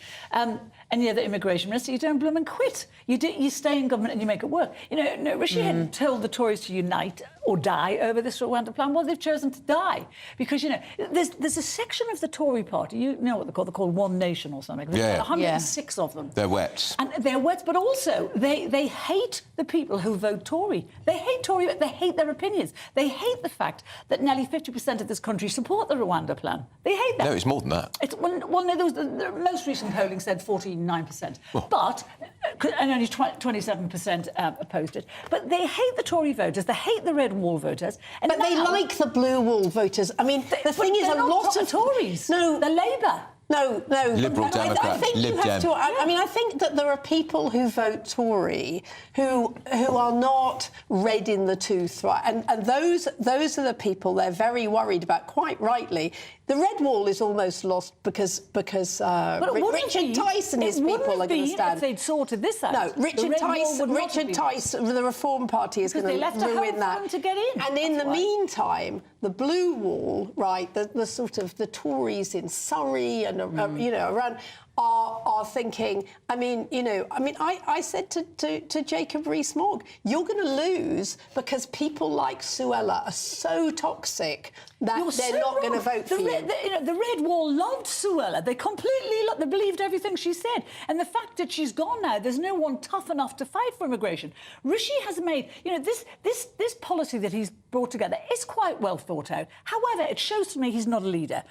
Speaker 10: any other immigration minister, you don't bloom and quit. You stay in government and you make it work. You know, no, Rishi had told the Tories to unite or die over this Rwanda plan. Well, they've chosen to die because, you know, there's a section of the Tory party, you know what they're called One Nation or something. There's 106 of them.
Speaker 3: They're wets.
Speaker 10: And they're wets, but also they hate the people who vote Tory. They hate Tory, they hate their opinions. They hate the fact that nearly 50% of this country support the Rwanda plan. They hate that.
Speaker 3: No, it's more than that.
Speaker 10: Well, no, the most recent polling said 49%. Oh. But, and only 27% opposed it. But they hate the Tory voters, they hate the Red Wall voters. And
Speaker 28: but they like the Blue Wall voters. I mean, the thing is, a lot of
Speaker 10: Tories.
Speaker 28: No,
Speaker 10: they're Labour.
Speaker 28: No.
Speaker 3: Liberal Democrat,
Speaker 28: I think
Speaker 3: Lib
Speaker 28: you have
Speaker 3: Dem.
Speaker 28: to. I mean, I think that there are people who vote Tory who are not red in the tooth, right? And those are the people they're very worried about, quite rightly. The Red Wall is almost lost because Richard Tyson, his people are going to stand.
Speaker 10: If they'd sorted this out.
Speaker 28: No, Richard Tyson, the Reform Party is going to ruin that.
Speaker 10: To get in.
Speaker 28: And in the meantime, the Blue Wall, right, the sort of the Tories in Surrey and you know around. Are thinking, I said to Jacob Rees-Mogg, you're going to lose because people like Suella are so toxic that they're not going to vote for you.
Speaker 10: The Red Wall loved Suella. They they believed everything she said. And the fact that she's gone now, there's no one tough enough to fight for immigration. Rishi has made, this policy that he's brought together is quite well thought out. However, it shows to me he's not a leader.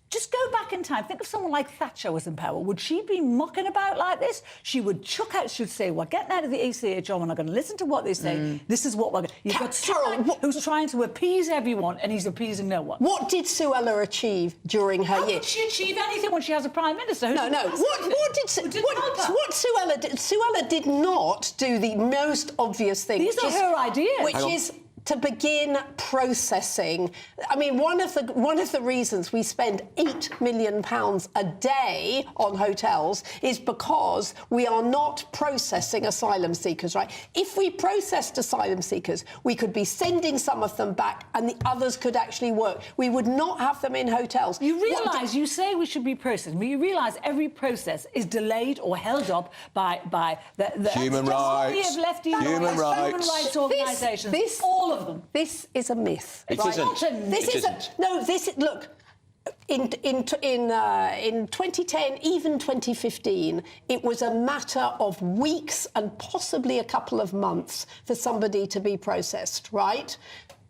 Speaker 10: Just go back in time. Think of someone like Thatcher was in power. Would she be mucking about like this? She would chuck out, she'd say, we're getting out of the ECHR, we're not going to listen to what they say. This is what we're going to... You've got Carol, who's trying to appease everyone, and he's appeasing no one.
Speaker 28: What did Suella achieve during her year?
Speaker 10: How did she achieve anything when she has a Prime Minister?
Speaker 28: No. What Suella did? Suella did not do the most obvious thing.
Speaker 10: These are her ideas.
Speaker 28: Which is to begin processing. I mean, one of the reasons we spend £8 million a day on hotels is because we are not processing asylum seekers, right? If we processed asylum seekers, we could be sending some of them back and the others could actually work. We would not have them in hotels.
Speaker 10: You realise, you say we should be processing, but you realise every process is delayed or held up by the
Speaker 3: human rights, human rights
Speaker 10: organisations, all of them.
Speaker 28: This is a myth.
Speaker 3: It isn't.
Speaker 28: Look. In 2010, even 2015, it was a matter of weeks and possibly a couple of months for somebody to be processed, right?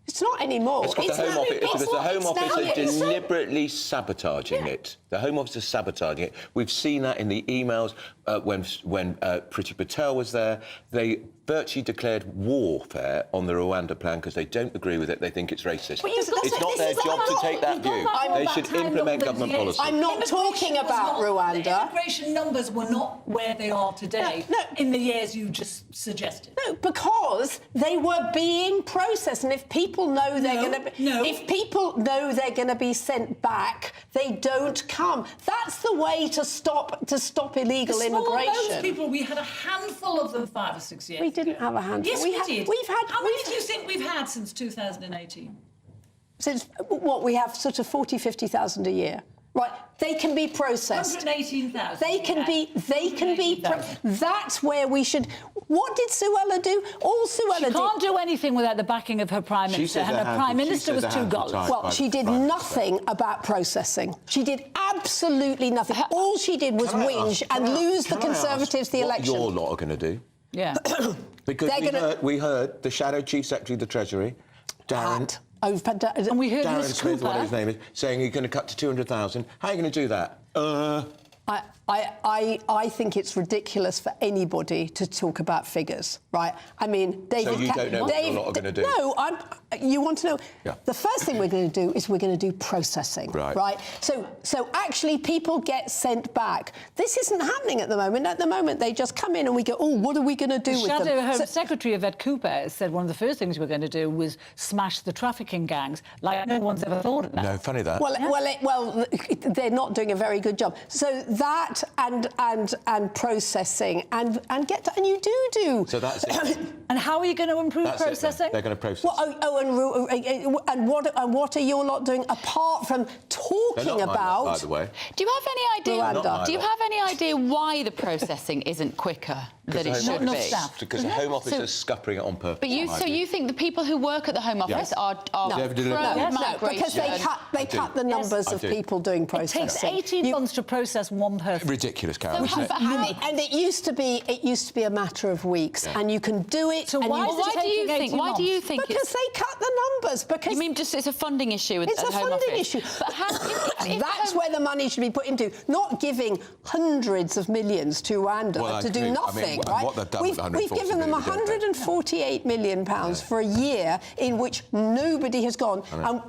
Speaker 28: It's not anymore.
Speaker 3: It's because the Home Office is deliberately sabotaging it. The Home Office is sabotaging it. We've seen that in the emails when Priti Patel was there. They virtually declared warfare on the Rwanda plan because they don't agree with it. They think it's racist. It's not their job to take that view. They should implement government policy.
Speaker 28: I'm not talking about Rwanda.
Speaker 10: The immigration numbers were not where they are today in the years you just suggested.
Speaker 28: No, because they were being processed, and if people know they're going to, if people know they're going to be sent back, they don't come. That's the way to stop illegal immigration.
Speaker 10: Those people, we had a handful of them 5 or 6 years.
Speaker 28: We didn't have a handful.
Speaker 10: Yes, we did. How many do you think we've had since 2018?
Speaker 28: Since what we have, sort of 50,000 a year. Right, they can be processed.
Speaker 10: 118,000.
Speaker 28: They can be. That's where we should. What did Suella do? All Suella did.
Speaker 10: She can't do anything without the backing of her Prime Minister, and her Prime Minister was too godless.
Speaker 28: Well, she did nothing about processing. She did absolutely nothing. All she did was whinge and lose the Conservatives the election.
Speaker 3: What your lot are going to do?
Speaker 10: Yeah.
Speaker 3: Because we heard the Shadow Chief Secretary of the Treasury, Darren...
Speaker 10: And we heard
Speaker 3: Darren
Speaker 10: Liz
Speaker 3: Smith,
Speaker 10: Cooper.
Speaker 3: whatever his name is, saying you're going to cut to 200,000. How are you going to do that?
Speaker 28: I think it's ridiculous for anybody to talk about figures, right? I mean, David...
Speaker 3: So you don't know what your lot are going to do?
Speaker 28: No, you want to know... Yeah. The first thing we're going to do is we're going to do processing, right? So actually people get sent back. This isn't happening at the moment. At the moment, they just come in and we go, oh, what are we going to do with them?
Speaker 10: Shadow Home Secretary Yvette Cooper said one of the first things we're going to do was smash the trafficking gangs, like no one's ever thought of that.
Speaker 3: No, funny that.
Speaker 28: Well, they're not doing a very good job. So that and processing and you do.
Speaker 3: So that's it.
Speaker 10: And how are you going to improve processing?
Speaker 3: They're going to process.
Speaker 28: Well, and what are your lot doing apart from talking about?
Speaker 3: By the way,
Speaker 4: do you have any idea?
Speaker 28: Rwanda.
Speaker 4: Do you have any idea why the processing isn't quicker than it should be?
Speaker 3: Because the Home Office is scuppering it on purpose.
Speaker 4: But you think the people who work at the Home Office are pro-migration?
Speaker 28: No, because they cut the numbers of people doing processing.
Speaker 10: It takes 18 months to process one person.
Speaker 3: Ridiculous, Carol.
Speaker 28: And it used to be a matter of weeks, and you can do it.
Speaker 10: So why
Speaker 4: do you think?
Speaker 28: Because they cut the numbers. Because
Speaker 4: you mean just it's a funding issue at
Speaker 28: It's a
Speaker 4: Home
Speaker 28: funding
Speaker 4: Office?
Speaker 28: issue. But that's where the money should be put into, not giving hundreds of millions to Rwanda to do nothing, right?
Speaker 3: What they've done
Speaker 28: We've given them £148 million for a year in which nobody has gone.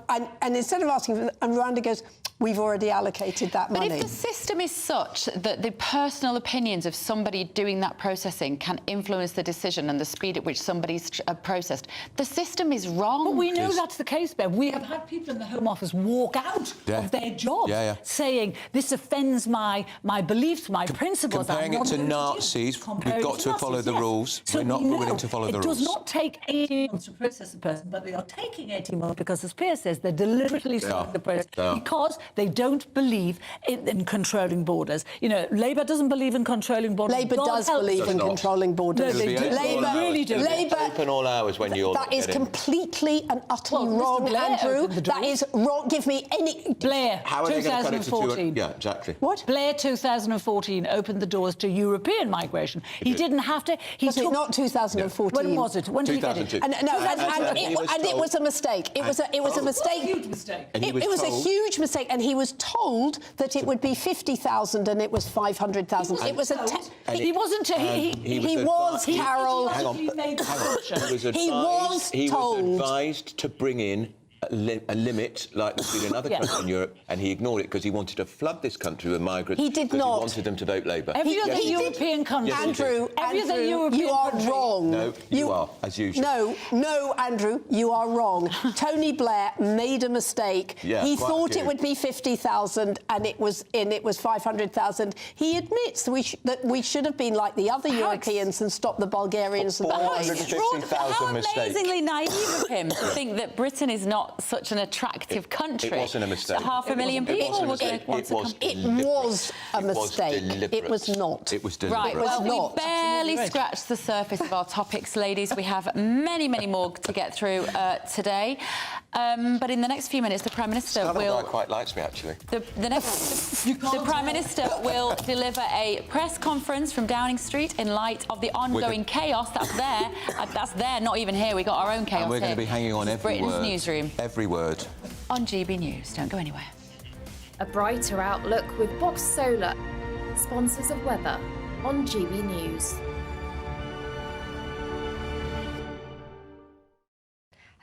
Speaker 28: And instead of asking, and Rwanda goes, we've already allocated that money.
Speaker 4: But if the system is such that the personal opinions of somebody doing that processing can influence the decision and the speed at which somebody's processed, the system is wrong.
Speaker 10: But we know that's the case, Bev. We have had people in the Home Office walk out of their jobs saying, this offends my beliefs, my principles.
Speaker 3: Comparing it to Nazis, we've got to follow the rules. We're not willing to follow the rules.
Speaker 10: It does not take 18 months to process a person, but they are taking 18 months because, as Piers says, they're deliberately slowing the process because they don't believe in controlling borders. You know, Labour doesn't believe in controlling borders.
Speaker 28: Labour does believe in controlling borders.
Speaker 10: No, they do.
Speaker 28: Labour
Speaker 10: really do.
Speaker 28: Labour
Speaker 3: open all hours when you're.
Speaker 28: That is completely and utterly wrong, Andrew. That is wrong. Give me any.
Speaker 10: Blair,
Speaker 3: how are
Speaker 10: 2014.
Speaker 3: Yeah, exactly.
Speaker 28: What?
Speaker 10: Blair, 2014, opened the doors to European migration. He didn't have to. He took
Speaker 28: not 2014.
Speaker 10: When was it? When did he get it?
Speaker 28: And it was a mistake. It was a mistake.
Speaker 10: Huge mistake.
Speaker 28: It was a huge mistake. and he was told that it would be 50,000 and it was 500,000. It was a...
Speaker 10: He wasn't...
Speaker 28: He was, Carol.
Speaker 3: Hang on. He
Speaker 28: was told.
Speaker 3: Advised to bring in a limit like there's been in other countries in Europe, and he ignored it because he wanted to flood this country with migrants.
Speaker 28: He did not.
Speaker 3: He wanted them to vote Labour.
Speaker 10: Every other European country.
Speaker 28: Andrew,
Speaker 10: you
Speaker 28: are wrong.
Speaker 3: No, you are, as usual.
Speaker 28: No, Andrew, you are wrong. Tony Blair made a mistake.
Speaker 3: Yeah,
Speaker 28: he thought it would be 50,000 and it was 500,000. He admits that we should have been like the other Europeans and stopped the Bulgarians and the Romanians.
Speaker 4: How amazingly naive of him to think that Britain is not such an attractive country.
Speaker 3: It wasn't a mistake.
Speaker 4: So 500,000 people were going to want to come.
Speaker 28: It was a mistake. It was not.
Speaker 3: It was deliberate.
Speaker 4: Right, well, we barely scratched the surface of our topics, ladies. We have many, many more to get through today. But in the next few minutes, the Prime Minister will...
Speaker 3: quite likes me, actually.
Speaker 4: The Prime Minister will deliver a press conference from Downing Street in light of the ongoing chaos that's there. That's there, not even here. We got our own chaos
Speaker 3: and we're going to be hanging on every
Speaker 4: Britain's
Speaker 3: word.
Speaker 4: Newsroom.
Speaker 3: Every word.
Speaker 4: On GB News. Don't go anywhere.
Speaker 12: A brighter outlook with Box Solar, sponsors of weather on GB News.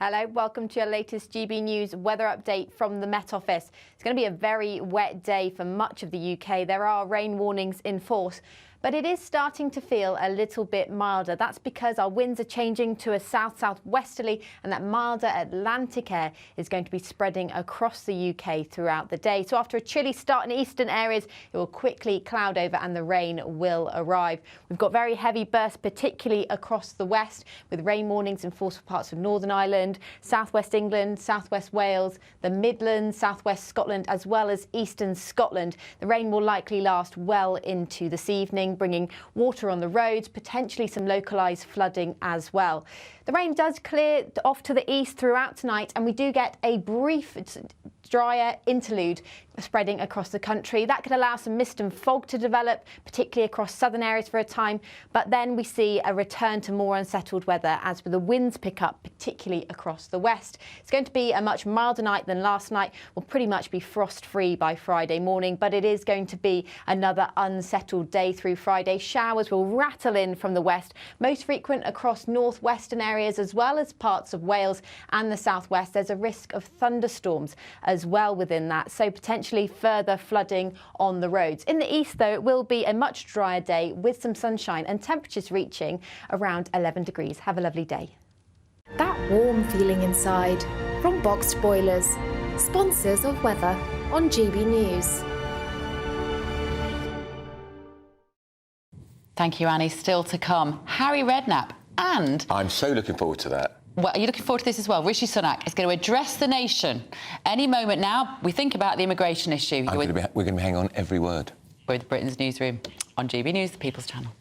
Speaker 1: Hello, welcome to your latest GB News weather update from the Met Office. It's going to be a very wet day for much of the UK. There are rain warnings in force, but it is starting to feel a little bit milder. That's because our winds are changing to a south-southwesterly, and that milder Atlantic air is going to be spreading across the UK throughout the day. So after a chilly start in eastern areas, it will quickly cloud over and the rain will arrive. We've got very heavy bursts, particularly across the west, with rain warnings in force for parts of Northern Ireland, southwest England, southwest Wales, the Midlands, southwest Scotland, as well as eastern Scotland. The rain will likely last well into this evening, bringing water on the roads, potentially some localised flooding as well. The rain does clear off to the east throughout tonight, and we do get a brief drier interlude spreading across the country. That could allow some mist and fog to develop, particularly across southern areas for a time, but then we see a return to more unsettled weather as the winds pick up, particularly across the west. It's going to be a much milder night than last night. We'll pretty much be frost-free by Friday morning, but it is going to be another unsettled day through Friday. Showers will rattle in from the west, most frequent across northwestern areas as well as parts of Wales and the southwest. There's a risk of thunderstorms as well within that, so potentially further flooding on the roads. In the east, though, it will be a much drier day with some sunshine and temperatures reaching around 11 degrees. Have a lovely day.
Speaker 12: That warm feeling inside from Boxed Boilers, sponsors of weather on GB News.
Speaker 4: Thank you, Annie. Still to come, Harry Redknapp and...
Speaker 3: I'm so looking forward to that.
Speaker 4: Well, are you looking forward to this as well? Rishi Sunak is going to address the nation any moment now. We think about the immigration issue.
Speaker 3: We're going to be hanging on every word.
Speaker 4: With Britain's Newsroom on GB News, the People's Channel.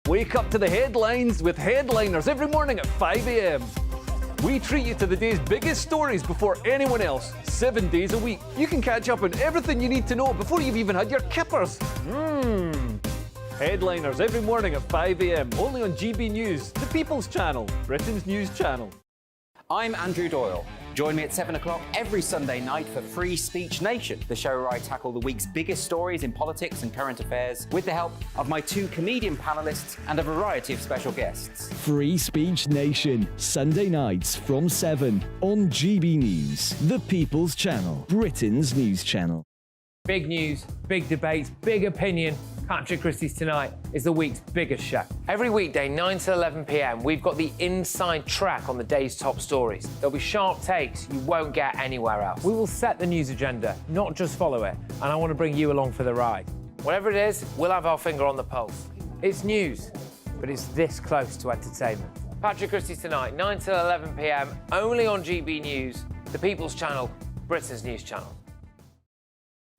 Speaker 2: Wake up to the headlines with Headliners every morning at 5 a.m. We treat you to the day's biggest stories before anyone else, 7 days a week. You can catch up on everything you need to know before you've even had your kippers. Headliners every morning at 5 a.m, only on GB News, the People's Channel, Britain's news channel.
Speaker 15: I'm Andrew Doyle. Join me at 7 o'clock every Sunday night for Free Speech Nation, the show where I tackle the week's biggest stories in politics and current affairs with the help of my 2 comedian panellists and a variety of special guests.
Speaker 13: Free Speech Nation, Sunday nights from 7 on GB News, the People's Channel, Britain's news channel.
Speaker 14: Big news, big debates, big opinion. Patrick Christie's Tonight is the week's biggest show. Every weekday, 9 to 11 p.m, we've got the inside track on the day's top stories. There'll be sharp takes you won't get anywhere else. We will set the news agenda, not just follow it, and I want to bring you along for the ride. Whatever it is, we'll have our finger on the pulse. It's news, but it's this close to entertainment. Patrick Christie's Tonight, 9 to 11 p.m, only on GB News, the People's Channel, Britain's news channel.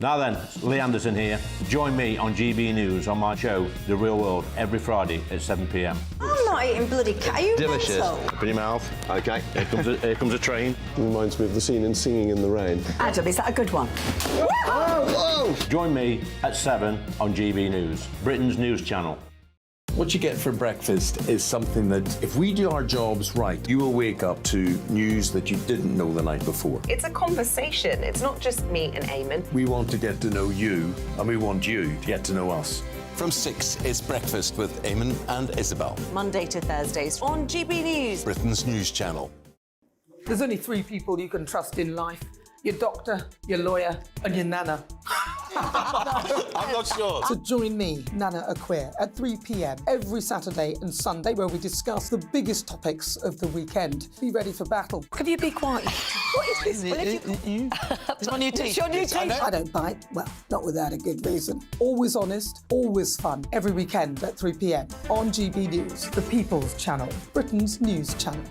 Speaker 18: Now then, Lee Anderson here. Join me on GB News on my show, The Real World, every Friday at 7 p.m.
Speaker 16: I'm not eating bloody cat. Are you
Speaker 6: Delicious.
Speaker 16: mental?
Speaker 6: Open your mouth. OK, here comes a train. Reminds me of the scene in Singing in the Rain.
Speaker 5: Adam, is that a good one?
Speaker 18: Join me at 7 on GB News, Britain's news channel.
Speaker 7: What you get for breakfast is something that, if we do our jobs right, you will wake up to news that you didn't know the night before.
Speaker 9: It's a conversation. It's not just me and Eamon.
Speaker 7: We want to get to know you, and we want you to get to know us.
Speaker 11: From 6, it's Breakfast with Eamon and Isabel.
Speaker 9: Monday to Thursdays on GB News.
Speaker 11: Britain's news channel.
Speaker 17: There's only 3 people you can trust in life. Your doctor, your lawyer, and your nana.
Speaker 11: I'm not sure.
Speaker 17: So join me, Nana Aquare, at 3 p.m. every Saturday and Sunday, where we discuss the biggest topics of the weekend. Be ready for battle. Could you be quiet? What is this?
Speaker 9: It's my new
Speaker 17: It's your new teeth. I don't bite. Well, not without a good reason. Always honest, always fun. Every weekend at 3 p.m. on GB News, the People's Channel, Britain's news channel.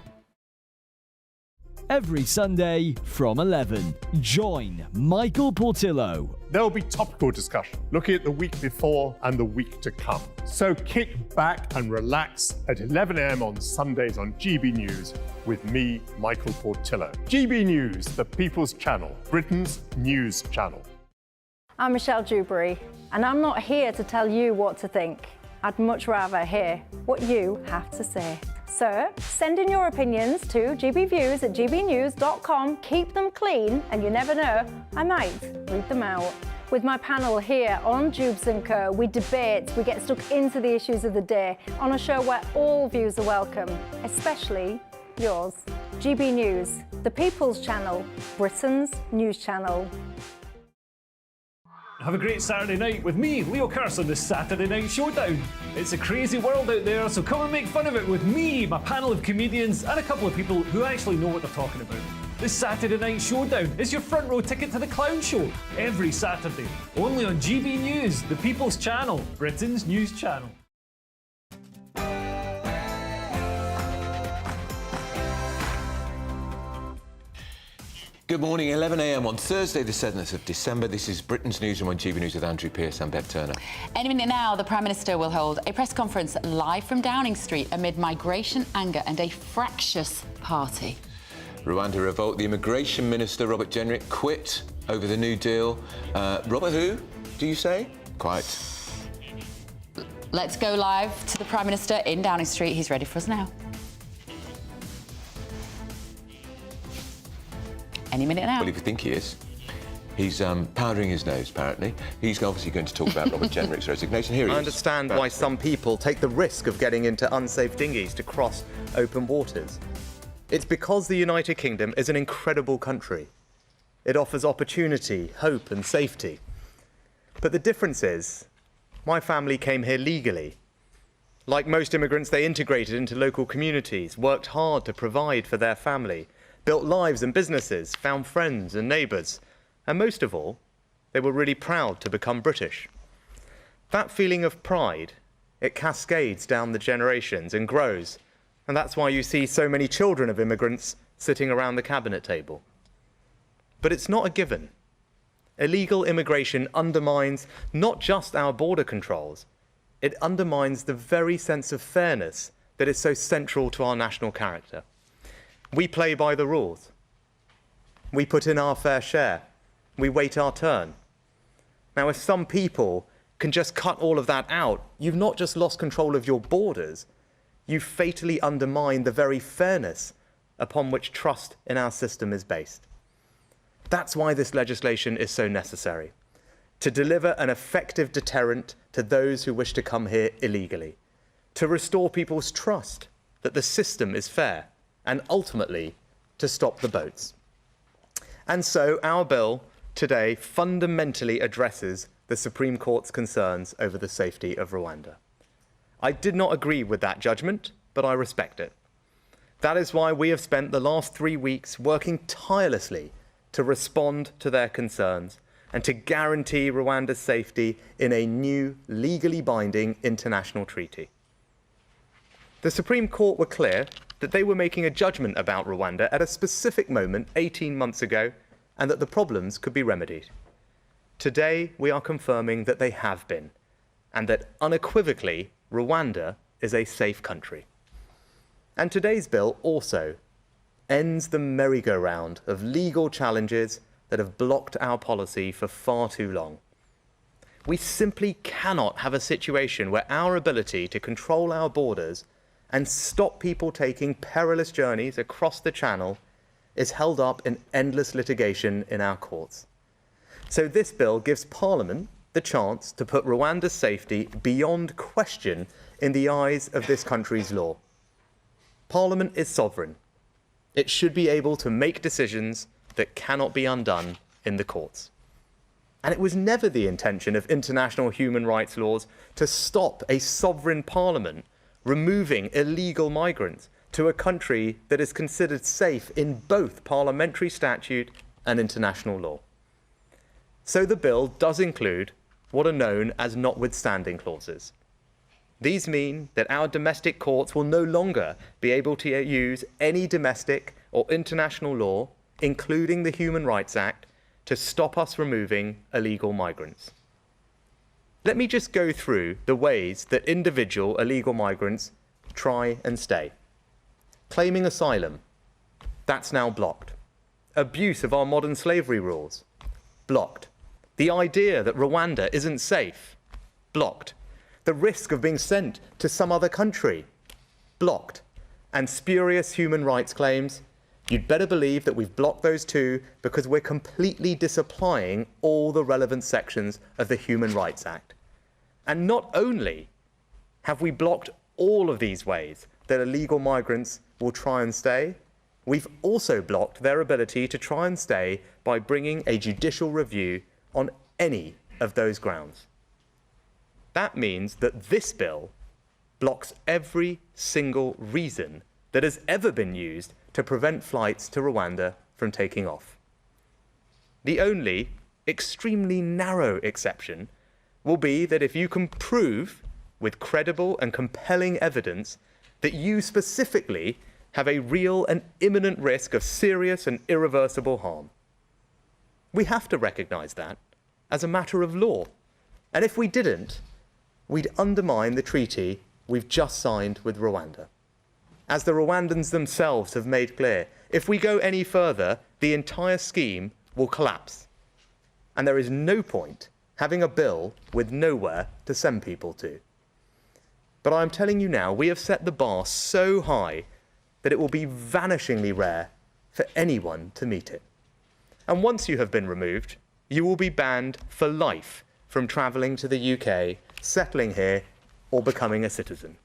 Speaker 13: Every Sunday from 11, join Michael Portillo.
Speaker 21: There'll be topical discussion, looking at the week before and the week to come. So kick back and relax at 11 a.m. on Sundays on GB News with me, Michael Portillo. GB News, the People's Channel, Britain's news channel.
Speaker 1: I'm Michelle Dewberry, and I'm not here to tell you what to think. I'd much rather hear what you have to say. So send in your opinions to gbviews@gbnews.com. Keep them clean, and you never know, I might read them out. With my panel here on Jubes & Co, we debate, we get stuck into the issues of the day on a show where all views are welcome, especially yours. GB News, the People's Channel, Britain's news channel.
Speaker 2: Have a great Saturday night with me, Leo Curse, on the Saturday Night Showdown. It's a crazy world out there, so come and make fun of it with me, my panel of comedians, and a couple of people who actually know what they're talking about. This Saturday Night Showdown is your front row ticket to the clown show every Saturday, only on GB News, the People's Channel, Britain's news channel.
Speaker 3: Good morning, 11 a.m. on Thursday, the 7th of December. This is Britain's Newsroom on GB News with Andrew Pearce and Bev Turner.
Speaker 4: Any minute now, the Prime Minister will hold a press conference live from Downing Street amid migration, anger and a fractious party.
Speaker 3: Rwanda revolt. The Immigration Minister, Robert Jenrick, quit over the New Deal. Robert who, do you say? Quite.
Speaker 4: Let's go live to the Prime Minister in Downing Street. He's ready for us now. Any minute now.
Speaker 3: Well, if you think he is. He's powdering his nose, apparently. He's obviously going to talk about Robert Jenrick's resignation. Here he is.
Speaker 22: I understand why some people take the risk of getting into unsafe dinghies to cross open waters. It's because the United Kingdom is an incredible country. It offers opportunity, hope and safety. But the difference is, my family came here legally. Like most immigrants, they integrated into local communities, worked hard to provide for their family, built lives and businesses, found friends and neighbours, and most of all, they were really proud to become British. That feeling of pride, it cascades down the generations and grows, and that's why you see so many children of immigrants sitting around the cabinet table. But it's not a given. Illegal immigration undermines not just our border controls, it undermines the very sense of fairness that is so central to our national character. We play by the rules. We put in our fair share. We wait our turn. Now, if some people can just cut all of that out, you've not just lost control of your borders, you've fatally undermined the very fairness upon which trust in our system is based. That's why this legislation is so necessary, to deliver an effective deterrent to those who wish to come here illegally, to restore people's trust that the system is fair, and ultimately to stop the boats. And so our bill today fundamentally addresses the Supreme Court's concerns over the safety of Rwanda. I did not agree with that judgment, but I respect it. That is why we have spent the last 3 weeks working tirelessly to respond to their concerns and to guarantee Rwanda's safety in a new, legally binding international treaty. The Supreme Court were clear that they were making a judgment about Rwanda at a specific moment 18 months ago, and that the problems could be remedied. Today, we are confirming that they have been, and that unequivocally, Rwanda is a safe country. And today's bill also ends the merry-go-round of legal challenges that have blocked our policy for far too long. We simply cannot have a situation where our ability to control our borders and stop people taking perilous journeys across the Channel is held up in endless litigation in our courts. So this bill gives Parliament the chance to put Rwanda's safety beyond question in the eyes of this country's law. Parliament is sovereign. It should be able to make decisions that cannot be undone in the courts. And it was never the intention of international human rights laws to stop a sovereign parliament removing illegal migrants to a country that is considered safe in both parliamentary statute and international law. So the bill does include what are known as notwithstanding clauses. These mean that our domestic courts will no longer be able to use any domestic or international law, including the Human Rights Act, to stop us removing illegal migrants. Let me just go through the ways that individual illegal migrants try and stay. Claiming asylum, that's now blocked. Abuse of our modern slavery rules, blocked. The idea that Rwanda isn't safe, blocked. The risk of being sent to some other country, blocked. And spurious human rights claims, you'd better believe that we've blocked those too, because we're completely disapplying all the relevant sections of the Human Rights Act. And not only have we blocked all of these ways that illegal migrants will try and stay, we've also blocked their ability to try and stay by bringing a judicial review on any of those grounds. That means that this bill blocks every single reason that has ever been used to prevent flights to Rwanda from taking off. The only extremely narrow exception will be that if you can prove with credible and compelling evidence that you specifically have a real and imminent risk of serious and irreversible harm. We have to recognise that as a matter of law. And if we didn't, we'd undermine the treaty we've just signed with Rwanda. As the Rwandans themselves have made clear, if we go any further, the entire scheme will collapse. And there is no point having a bill with nowhere to send people to. But I'm telling you now, we have set the bar so high that it will be vanishingly rare for anyone to meet it. And once you have been removed, you will be banned for life from travelling to the UK, settling here, or becoming a citizen.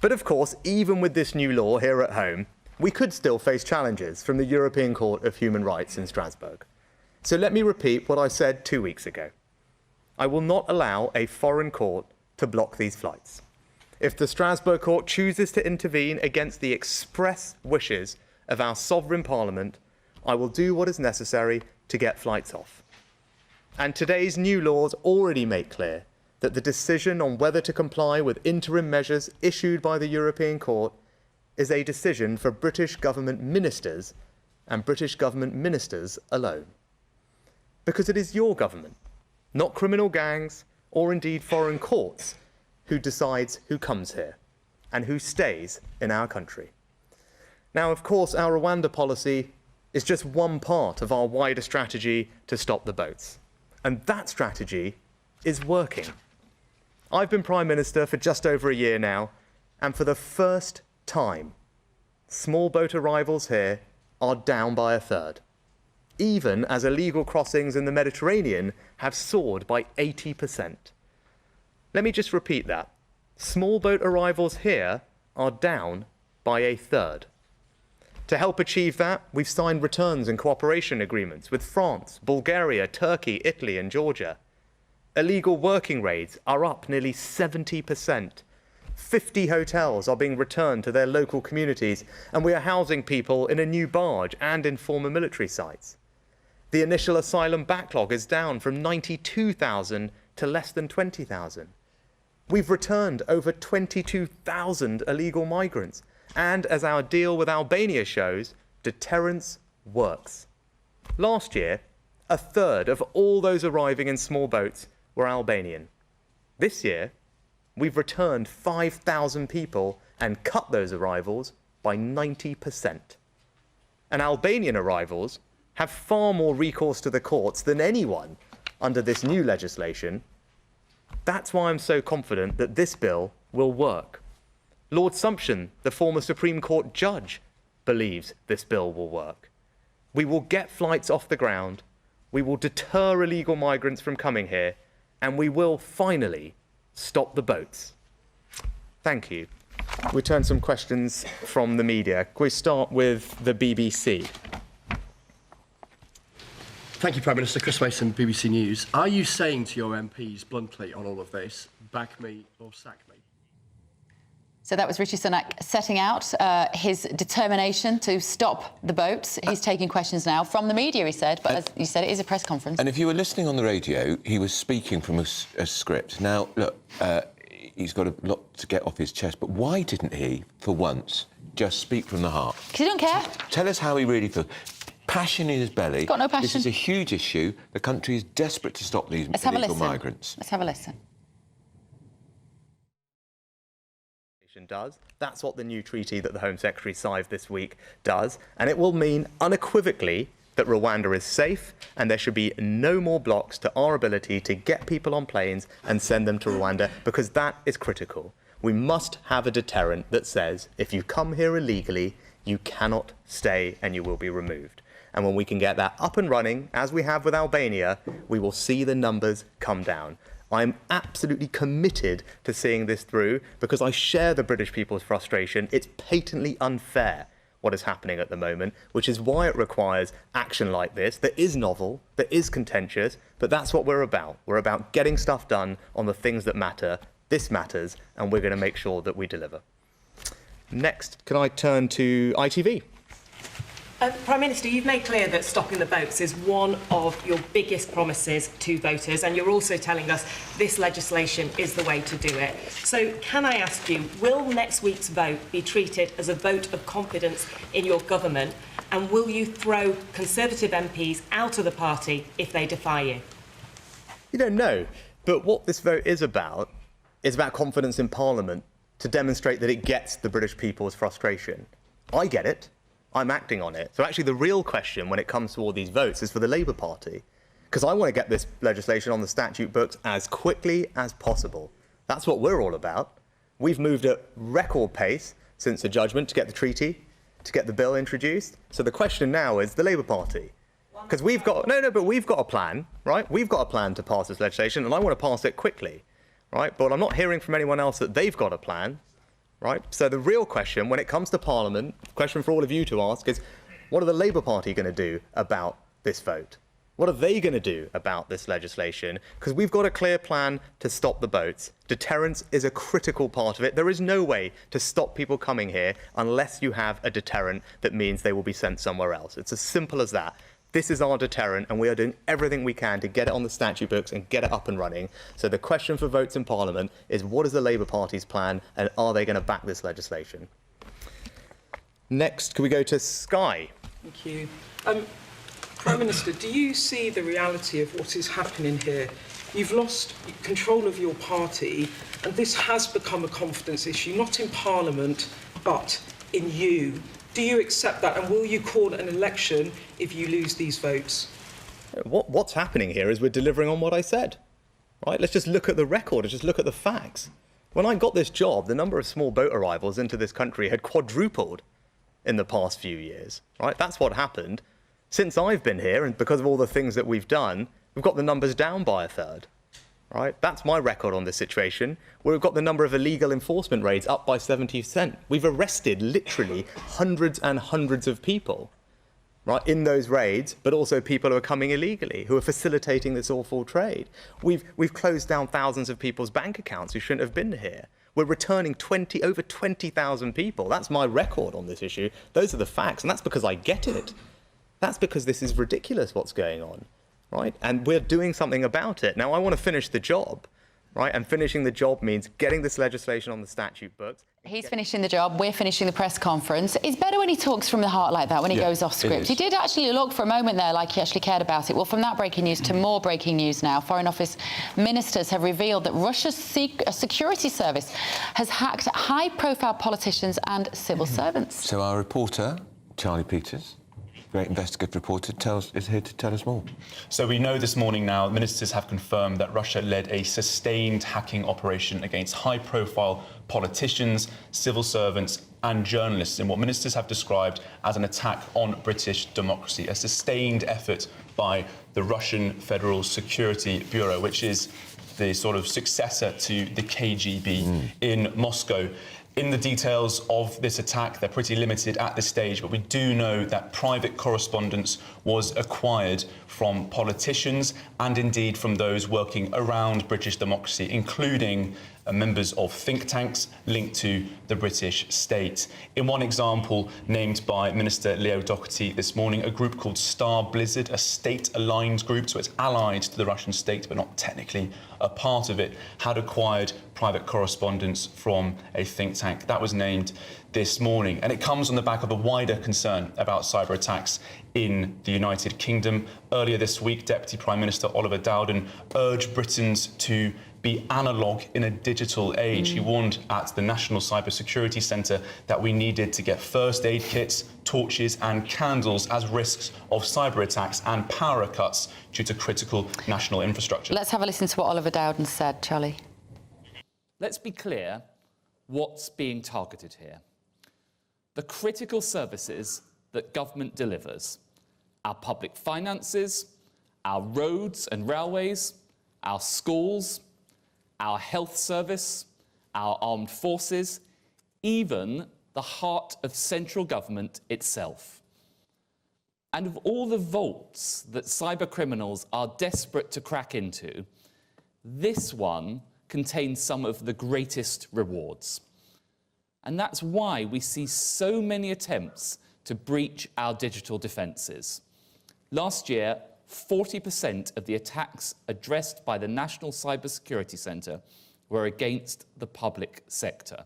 Speaker 22: But of course, even with this new law here at home, we could still face challenges from the European Court of Human Rights in Strasbourg. So let me repeat what I said 2 weeks ago. I will not allow a foreign court to block these flights. If the Strasbourg Court chooses to intervene against the express wishes of our sovereign parliament, I will do what is necessary to get flights off. And today's new laws already make clear that the decision on whether to comply with interim measures issued by the European Court is a decision for British government ministers and British government ministers alone. Because it is your government, not criminal gangs or indeed foreign courts, who decides who comes here and who stays in our country. Now, of course, our Rwanda policy is just one part of our wider strategy to stop the boats. And that strategy is working. I've been Prime Minister for just over a year now, and for the first time, small boat arrivals here are down by a third, even as illegal crossings in the Mediterranean have soared by 80%. Let me just repeat that. Small boat arrivals here are down by a third. To help achieve that, we've signed returns and cooperation agreements with France, Bulgaria, Turkey, Italy, and Georgia. Illegal working raids are up nearly 70%. 50 hotels are being returned to their local communities, and we are housing people in a new barge and in former military sites. The initial asylum backlog is down from 92,000 to less than 20,000. We've returned over 22,000 illegal migrants. And as our deal with Albania shows, deterrence works. Last year, a third of all those arriving in small boats were Albanian. This year, we've returned 5,000 people and cut those arrivals by 90%. And Albanian arrivals have far more recourse to the courts than anyone under this new legislation. That's why I'm so confident that this bill will work. Lord Sumption, the former Supreme Court judge, believes this bill will work. We will get flights off the ground, we will deter illegal migrants from coming here, and we will finally stop the boats. Thank you. We turn some questions from the media. Can we start with the BBC?
Speaker 8: Thank you, Prime Minister. Chris Mason, BBC News. Are you saying to your MPs bluntly on all of this, back me or sack me?
Speaker 4: So that was Rishi Sunak setting out his determination to stop the boats. He's taking questions now from the media, he said, but as you said, it is a press conference.
Speaker 3: And if you were listening on the radio, he was speaking from a script. Now, look, he's got a lot to get off his chest, but why didn't he, for once, just speak from the heart?
Speaker 4: Because he don't care.
Speaker 3: Tell us how he really feels. Passion in his belly.
Speaker 4: He's got no passion.
Speaker 3: This is a huge issue. The country is desperate to stop these illegal migrants.
Speaker 4: Let's have a listen.
Speaker 22: Does. That's what the new treaty that the Home Secretary signed this week does, and it will mean unequivocally that Rwanda is safe and there should be no more blocks to our ability to get people on planes and send them to Rwanda, because that is critical. We must have a deterrent that says if you come here illegally, you cannot stay and you will be removed. And when we can get that up and running, as we have with Albania, we will see the numbers come down. I'm absolutely committed to seeing this through because I share the British people's frustration. It's patently unfair what is happening at the moment, which is why it requires action like this that is novel, that is contentious, but that's what we're about. We're about getting stuff done on the things that matter. This matters, and we're going to make sure that we deliver. Next, can I turn to ITV?
Speaker 19: Prime Minister, you've made clear that stopping the boats is one of your biggest promises to voters, and you're also telling us this legislation is the way to do it. So can I ask you, will next week's vote be treated as a vote of confidence in your government, and will you throw Conservative MPs out of the party if they defy you?
Speaker 22: You don't know, but what this vote is about confidence in Parliament to demonstrate that it gets the British people's frustration. I get it. I'm acting on it. So actually the real question when it comes to all these votes is for the Labour Party, because I want to get this legislation on the statute books as quickly as possible. That's what we're all about. We've moved at record pace since the judgment to get the treaty, to get the bill introduced. So the question now is the Labour Party. Because we've got, but we've got a plan, right? We've got a plan to pass this legislation, and I want to pass it quickly, right? But I'm not hearing from anyone else that they've got a plan. Right? So the real question, when it comes to Parliament, question for all of you to ask is, what are the Labour Party going to do about this vote? What are they going to do about this legislation? Because we've got a clear plan to stop the boats. Deterrence is a critical part of it. There is no way to stop people coming here unless you have a deterrent that means they will be sent somewhere else. It's as simple as that. This is our deterrent, and we are doing everything we can to get it on the statute books and get it up and running. So the question for votes in Parliament is, what is the Labour Party's plan, and are they going to back this legislation? Next, can we go to Sky?
Speaker 20: Thank you. Prime Minister, do you see the reality of what is happening here? You've lost control of your party, and this has become a confidence issue, not in Parliament, but in you. Do you accept that, and will you call an election if you lose these votes?
Speaker 22: What's happening here is we're delivering on what I said. Right? Let's just look at the record, let's just look at the facts. When I got this job, the number of small boat arrivals into this country had quadrupled in the past few years. Right? That's what happened. Since I've been here, and because of all the things that we've done, we've got the numbers down by a third. Right? That's my record on this situation. We've got the number of illegal enforcement raids up by 70%. We've arrested literally hundreds and hundreds of people, right, in those raids, but also people who are coming illegally, who are facilitating this awful trade. We've closed down thousands of people's bank accounts who shouldn't have been here. We're returning over 20,000 people. That's my record on this issue. Those are the facts, and that's because I get it. That's because this is ridiculous what's going on. Right? And we're doing something about it. Now, I want to finish the job, right? And finishing the job means getting this legislation on the statute books.
Speaker 4: He's finishing the job, we're finishing the press conference. It's better when he talks from the heart like that, when he goes off script. He did actually look for a moment there like he actually cared about it. Well, from that breaking news to more breaking news now, Foreign Office ministers have revealed that Russia's security service has hacked high-profile politicians and civil servants.
Speaker 3: So our reporter, Charlie Peters, great investigative reporter, is here to tell us more.
Speaker 10: So we know this morning now, ministers have confirmed that Russia led a sustained hacking operation against high-profile politicians, civil servants and journalists in what ministers have described as an attack on British democracy, a sustained effort by the Russian Federal Security Bureau, which is the sort of successor to the KGB in Moscow. In the details of this attack, they're pretty limited at this stage, but we do know that private correspondence was acquired from politicians and indeed from those working around British democracy, including members of think tanks linked to the British state. In one example, named by Minister Leo Doherty this morning, a group called Star Blizzard, a state-aligned group, so it's allied to the Russian state but not technically a part of it, had acquired private correspondence from a think tank. That was named this morning, and it comes on the back of a wider concern about cyber attacks in the United Kingdom. Earlier this week, Deputy Prime Minister Oliver Dowden urged Britons to be analogue in a digital age. He warned at the National Cyber Security Centre that we needed to get first aid kits, torches and candles as risks of cyber attacks and power cuts due to critical national infrastructure.
Speaker 4: Let's have a listen to what Oliver Dowden said, Charlie.
Speaker 12: Let's be clear what's being targeted here. The critical services that government delivers, our public finances, our roads and railways, our schools, our health service, our armed forces, even the heart of central government itself. And of all the vaults that cyber criminals are desperate to crack into, this one contains some of the greatest rewards. And that's why we see so many attempts to breach our digital defences. Last year, 40% of the attacks addressed by the National Cyber Security Centre were against the public sector.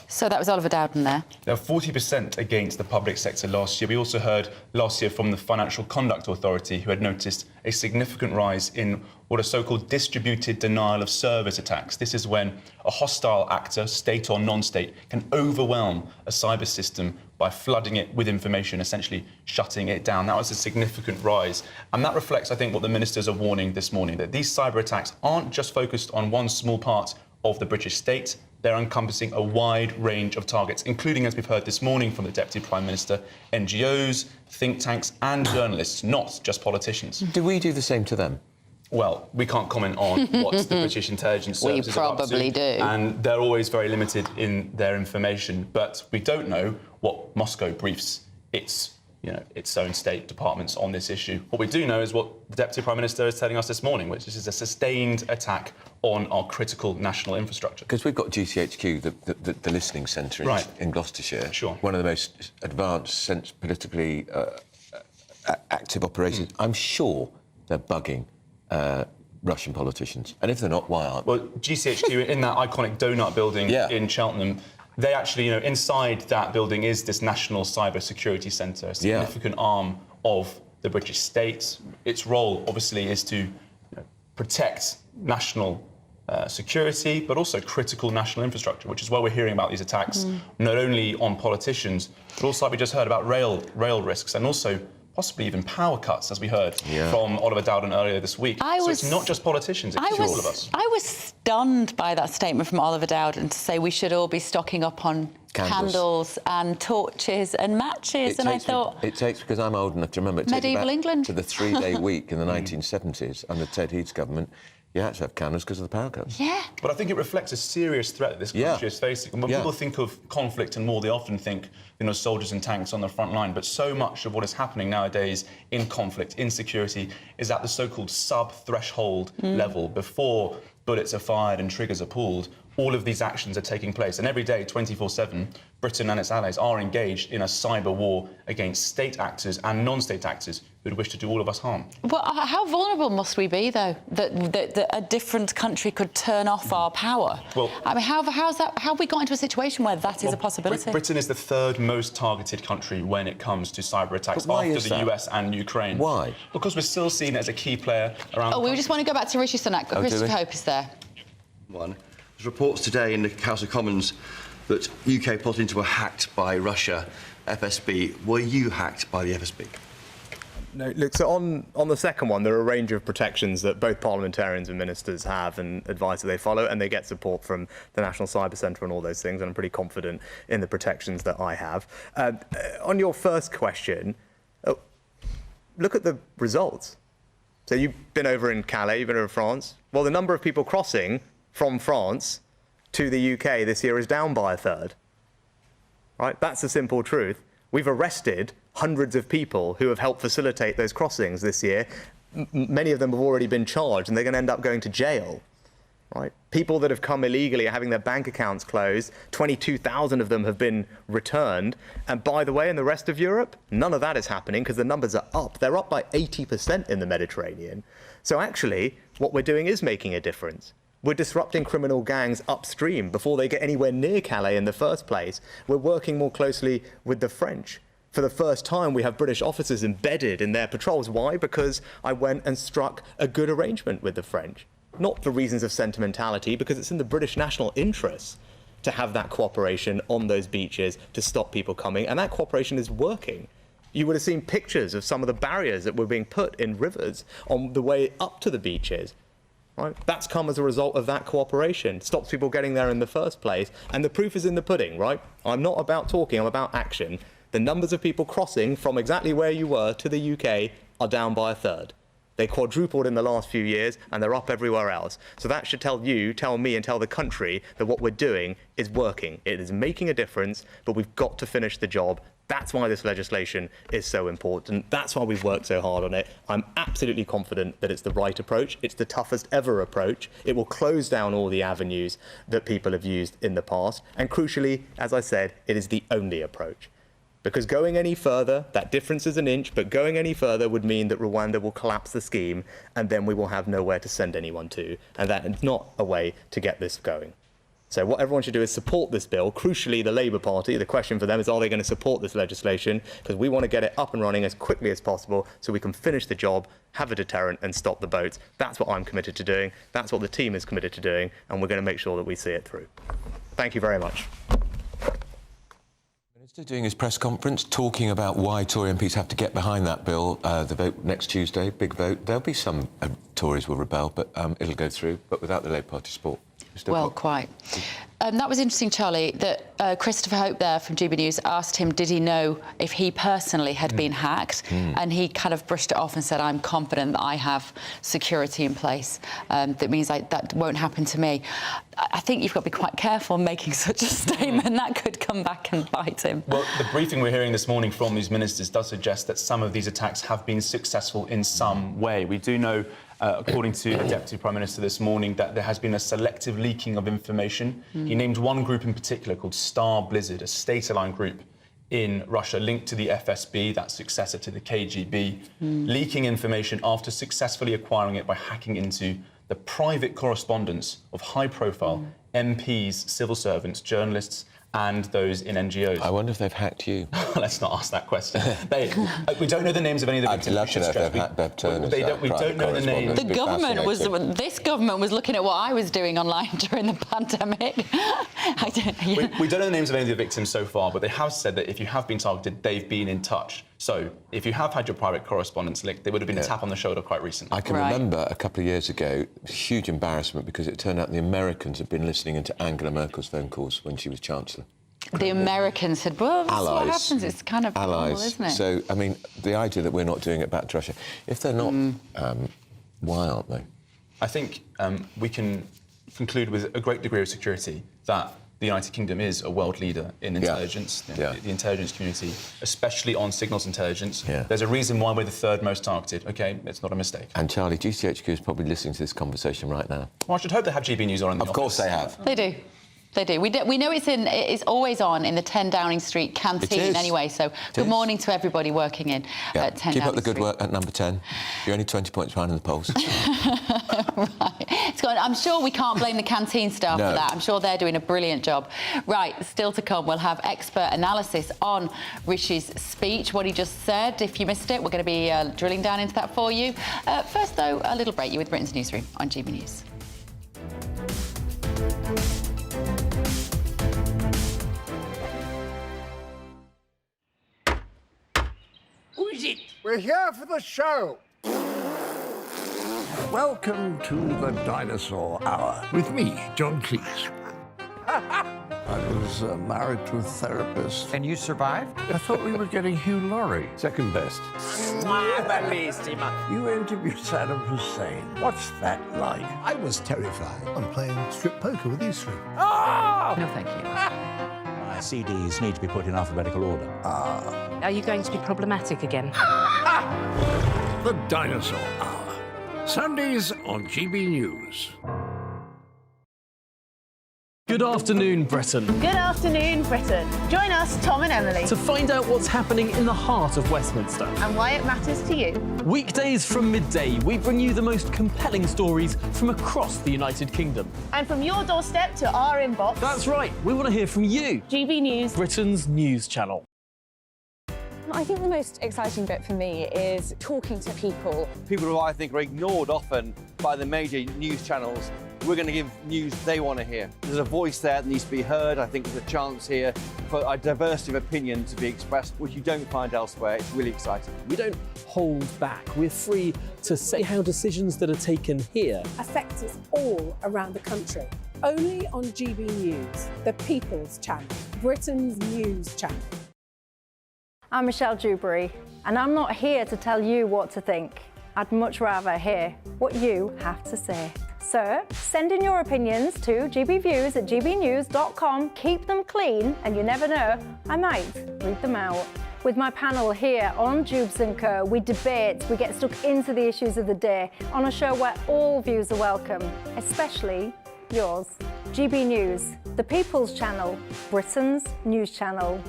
Speaker 4: So that was Oliver Dowden there.
Speaker 10: Now, 40% against the public sector last year. We also heard last year from the Financial Conduct Authority, who had noticed a significant rise in what are so-called distributed denial of service attacks. This is when a hostile actor, state or non-state, can overwhelm a cyber system by flooding it with information, essentially shutting it down. That was a significant rise. And that reflects, I think, what the ministers are warning this morning, that these cyber attacks aren't just focused on one small part of the British state. They're encompassing a wide range of targets, including, as we've heard this morning from the Deputy Prime Minister, NGOs, think tanks and journalists, not just politicians.
Speaker 3: Do we do the same to them?
Speaker 10: Well, we can't comment on what the British intelligence services
Speaker 4: probably
Speaker 10: are up to,
Speaker 4: do.
Speaker 10: and they're always very limited in their information. But we don't know what Moscow briefs its own state departments on this issue. What we do know is what the Deputy Prime Minister is telling us this morning, which is a sustained attack on our critical national infrastructure.
Speaker 3: Because we've got GCHQ, the listening centre in Gloucestershire, one of the most advanced, politically active operations. I'm sure they're bugging Russian politicians. And if they're not, why aren't they?
Speaker 10: Well, GCHQ, in that iconic donut building in Cheltenham, they actually, inside that building is this National Cyber Security Centre, a significant arm of the British state. Its role, obviously, is to protect national security, but also critical national infrastructure, which is why we're hearing about these attacks, not only on politicians, but also, like we just heard, about rail risks, and also possibly even power cuts, as we heard from Oliver Dowden earlier this week. So it's not just politicians, it's all of us.
Speaker 4: I was stunned by that statement from Oliver Dowden to say we should all be stocking up on candles and torches and matches, and I thought...
Speaker 3: It takes, because I'm old enough to remember, it
Speaker 4: medieval
Speaker 3: takes
Speaker 4: England.
Speaker 3: to the three-day week in the 1970s under Ted Heath's government. You had to have candles because of the power cuts.
Speaker 4: Yeah.
Speaker 10: But I think it reflects a serious threat that this country is facing. And when people think of conflict and war, they often think, soldiers and tanks on the front line. But so much of what is happening nowadays in conflict, insecurity, is at the so-called sub-threshold level. Before bullets are fired and triggers are pulled, all of these actions are taking place. And every day, 24/7, Britain and its allies are engaged in a cyber war against state actors and non-state actors who would wish to do all of us harm.
Speaker 4: Well, how vulnerable must we be, though, that a different country could turn off our power?
Speaker 10: Well,
Speaker 4: I mean, how have we got into a situation where that is a possibility?
Speaker 10: Britain is the third most targeted country when it comes to cyber attacks after the US and Ukraine.
Speaker 3: Why?
Speaker 10: Because we're still seen as a key player around the
Speaker 4: we just want to go back to Rishi Sunak. Christopher Hope is there.
Speaker 23: There's reports today in the House of Commons that UK plot into were hacked by Russia
Speaker 14: FSB. Were you hacked by the FSB?
Speaker 22: No, look, so on the second one, there are a range of protections that both parliamentarians and ministers have and advice that they follow, and they get support from the National Cyber Centre and all those things, and I'm pretty confident in the protections that I have. On your first question, look at the results. So you've been over in Calais, you've been over in France. Well, the number of people crossing from France to the UK this year is down by a third. Right? That's the simple truth. We've arrested hundreds of people who have helped facilitate those crossings this year. Many of them have already been charged, and they're going to end up going to jail. Right? People that have come illegally are having their bank accounts closed. 22,000 of them have been returned. And by the way, in the rest of Europe, none of that is happening because the numbers are up. They're up by 80% in the Mediterranean. So actually, what we're doing is making a difference. We're disrupting criminal gangs upstream before they get anywhere near Calais in the first place. We're working more closely with the French. For the first time, we have British officers embedded in their patrols. Why? Because I went and struck a good arrangement with the French. Not for reasons of sentimentality, because it's in the British national interest to have that cooperation on those beaches to stop people coming, and that cooperation is working. You would have seen pictures of some of the barriers that were being put in rivers on the way up to the beaches. Right? That's come as a result of that cooperation. Stops people getting there in the first place, and the proof is in the pudding, right? I'm not about talking, I'm about action. The numbers of people crossing from exactly where you were to the UK are down by a third. They quadrupled in the last few years, and they're up everywhere else. So that should tell you, tell me, and tell the country that what we're doing is working. It is making a difference, but we've got to finish the job. That's why this legislation is so important. That's why we've worked so hard on it. I'm absolutely confident that it's the right approach. It's the toughest ever approach. It will close down all the avenues that people have used in the past. And crucially, as I said, it is the only approach. Because going any further, that difference is an inch, but going any further would mean that Rwanda will collapse the scheme, and then we will have nowhere to send anyone to. And that is not a way to get this going. So what everyone should do is support this bill. Crucially, the Labour Party, the question for them is, are they going to support this legislation? Because we want to get it up and running as quickly as possible so we can finish the job, have a deterrent and stop the boats. That's what I'm committed to doing. That's what the team is committed to doing, and we're going to make sure that we see it through. Thank you very much.
Speaker 3: Doing his press conference, talking about why Tory MPs have to get behind that bill, the vote next Tuesday, big vote. There'll be some Tories will rebel, but it'll go through, but without the Labour Party support.
Speaker 4: Well, quite. That was interesting, Charlie, that Christopher Hope there from GBNews asked him, did he know if he personally had been hacked? And he kind of brushed it off and said, I'm confident that I have security in place. That means that won't happen to me. I think you've got to be quite careful making such a statement. That could come back and bite him.
Speaker 10: Well, the briefing we're hearing this morning from these ministers does suggest that some of these attacks have been successful in some way. We do know, according to the Deputy Prime Minister this morning, that there has been a selective leaking of information. He named one group in particular called Star Blizzard, a state-aligned group in Russia linked to the FSB, that successor to the KGB, leaking information after successfully acquiring it by hacking into the private correspondence of high-profile MPs, civil servants, journalists, and those in NGOs.
Speaker 3: I wonder if they've hacked you.
Speaker 10: Let's not ask that question. We don't know the names of any of the victims.
Speaker 3: I'd love to know if they've hacked Bev Turner's
Speaker 10: We don't know the names.
Speaker 4: This government was looking at what I was doing online during the pandemic.
Speaker 10: We don't know the names of any of the victims so far, but they have said that if you have been targeted, they've been in touch. So if you have had your private correspondence linked, there would have been a tap on the shoulder quite recently.
Speaker 3: I can remember a couple of years ago, huge embarrassment because it turned out the Americans had been listening into Angela Merkel's phone calls when she was Chancellor.
Speaker 4: The Americans said, well, that's what happens. It's kind of normal, isn't it?
Speaker 3: So, I mean, the idea that we're not doing it back to Russia, if they're not, why aren't they?
Speaker 10: I think we can conclude with a great degree of security that the United Kingdom is a world leader in intelligence, the intelligence community, especially on signals intelligence. There's a reason why we're the third most targeted, OK? It's not a mistake.
Speaker 3: And Charlie, GCHQ is probably listening to this conversation right now.
Speaker 10: Well, I should hope they have GBNews on in the office.
Speaker 3: Of course they have.
Speaker 4: They do. They do. We know it's always on in the 10 Downing Street canteen anyway, so good morning to everybody working in 10 Downing Street.
Speaker 3: Keep up the good work at number 10. You're only 20 points behind in the polls.
Speaker 4: Right. I'm sure we can't blame the canteen staff for that. I'm sure they're doing a brilliant job. Right, still to come, we'll have expert analysis on Rishi's speech, what he just said. If you missed it, we're going to be drilling down into that for you. First, though, a little break. You're with Britain's Newsroom on GB News.
Speaker 15: is it? We're here for the show. Welcome to the Dinosaur Hour with me, John Cleese. I was married to a therapist.
Speaker 16: And you survived?
Speaker 15: I thought we were getting Hugh Laurie.
Speaker 16: Second best.
Speaker 15: You interviewed Saddam Hussein. What's that like?
Speaker 23: I was terrified. I'm playing strip poker with these three.
Speaker 15: Oh!
Speaker 4: No, thank you.
Speaker 16: My CDs need to be put in alphabetical order.
Speaker 24: Are you going to be problematic again?
Speaker 15: The Dinosaur Hour. Sundays on GB News.
Speaker 2: Good afternoon, Britain.
Speaker 25: Good afternoon, Britain. Join us, Tom and Emily,
Speaker 2: To find out what's happening in the heart of Westminster.
Speaker 25: and why it matters to you.
Speaker 2: Weekdays from midday, we bring you the most compelling stories from across the United Kingdom.
Speaker 25: And from your doorstep to our inbox.
Speaker 2: That's right, we want to hear from you.
Speaker 25: GB News.
Speaker 2: Britain's news channel.
Speaker 26: I think the most exciting bit for me is talking to people.
Speaker 27: People who I think are ignored often by the major news channels. We're going to give news they want to hear. There's a voice there that needs to be heard. I think there's a chance here for a diversity of opinion to be expressed, which you don't find elsewhere. It's really exciting.
Speaker 2: We don't hold back. We're free to say how decisions that are taken here
Speaker 28: affect us all around the country. Only on GB News, the People's Channel, Britain's news channel.
Speaker 1: I'm Michelle Dewberry, and I'm not here to tell you what to think. I'd much rather hear what you have to say. So send in your opinions to gbviews@gbnews.com. Keep them clean, and you never know, I might read them out. With my panel here on Jubes & Co, we debate, we get stuck into the issues of the day on a show where all views are welcome, especially yours. GB News, the People's Channel, Britain's news channel.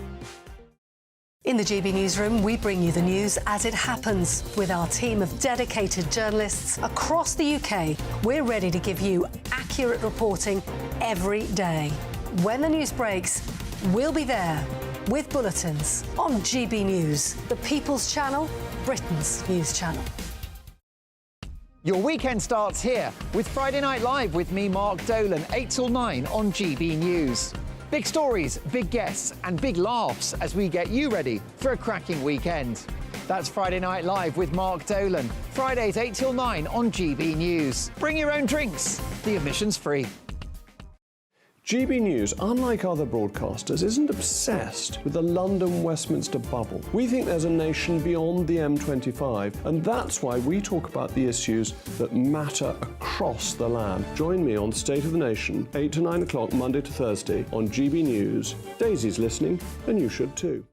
Speaker 5: In the GB Newsroom, we bring you the news as it happens. With our team of dedicated journalists across the UK, we're ready to give you accurate reporting every day. When the news breaks, we'll be there with bulletins on GB News, the People's Channel, Britain's news channel.
Speaker 29: Your weekend starts here with Friday Night Live with me, Mark Dolan, 8 till 9 on GB News. Big stories, big guests and big laughs as we get you ready for a cracking weekend. That's Friday Night Live with Mark Dolan. Fridays 8 till 9 on GB News. Bring your own drinks. The admission's free.
Speaker 6: GB News, unlike other broadcasters, isn't obsessed with the London-Westminster bubble. We think there's a nation beyond the M25, and that's why we talk about the issues that matter across the land. Join me on State of the Nation, 8 to 9 o'clock, Monday to Thursday, on GB News. Daisy's listening, and you should too.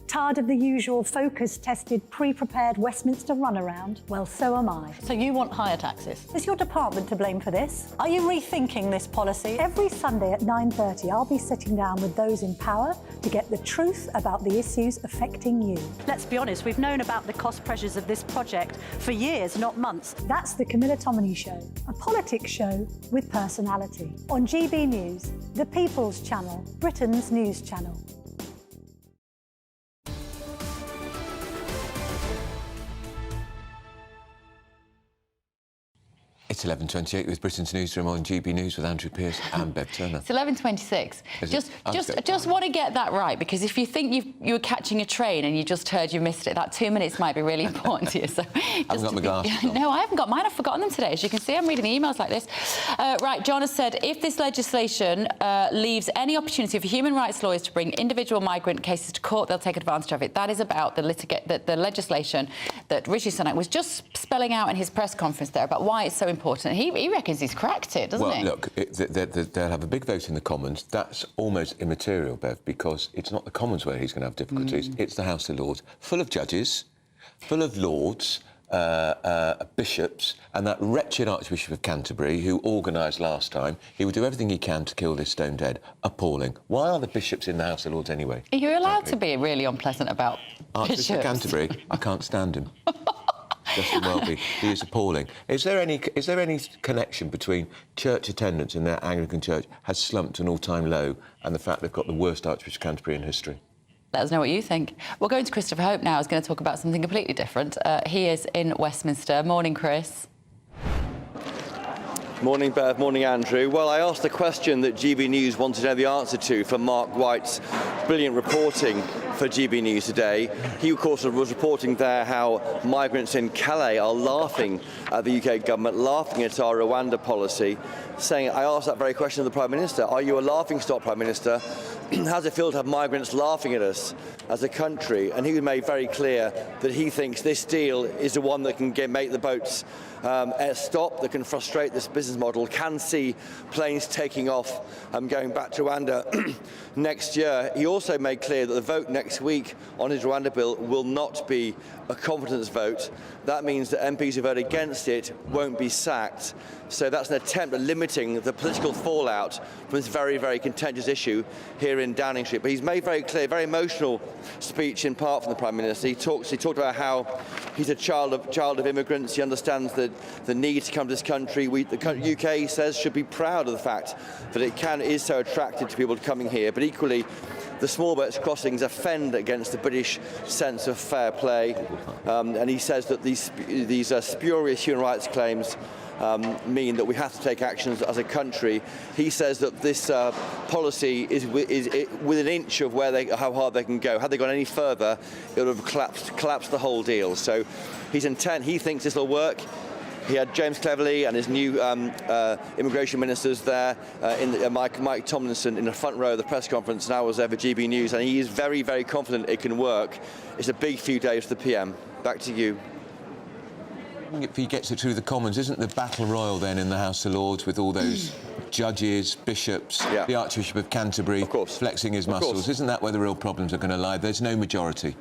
Speaker 5: Tired of the usual focus-tested, pre-prepared Westminster runaround? Well, so am I. So you want higher taxes? Is your department to blame for this? Are you rethinking this policy? Every Sunday at 9:30, I'll be sitting down with those in power to get the truth about the issues affecting you. Let's be honest, we've known about the cost pressures of this project for years, not months. That's the Camilla Tominey Show, a politics show with personality. On GB News, the People's Channel, Britain's news channel.
Speaker 3: It's 11:28 with Britain's Newsroom on GB News with Andrew Pearce and Bev Turner.
Speaker 4: It's 11:26. Just want to get that right, because if you think you were catching a train and you just heard you missed it, that 2 minutes might be really important to you. So
Speaker 3: I haven't got my glasses on.
Speaker 4: No, I haven't got mine. I've forgotten them today. As you can see, I'm reading the emails like this. Right, John has said, if this legislation leaves any opportunity for human rights lawyers to bring individual migrant cases to court, they'll take advantage of it. That is about the legislation that Rishi Sunak was just spelling out in his press conference there about why it's so important. He reckons he's cracked it, doesn't he?
Speaker 3: Well, look, they'll have a big vote in the Commons. That's almost immaterial, Bev, because it's not the Commons where he's going to have difficulties. It's the House of Lords, full of judges, full of lords, bishops, and that wretched Archbishop of Canterbury who organised last time. He will do everything he can to kill this stone dead. Appalling. Why are the bishops in the House of Lords anyway?
Speaker 4: Are you allowed to be really unpleasant about
Speaker 3: Archbishop of Canterbury? I can't stand him. Justin Welby, he is appalling. Is there any connection between church attendance in their Anglican church has slumped to an all-time low and the fact they've got the worst Archbishop of Canterbury in history?
Speaker 4: Let us know what you think. We're going to Christopher Hope now, who's going to talk about something completely different. He is in Westminster. Morning, Chris.
Speaker 27: Morning, Bev. Morning, Andrew. Well, I asked a question that GB News wanted to know the answer to for Mark White's brilliant reporting for GB News today. He, of course, was reporting there how migrants in Calais are laughing at the UK government, laughing at our Rwanda policy, saying, I asked that very question of the Prime Minister, are you a laughingstock, Prime Minister? How does it feel to have migrants laughing at us as a country? And he made very clear that he thinks this deal is the one that can make the boats stop, that can frustrate this business model, can see planes taking off going back to Rwanda next year. He also made clear that the vote next week on his Rwanda bill will not be a confidence vote. That means that MPs who vote against it won't be sacked. So that's an attempt at limiting the political fallout from this very, very contentious issue here in Downing Street. But he's made very clear, very emotional speech in part from the Prime Minister. He talked about how he's a child of immigrants. He understands the need to come to this country. The UK, he says, should be proud of the fact that it is so attractive to people coming here. But equally, the small boats crossings offend against the British sense of fair play. And he says that these spurious human rights claims mean that we have to take actions as a country. He says that this policy is within an inch of how hard they can go. Had they gone any further, it would have collapsed the whole deal. So he's intent. He thinks this will work. He had James Cleverly and his new immigration ministers there, Mike Tomlinson in the front row of the press conference, and I was there for GB News, and he is very, very confident it can work. It's a big few days for the PM. Back to you.
Speaker 3: If he gets it through the Commons, isn't the battle royal then in the House of Lords with all those judges, bishops, the Archbishop of Canterbury flexing his muscles? Isn't that where the real problems are going to lie? There's no majority.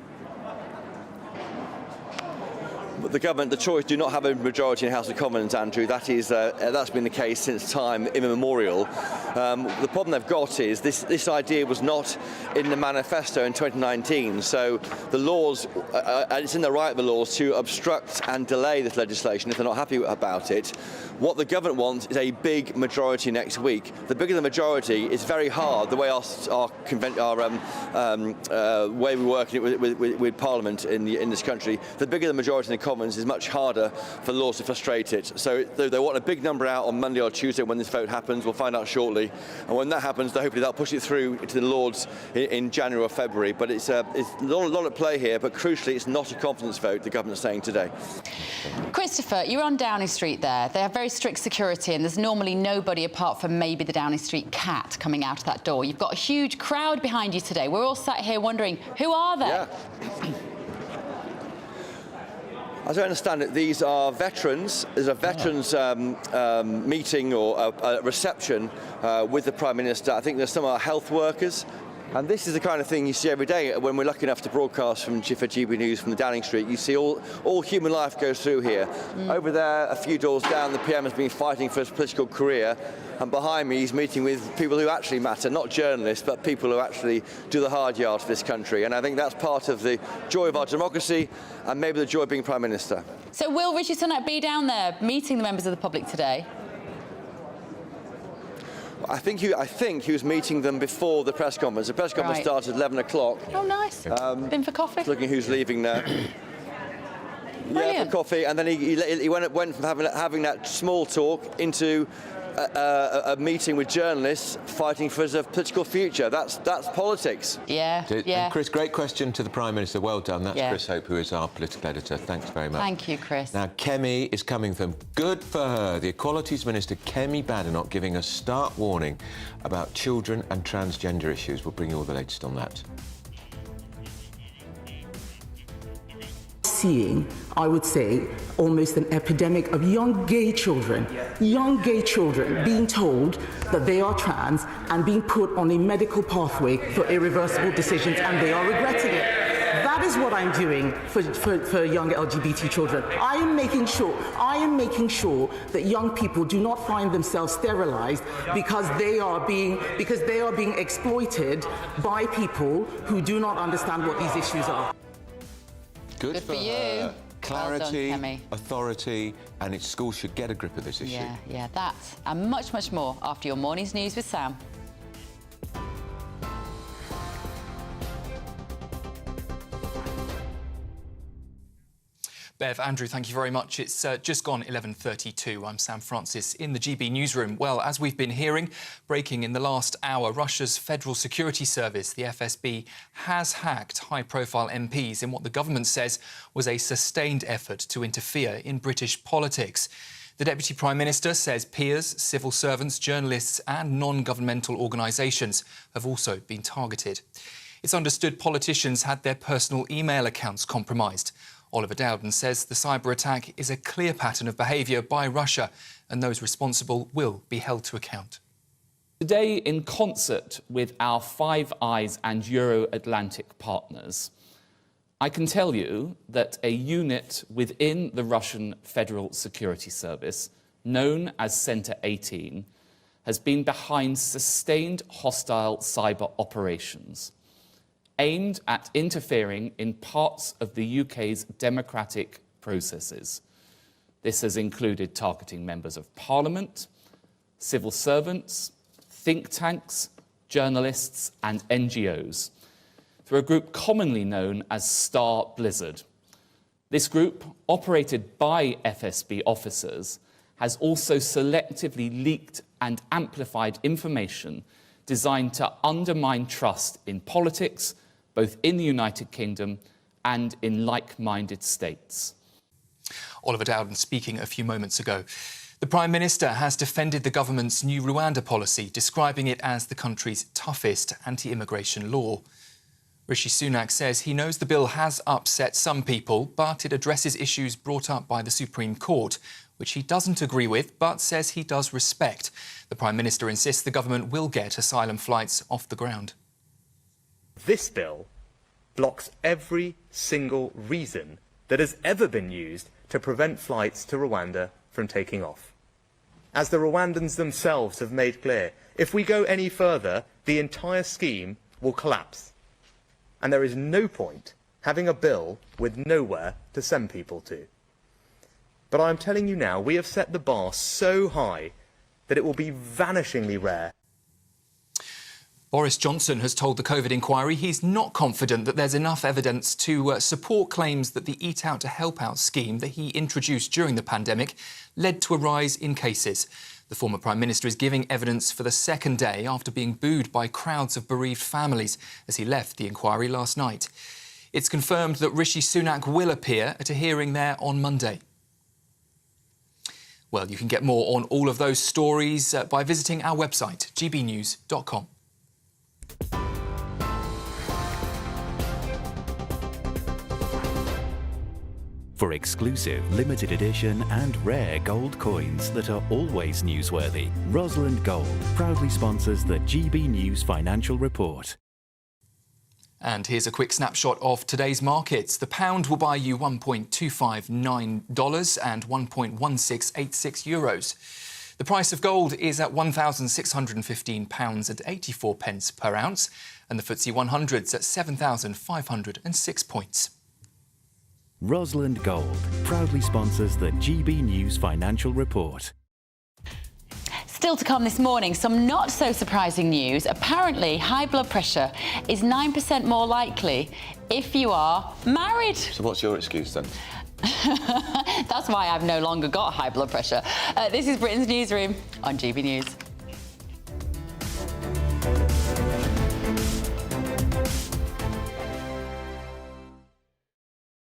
Speaker 27: The government, the Tories do not have a majority in the House of Commons, Andrew. That's been the case since time immemorial. The problem they've got is this idea was not in the manifesto in 2019. So the laws, it's in the right of the laws to obstruct and delay this legislation if they're not happy about it. What the government wants is a big majority next week. The bigger the majority, it's very hard. The way our way we work with Parliament in this country, the bigger the majority in the Commons is much harder for laws to frustrate it. So they want a big number out on Monday or Tuesday when this vote happens. We'll find out shortly. And when that happens, hopefully they'll push it through to the Lords in January or February. But it's a lot at play here, but crucially, it's not a confidence vote, the government's saying today.
Speaker 4: Christopher, you're on Downing Street there. They have very strict security, and there's normally nobody apart from maybe the Downing Street cat coming out of that door. You've got a huge crowd behind you today. We're all sat here wondering, who are they?
Speaker 27: Yeah. As I understand it, these are veterans. There's a veterans meeting or a reception with the Prime Minister. I think there's some health workers. And this is the kind of thing you see every day when we're lucky enough to broadcast for GB News from the Downing Street. You see all human life goes through here. Over there, a few doors down, the PM has been fighting for his political career. And behind me, he's meeting with people who actually matter, not journalists, but people who actually do the hard yards for this country. And I think that's part of the joy of our democracy and maybe the joy of being Prime Minister.
Speaker 4: So will Rishi Sunak be down there meeting the members of the public today?
Speaker 27: I think he was meeting them before the press conference. The press conference started at 11 o'clock.
Speaker 4: Oh, nice. Been for coffee?
Speaker 27: Looking who's leaving now. Yeah, for coffee. And then he went from having that small talk into a meeting with journalists fighting for his political future. That's politics.
Speaker 4: Yeah,
Speaker 3: And Chris, great question to the Prime Minister. Well done. That's Chris Hope, who is our political editor. Thanks very much.
Speaker 4: Thank you, Chris.
Speaker 3: Now, Kemi is coming from. Good for her. The Equalities Minister, Kemi Badenoch, giving a stark warning about children and transgender issues. We'll bring you all the latest on that.
Speaker 7: Seeing, I would say, almost an epidemic of young gay children being told that they are trans and being put on a medical pathway for irreversible decisions, and they are regretting it. That is what I'm doing for young LGBT children. I am making sure that young people do not find themselves sterilized because they are being exploited by people who do not understand what these issues are.
Speaker 3: Good for
Speaker 4: you.
Speaker 3: Her. Clarity,
Speaker 4: well done,
Speaker 3: authority, and its schools should get a grip of this issue.
Speaker 4: Yeah, that and much, much more after your morning's news with Sam.
Speaker 8: Bev, Andrew, thank you very much. It's just gone 11:32. I'm Sam Francis in the GB Newsroom. Well, as we've been hearing, breaking in the last hour, Russia's Federal Security Service, the FSB, has hacked high-profile MPs in what the government says was a sustained effort to interfere in British politics. The Deputy Prime Minister says peers, civil servants, journalists and non-governmental organisations have also been targeted. It's understood politicians had their personal email accounts compromised. Oliver Dowden says the cyber attack is a clear pattern of behaviour by Russia and those responsible will be held to account.
Speaker 12: Today, in concert with our Five Eyes and Euro-Atlantic partners, I can tell you that a unit within the Russian Federal Security Service, known as Centre 18, has been behind sustained hostile cyber operations aimed at interfering in parts of the UK's democratic processes. This has included targeting members of Parliament, civil servants, think tanks, journalists and NGOs through a group commonly known as Star Blizzard. This group, operated by FSB officers, has also selectively leaked and amplified information designed to undermine trust in politics, both in the United Kingdom and in like-minded states.
Speaker 8: Oliver Dowden speaking a few moments ago. The Prime Minister has defended the government's new Rwanda policy, describing it as the country's toughest anti-immigration law. Rishi Sunak says he knows the bill has upset some people, but it addresses issues brought up by the Supreme Court, which he doesn't agree with, but says he does respect. The Prime Minister insists the government will get asylum flights off the ground.
Speaker 22: This bill blocks every single reason that has ever been used to prevent flights to Rwanda from taking off. As the Rwandans themselves have made clear, if we go any further, the entire scheme will collapse. And there is no point having a bill with nowhere to send people to. But I'm telling you now, we have set the bar so high that it will be vanishingly rare.
Speaker 8: Boris Johnson has told the COVID inquiry he's not confident that there's enough evidence to support claims that the Eat Out to Help Out scheme that he introduced during the pandemic led to a rise in cases. The former Prime Minister is giving evidence for the second day after being booed by crowds of bereaved families as he left the inquiry last night. It's confirmed that Rishi Sunak will appear at a hearing there on Monday. Well, you can get more on all of those stories by visiting our website, gbnews.com.
Speaker 9: For exclusive, limited edition and rare gold coins that are always newsworthy, Rosalind Gold proudly sponsors the GB News Financial Report.
Speaker 8: And here's a quick snapshot of today's markets. The pound will buy you $1.259 and 1.1686 euros. The price of gold is at £1,615 and 84 pence per ounce, and the FTSE 100's at 7,506 points.
Speaker 9: Rosalind Gold proudly sponsors the GB News Financial Report.
Speaker 4: Still to come this morning, some not so surprising news. Apparently, high blood pressure is 9% more likely if you are married.
Speaker 3: So what's your excuse then?
Speaker 4: That's why I've no longer got high blood pressure. This is Britain's Newsroom on GB News.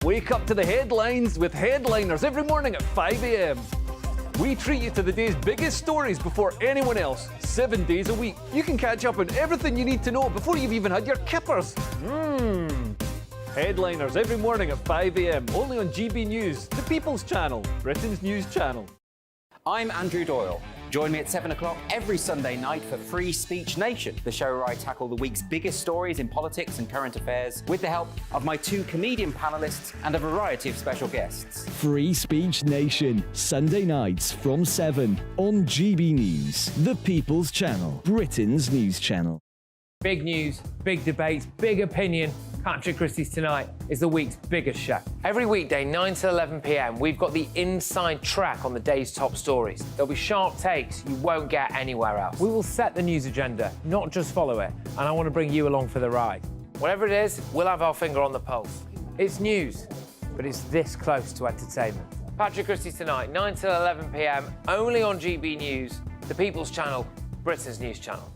Speaker 2: Wake up to the headlines with Headliners every morning at 5 a.m. We treat you to the day's biggest stories before anyone else, 7 days a week. You can catch up on everything you need to know before you've even had your kippers. Headliners every morning at 5 a.m, only on GB News, the People's Channel, Britain's news channel.
Speaker 11: I'm Andrew Doyle. Join me at 7 o'clock every Sunday night for Free Speech Nation, the show where I tackle the week's biggest stories in politics and current affairs with the help of my two comedian panellists and a variety of special guests.
Speaker 13: Free Speech Nation, Sunday nights from 7 on GB News, the People's Channel, Britain's news channel.
Speaker 17: Big news, big debates, big opinion. Patrick Christie's Tonight is the week's biggest show. Every weekday, 9 to 11 p.m, we've got the inside track on the day's top stories. There'll be sharp takes you won't get anywhere else. We will set the news agenda, not just follow it, and I want to bring you along for the ride. Whatever it is, we'll have our finger on the pulse. It's news, but it's this close to entertainment. Patrick Christie tonight, 9 till 11 p.m, only on GB News, the People's Channel, Britain's news channel.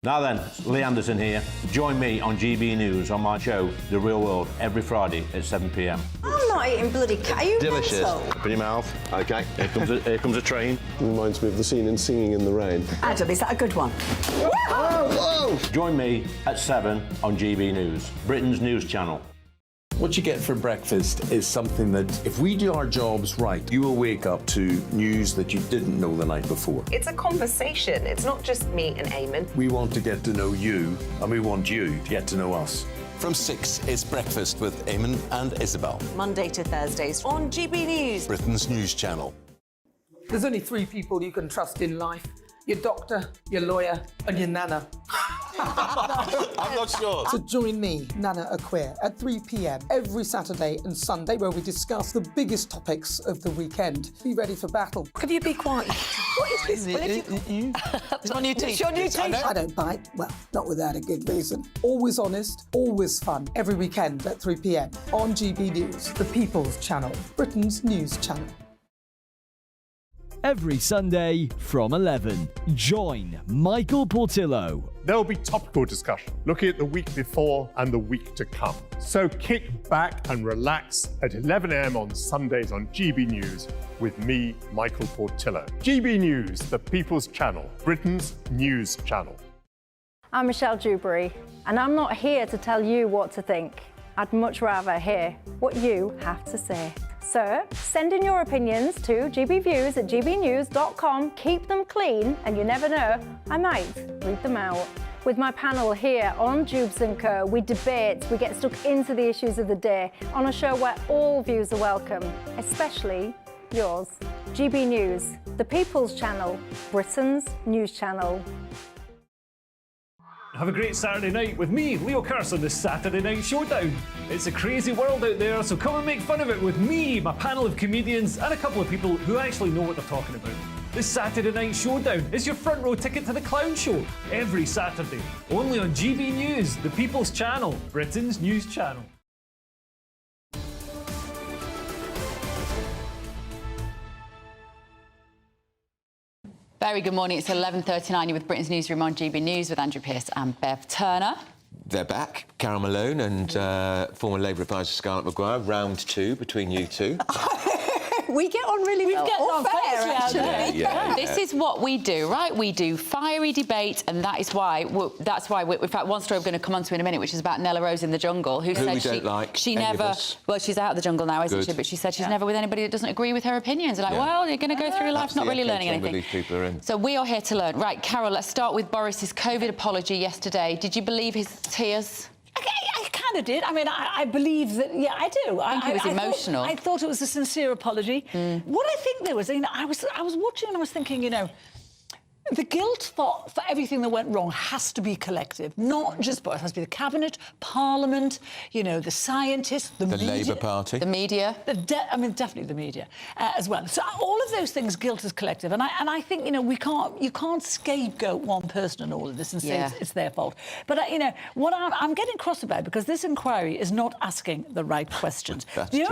Speaker 10: Now then, Lee Anderson here. Join me on GB News on my show, The Real World, every Friday at 7 p.m.
Speaker 14: I'm not eating bloody cat. Are you
Speaker 10: Delicious.
Speaker 14: mental?
Speaker 10: Open your mouth. OK, here comes a train.
Speaker 6: Reminds me of the scene in Singing in the Rain.
Speaker 14: Adam, is that a good one?
Speaker 10: Whoa! Join me at 7 on GB News, Britain's news channel.
Speaker 16: What you get for breakfast is something that, if we do our jobs right, you will wake up to news that you didn't know the night before.
Speaker 18: It's a conversation. It's not just me and Eamon.
Speaker 16: We want to get to know you, and we want you to get to know us.
Speaker 19: From 6, it's Breakfast with Eamon and Isabel.
Speaker 18: Monday to Thursdays on GB News,
Speaker 19: Britain's news channel.
Speaker 20: There's only 3 people you can trust in life. Your doctor, your lawyer, and your nana.
Speaker 19: I'm not sure.
Speaker 20: So join me, Nana Aquare, at 3 p.m. every Saturday and Sunday, where we discuss the biggest topics of the weekend. Be ready for battle. Could you be quiet? What is this?
Speaker 18: It's my new
Speaker 20: It's
Speaker 18: t-shirt.
Speaker 20: your new t-shirt.
Speaker 18: I
Speaker 20: I don't bite. Well, not without a good reason. Always honest, always fun. Every weekend at 3 p.m. on GB News, the People's Channel, Britain's news channel.
Speaker 13: Every Sunday from 11, join Michael Portillo.
Speaker 21: There'll be topical discussion, looking at the week before and the week to come. So kick back and relax at 11 a.m. on Sundays on GB News with me, Michael Portillo. GB News, the People's Channel, Britain's news channel.
Speaker 1: I'm Michelle Dewberry, and I'm not here to tell you what to think. I'd much rather hear what you have to say. So, send in your opinions to gbviews@gbnews.com. Keep them clean, and you never know, I might read them out. With my panel here on Jubes & Co, we debate, we get stuck into the issues of the day on a show where all views are welcome, especially yours. GB News, the People's Channel, Britain's news channel.
Speaker 2: Have a great Saturday night with me, Leo Carson, this Saturday Night Showdown. It's a crazy world out there, so come and make fun of it with me, my panel of comedians, and a couple of people who actually know what they're talking about. This Saturday Night Showdown is your front row ticket to the clown show, every Saturday, only on GB News, the People's Channel, Britain's news channel.
Speaker 4: Very good morning. It's 11:39. You're with Britain's Newsroom on GB News with Andrew Pearce and Bev Turner.
Speaker 3: They're back, Carol Malone and former Labour advisor Scarlett Maguire. Round 2 between you two.
Speaker 5: We get on really well.
Speaker 4: We get on
Speaker 5: fair,
Speaker 4: actually.
Speaker 3: Yeah.
Speaker 4: This is what we do, right? We do fiery debate, and that is why. In fact, one story we're going to come on to in a minute, which is about Nella Rose in the jungle, who said
Speaker 3: we don't like,
Speaker 4: she
Speaker 3: any
Speaker 4: never.
Speaker 3: of us.
Speaker 4: Well, she's out of the jungle now, isn't she? But she said she's never with anybody that doesn't agree with her opinions. Like, well, you're going to go through life not really learning anything.
Speaker 3: These people are in.
Speaker 4: So we are here to learn. Right, Carol, let's start with Boris's COVID apology yesterday. Did you believe his tears?
Speaker 5: I kind of did. I mean, I believe that. Yeah, I do.
Speaker 4: I think it was emotional.
Speaker 5: I thought it was a sincere apology. What I think there was, you know, I was watching and I was thinking, you know, the guilt for everything that went wrong has to be collective, not just Boris. It has to be the cabinet, Parliament, you know, the scientists, the media,
Speaker 3: Labour Party,
Speaker 4: the media.
Speaker 5: I mean, definitely the media as well. So all of those things, guilt is collective, and I think, you know, you can't scapegoat one person in all of this and say it's their fault. But you know what I'm getting cross about, because this inquiry is not asking the right questions. The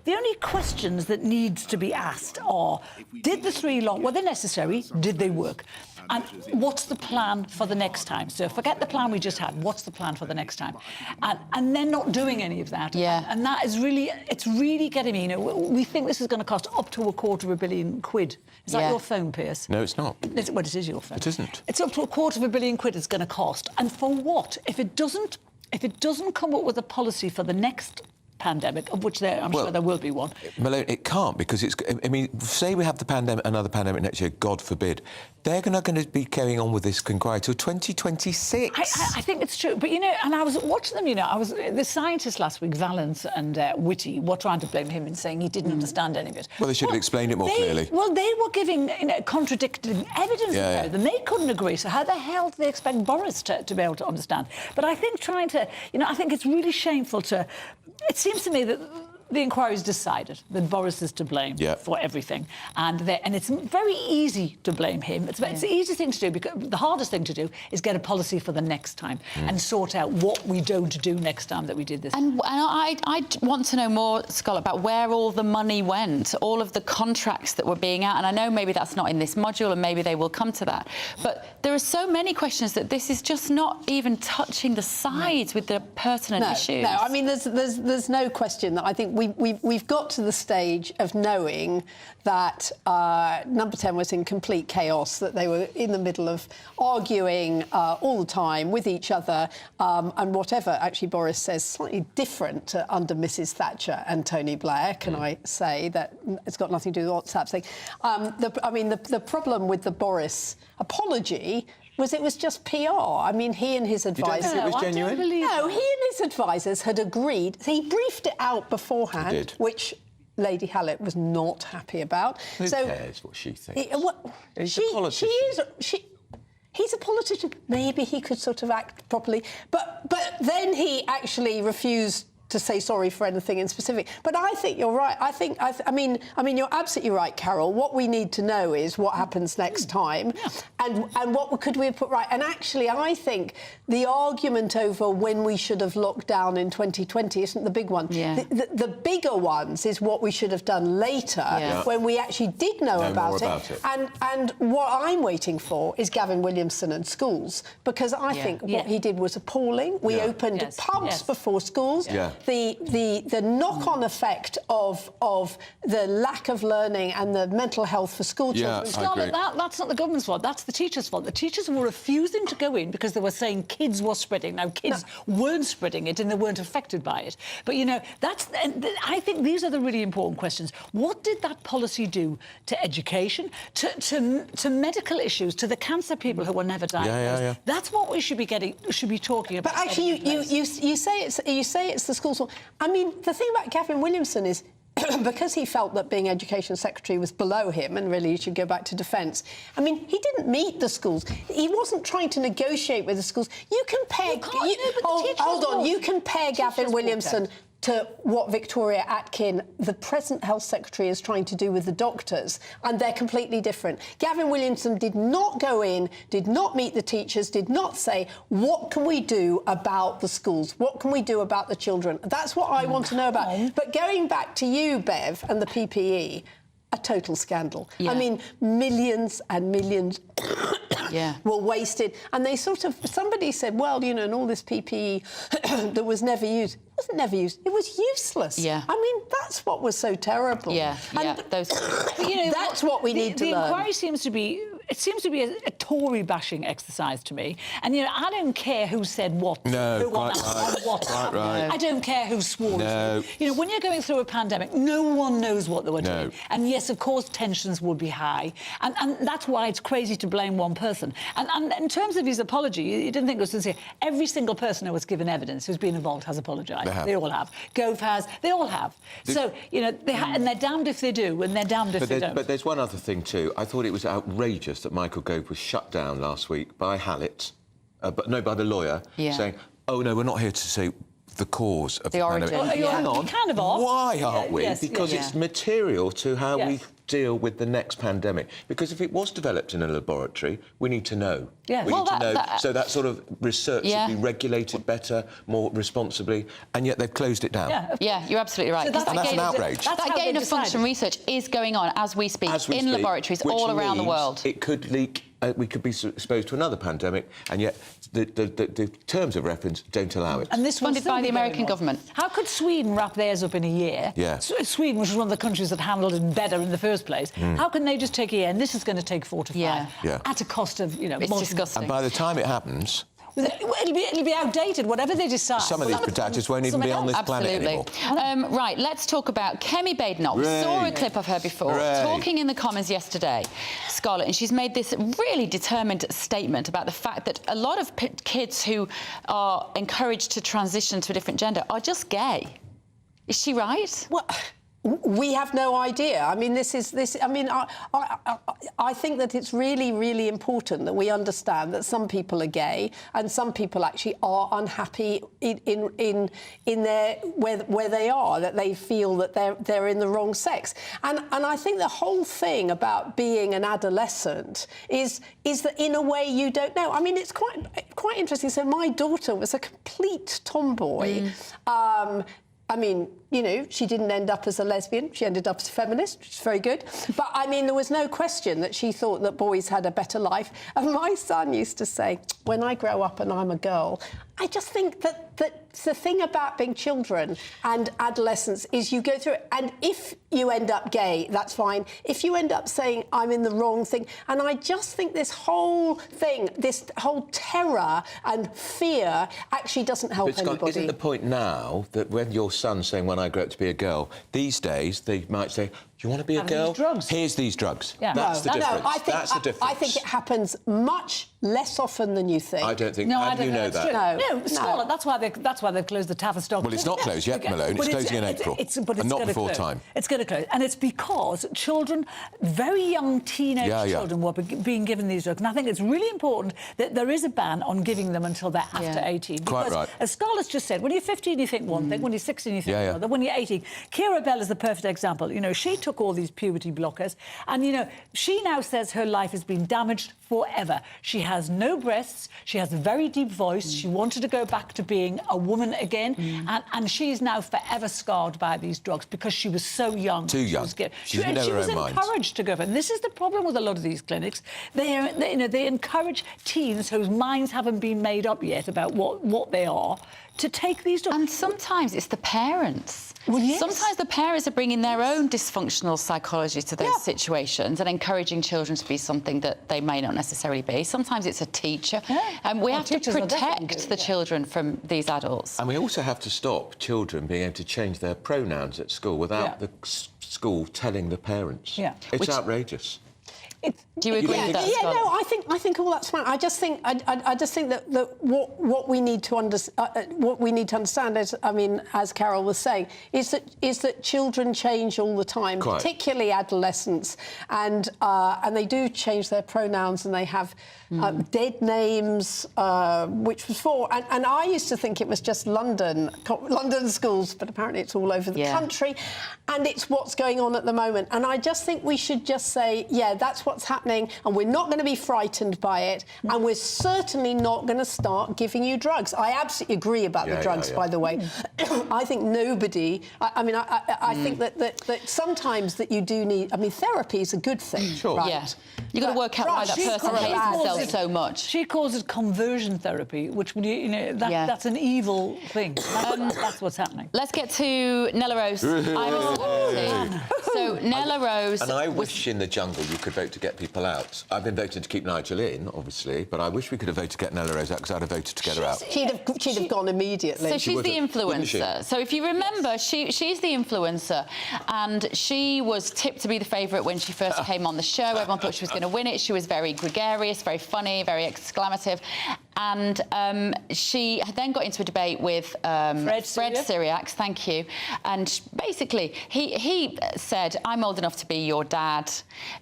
Speaker 5: only questions that needs to be asked are: did the 3 long? Were they necessary? Did they work? And what's the plan for the next time? So forget the plan we just had. What's the plan for the next time? And then not doing any of that.
Speaker 4: Yeah.
Speaker 5: And that is really, it's really getting me. You know, we think this is going to cost up to £250 million. Is that your phone, Pierce?
Speaker 3: No, it's not.
Speaker 5: Well, it is your phone.
Speaker 3: It isn't.
Speaker 5: It's up to £250 million it's going to cost. And for what? If it doesn't come up with a policy for the next pandemic, of which I'm sure there will be one.
Speaker 3: Malone, it can't, because it's. I mean, say we have another pandemic next year, God forbid. They're not going to be carrying on with this inquiry till 2026.
Speaker 5: I think it's true, but you know, and I was watching them. You know, the scientists last week, Valence and Whitty, were trying to blame him and saying he didn't understand any of it.
Speaker 3: Well, they should have explained it more clearly.
Speaker 5: Well, they were giving contradicting evidence about it, and they couldn't agree. So how the hell do they expect Boris to be able to understand? But I think I think it's really shameful to. It seems to me that the inquiry's decided that Boris is to blame for everything, and it's very easy to blame him. It's the easiest thing to do, because the hardest thing to do is get a policy for the next time and sort out what we don't do next time that we did this.
Speaker 4: And I want to know more, Scott, about where all the money went, all of the contracts that were being out. And I know maybe that's not in this module, and maybe they will come to that. But there are so many questions that this is just not even touching the sides with the pertinent issues.
Speaker 7: No, I mean, there's no question that I think we've got to the stage of knowing that Number 10 was in complete chaos, that they were in the middle of arguing all the time with each other, and whatever actually Boris says slightly different under Mrs Thatcher and Tony Blair, can I say, that it's got nothing to do with WhatsApp thing. The problem with the Boris apology was it was just PR. I mean, he and his advisors...
Speaker 3: You don't think it was genuine?
Speaker 7: No, he and his advisors had agreed. He briefed it out beforehand,
Speaker 3: He did.
Speaker 7: which Lady Hallett was not happy about.
Speaker 3: Who cares what she thinks? He's a politician.
Speaker 7: He's a politician. Maybe he could sort of act properly. But then he actually refused to say sorry for anything in specific. But I think you're right. I mean, you're absolutely right, Carol. What we need to know is what happens next time, and what could we have put right. And actually, I think the argument over when we should have locked down in 2020 isn't the big one.
Speaker 4: Yeah.
Speaker 7: The bigger ones is what we should have done later, when we actually did know about it. And what I'm waiting for is Gavin Williamson and schools, because I think what he did was appalling. We opened pubs before schools. The knock-on effect of the lack of learning and the mental health for school children.
Speaker 5: Scarlett, that's not the government's fault. That's the teachers' fault. The teachers were refusing to go in because they were saying kids were spreading. Now, kids weren't spreading it and they weren't affected by it. But, you know, I think these are the really important questions. What did that policy do to education, to medical issues, to the cancer people who were never diagnosed? That's what we should be talking about.
Speaker 7: But actually, you say it's the schools. I mean, the thing about Gavin Williamson is because he felt that being Education Secretary was below him and really he should go back to defence. I mean, he didn't meet the schools. He wasn't trying to negotiate with the schools. You compare... Hold on. You compare Gavin Williamson to what Victoria Atkin, the present Health Secretary, is trying to do with the doctors, and they're completely different. Gavin Williamson did not go in, did not meet the teachers, did not say, what can we do about the schools? What can we do about the children? That's what I want to know about. But going back to you, Bev, and the PPE, a total scandal. I mean, millions and millions were wasted. And they somebody said, well, you know, and all this PPE that was never used. It wasn't never used. It was useless. I mean, that's what was so terrible. That's what we need to learn.
Speaker 5: The inquiry seems to be... It seems to be a Tory bashing exercise to me. And, you know, I don't care who said what.
Speaker 3: No,
Speaker 5: quite right. I don't care who swore.
Speaker 3: No.
Speaker 5: You know, when you're going through a pandemic, no one knows what they were doing. And, yes, of course, tensions would be high. And that's why it's crazy to blame one person. And in terms of his apology, you didn't think it was sincere. Every single person who was given evidence who's been involved has apologised. They all have. Gove has. They all have. So, you know, and they're damned if they do, and they're damned if they don't.
Speaker 3: But there's one other thing, too. I thought it was outrageous that Michael Gove was shut down last week by Hallett, by the lawyer, saying, oh, no, we're not here to say the cause of the pandemic.
Speaker 5: Hang on. Kind of off.
Speaker 3: Why aren't we? Because it's material to how we deal with the next pandemic. Because if it was developed in a laboratory, we need to know. We need to know. So that sort of research should be regulated better, more responsibly, and yet they've closed it down.
Speaker 4: Yeah, you're absolutely right.
Speaker 3: So that's an outrage.
Speaker 4: That gain of function research is going on as we speak in laboratories all around the world.
Speaker 3: It could leak. We could be exposed to another pandemic, and yet the terms of reference don't allow it.
Speaker 5: And this was
Speaker 4: funded by the American government.
Speaker 5: How could Sweden wrap theirs up in a year? Sweden, which was one of the countries that handled it better in the first place. How can they just take a year? And this is going to take 4 to 5 at a cost of, you know,
Speaker 4: it's disgusting.
Speaker 3: And by the time it happens,
Speaker 5: it'll be outdated, whatever they decide.
Speaker 3: Some of these protectors won't even be on this planet anymore.
Speaker 4: Right, let's talk about Kemi Badenoch. We saw a clip of her before, talking in the Commons yesterday, Scarlett, and she's made this really determined statement about the fact that a lot of kids who are encouraged to transition to a different gender are just gay. Is she right?
Speaker 7: we have no idea. I mean, I think that it's really, really important that we understand that some people are gay and some people actually are unhappy in their where they are, that they feel that they're in the wrong sex. And I think the whole thing about being an adolescent is that in a way you don't know. I mean, it's quite interesting. So my daughter was a complete tomboy. I mean, you know, she didn't end up as a lesbian. She ended up as a feminist, which is very good. But, I mean, there was no question that she thought that boys had a better life. And my son used to say, when I grow up and I'm a girl, I just think that the thing about being children and adolescence is you go through it. And if you end up gay, that's fine. If you end up saying, I'm in the wrong thing. And I just think this whole thing, this whole terror and fear actually doesn't help anybody.
Speaker 3: Isn't the point now that when your son's saying, when I grow up to be a girl, these days they might say, do you want to be a girl? Here's these drugs.
Speaker 7: Yeah.
Speaker 3: That's the difference.
Speaker 7: That's the difference. I think it happens much less often than you think.
Speaker 3: I don't think.
Speaker 5: No,
Speaker 3: How
Speaker 5: I
Speaker 3: do
Speaker 5: don't
Speaker 3: you know
Speaker 5: think
Speaker 3: that?
Speaker 5: No, Scarlett, that's why they've closed the Tavistock.
Speaker 3: Well, it's not closed yet, Malone. It's closing in April.
Speaker 5: But it's
Speaker 3: not
Speaker 5: gonna
Speaker 3: before
Speaker 5: close.
Speaker 3: time.
Speaker 5: It's going to close. And it's because children, very young teenage children, were being given these drugs. And I think it's really important that there is a ban on giving them until they're after 18.
Speaker 3: Quite
Speaker 5: because,
Speaker 3: right.
Speaker 5: as Scarlett's just said, when you're 15, you think one thing. When you're 16, you think another. When you're 18. Keira Bell is the perfect example. You know, she took all these puberty blockers. And, you know, she now says her life has been damaged forever. She has no breasts. She has a very deep voice. She wanted to go back to being a woman again. And she is now forever scarred by these drugs because she was so young.
Speaker 3: Too young.
Speaker 5: She was encouraged to go for it. And this is the problem with a lot of these clinics. They encourage teens whose minds haven't been made up yet about what they are to take these drugs.
Speaker 4: And sometimes it's the parents.
Speaker 5: Well, yes.
Speaker 4: Sometimes the parents are bringing their own dysfunctional psychology to those situations and encouraging children to be something that they may not necessarily be. Sometimes it's a teacher. We have to protect the children from these adults.
Speaker 3: And we also have to stop children being able to change their pronouns at school without the school telling the parents. It's outrageous.
Speaker 4: Do you agree with that,
Speaker 7: Yeah,
Speaker 4: Scott?
Speaker 7: no, I think all that's fine. I just think that what we need to understand is, I mean, as Carol was saying, is that children change all the time, particularly adolescents, and they do change their pronouns and they have dead names, which was for, and I used to think it was just London schools, but apparently it's all over the country, and it's what's going on at the moment. And I just think we should just say, yeah, that's what's happening, and we're not going to be frightened by it, and we're certainly not going to start giving you drugs. I absolutely agree about the drugs, by the way. I think nobody. I think that sometimes that you do need. I mean, therapy is a good thing.
Speaker 3: Sure.
Speaker 7: Right?
Speaker 4: Yeah. You've got to work out why that person hates themselves so much.
Speaker 5: She calls it conversion therapy, which, that's an evil thing. That's what's happening.
Speaker 4: Let's get to Nella Rose. I'm a celebrity. So Nella Rose...
Speaker 3: And I wish in the jungle you could vote to get people out. I've been voting to keep Nigel in, obviously, but I wish we could have voted to get Nella Rose out because I'd have voted to get her out.
Speaker 7: She'd have gone immediately.
Speaker 4: So she's the influencer. So if you remember, she's the influencer, and she was tipped to be the favourite when she first came on the show. Everyone thought she was going to win it. She was very gregarious, very funny, very exclamative. And she then got into a debate with Fred Syriac, thank you. And basically, he said, I'm old enough to be your dad,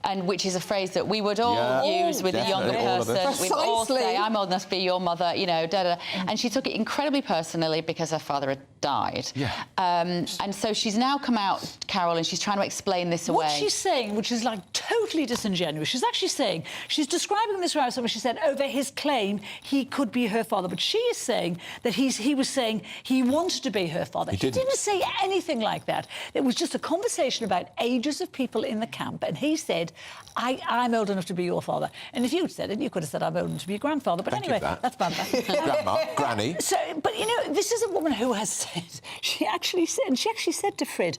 Speaker 4: and which is a phrase that we would all use with a younger person. We'd all say, I'm old enough to be your mother, you know, da-da. And she took it incredibly personally because her father had died. And so she's now come out, Carol, and she's trying to explain this away.
Speaker 5: What she's saying, which is like totally disingenuous, she's actually saying, she's describing this row, she said, over his claim he could be her father, but she is saying that he was saying he wanted to be her father. He didn't say anything like that. It was just a conversation about ages of people in the camp, and he said, I'm old enough to be your father. And if you'd said it, you could have said, I'm old enough to be your grandfather. But anyway, that's bad.
Speaker 3: Grandma, Granny.
Speaker 5: So, but, you know, this is a woman who has said, she actually said to Fred,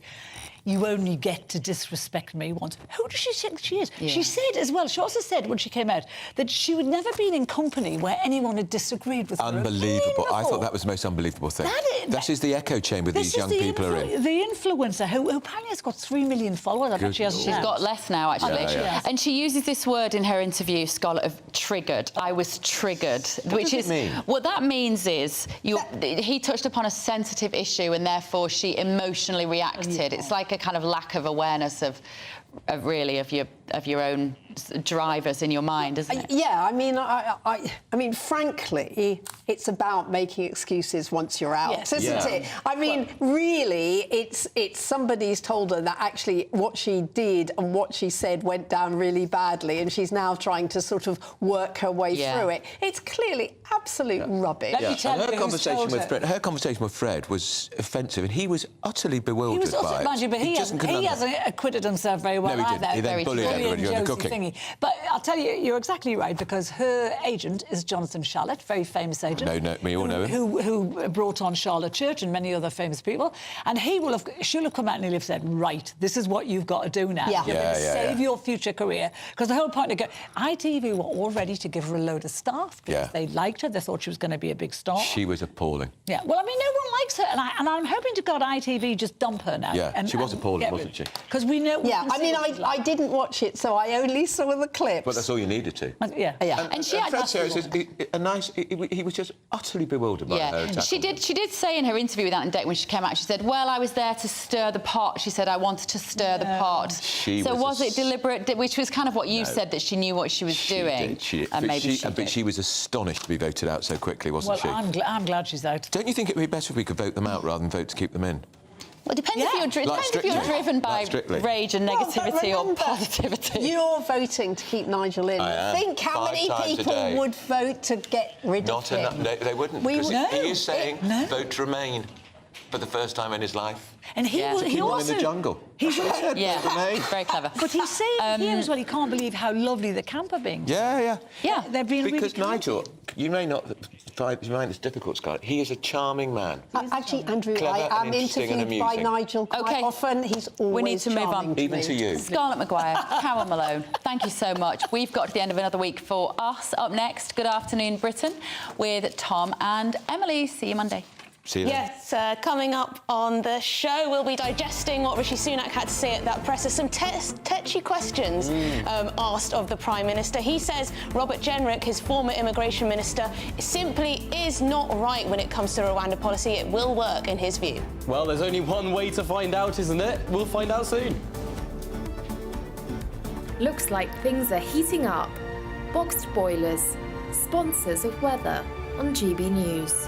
Speaker 5: you only get to disrespect me once. Who does she think she is? She said as well, she also said when she came out that she would never been in company where anyone had disagreed with her.
Speaker 3: Unbelievable. I thought that was the most unbelievable thing. That is the echo chamber these young people are in.
Speaker 5: The influencer who apparently has got 3 million followers. I bet she hasn't.
Speaker 4: She's got less now, actually. And she uses this word in her interview, Scarlett, of triggered. I was triggered.
Speaker 3: What does it mean?
Speaker 4: What that means is he touched upon a sensitive issue and therefore she emotionally reacted. It's like a kind of lack of awareness of your own drivers in your mind, isn't it?
Speaker 7: Yeah, I mean, frankly, it's about making excuses once you're out,
Speaker 4: Yes.
Speaker 7: isn't it? I mean, really, it's somebody's told her that actually what she did and what she said went down really badly, and she's now trying to sort of work her way through it. It's clearly absolute rubbish.
Speaker 3: And her conversation with Fred was offensive, and he was utterly bewildered by it.
Speaker 5: Mind you, but he hasn't acquitted himself very well
Speaker 3: No, he
Speaker 5: either.
Speaker 3: didn't. He then bullied everybody during the cooking.
Speaker 5: But I'll tell you, you're exactly right, because her agent is Jonathan Charlotte, very famous agent.
Speaker 3: We all know him.
Speaker 5: Who brought on Charlotte Church and many other famous people. And she'll have come out and he'll have said, right, this is what you've got to do now. You're going to save your future career. Because the whole point of ITV were all ready to give her a load of staff because they liked her. They thought she was going to be a big star.
Speaker 3: She was appalling.
Speaker 5: Yeah, well, I mean, no one likes her. And I'm hoping to God ITV just dump her now.
Speaker 3: Yeah, she was appalling, wasn't she?
Speaker 5: Because we know...
Speaker 7: Yeah, I mean, I didn't watch it, so I only saw the clips.
Speaker 3: But that's all you needed to.
Speaker 5: Yeah.
Speaker 3: And Fred says he was just utterly bewildered by her attack.
Speaker 4: She did say in her interview with Ant and Dec when she came out, she said, well, I was there to stir the pot. She said, I wanted to stir the pot. So was it deliberate, which was kind of what you said, that she knew what she was doing?
Speaker 3: But she was astonished to be voted out so quickly, wasn't she?
Speaker 5: I'm glad she's out.
Speaker 3: Don't you think it would be better if we could vote them out rather than vote to keep them in?
Speaker 4: Well, it depends if you're driven by rage and negativity or positivity.
Speaker 7: You're voting to keep Nigel in. Think how many people would vote to get rid of him.
Speaker 3: Not enough. They wouldn't. Because he is saying vote to remain for the first time in his life.
Speaker 5: And he also...
Speaker 3: in the jungle.
Speaker 5: He's
Speaker 4: very clever.
Speaker 5: But he's saying here as well, he can't believe how lovely the camp are being.
Speaker 3: Yeah.
Speaker 5: They're being
Speaker 3: because
Speaker 5: really
Speaker 3: Nigel, you may find this difficult, Scarlett. He is a charming man.
Speaker 7: Actually, Andrew,
Speaker 3: Clever
Speaker 7: I am
Speaker 3: and interesting and
Speaker 7: interviewed by
Speaker 3: amusing.
Speaker 7: Nigel quite often. He's always
Speaker 4: We need to move on.
Speaker 3: Even to you.
Speaker 4: Scarlett Maguire, Carol Malone, thank you so much. We've got to the end of another week for us. Up next, Good Afternoon Britain with Tom and Emily. See you Monday.
Speaker 3: See you then.
Speaker 12: Yes, coming up on the show, we'll be digesting what Rishi Sunak had to say at that presser. Some tetchy questions asked of the Prime Minister. He says Robert Jenrick, his former immigration minister, simply is not right when it comes to Rwanda policy. It will work, in his view.
Speaker 15: Well, there's only one way to find out, isn't it? We'll find out soon.
Speaker 23: Looks like things are heating up. Boxed boilers, sponsors of weather on GB News.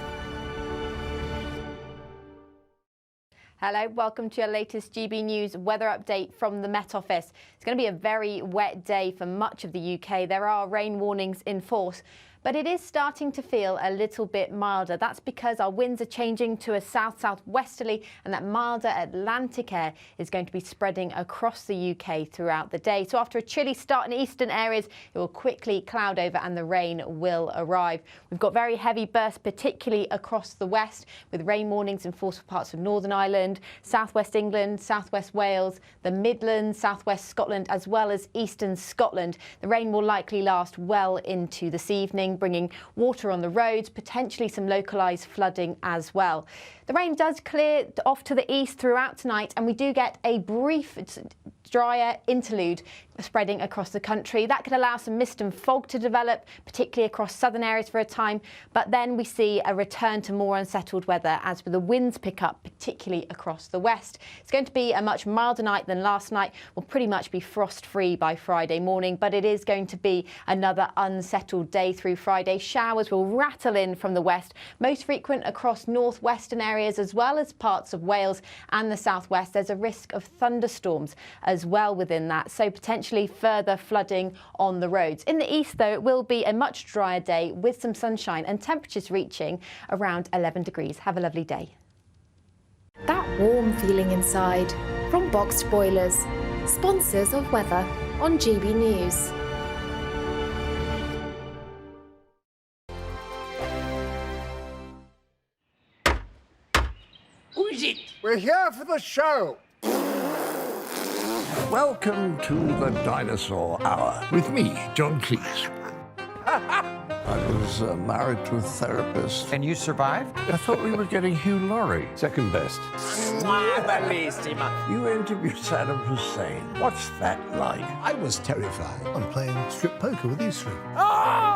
Speaker 1: Hello, welcome to your latest GB News weather update from the Met Office. It's going to be a very wet day for much of the UK. There are rain warnings in force, but it is starting to feel a little bit milder. That's because our winds are changing to a south-southwesterly, and that milder Atlantic air is going to be spreading across the UK throughout the day. So after a chilly start in eastern areas, it will quickly cloud over and the rain will arrive. We've got very heavy bursts, particularly across the west, with rain warnings in force for parts of Northern Ireland, southwest England, southwest Wales, the Midlands, southwest Scotland, as well as eastern Scotland. The rain will likely last well into this evening, bringing water on the roads, potentially some localised flooding as well. The rain does clear off to the east throughout tonight, and we do get a brief drier interlude spreading across the country. That could allow some mist and fog to develop, particularly across southern areas for a time, but then we see a return to more unsettled weather as the winds pick up, particularly across the west. It's going to be a much milder night than last night. We'll pretty much be frost-free by Friday morning, but it is going to be another unsettled day through Friday. Showers will rattle in from the west, most frequent across northwestern areas as well as parts of Wales and the southwest. There's a risk of thunderstorms as well within that, so potentially further flooding on the roads. In the east, though, it will be a much drier day with some sunshine and temperatures reaching around 11 degrees. Have a lovely day.
Speaker 23: That warm feeling inside from Boxed Boilers, sponsors of weather on GB News.
Speaker 24: Who is it? We're here for the show. Welcome to the Dinosaur Hour with me, John Cleese. I was married to a therapist.
Speaker 25: And you survived?
Speaker 24: I thought we were getting Hugh Laurie.
Speaker 25: Second best.
Speaker 24: You interviewed Saddam Hussein. What's that like?
Speaker 26: I was terrified. I'm playing strip poker with these three.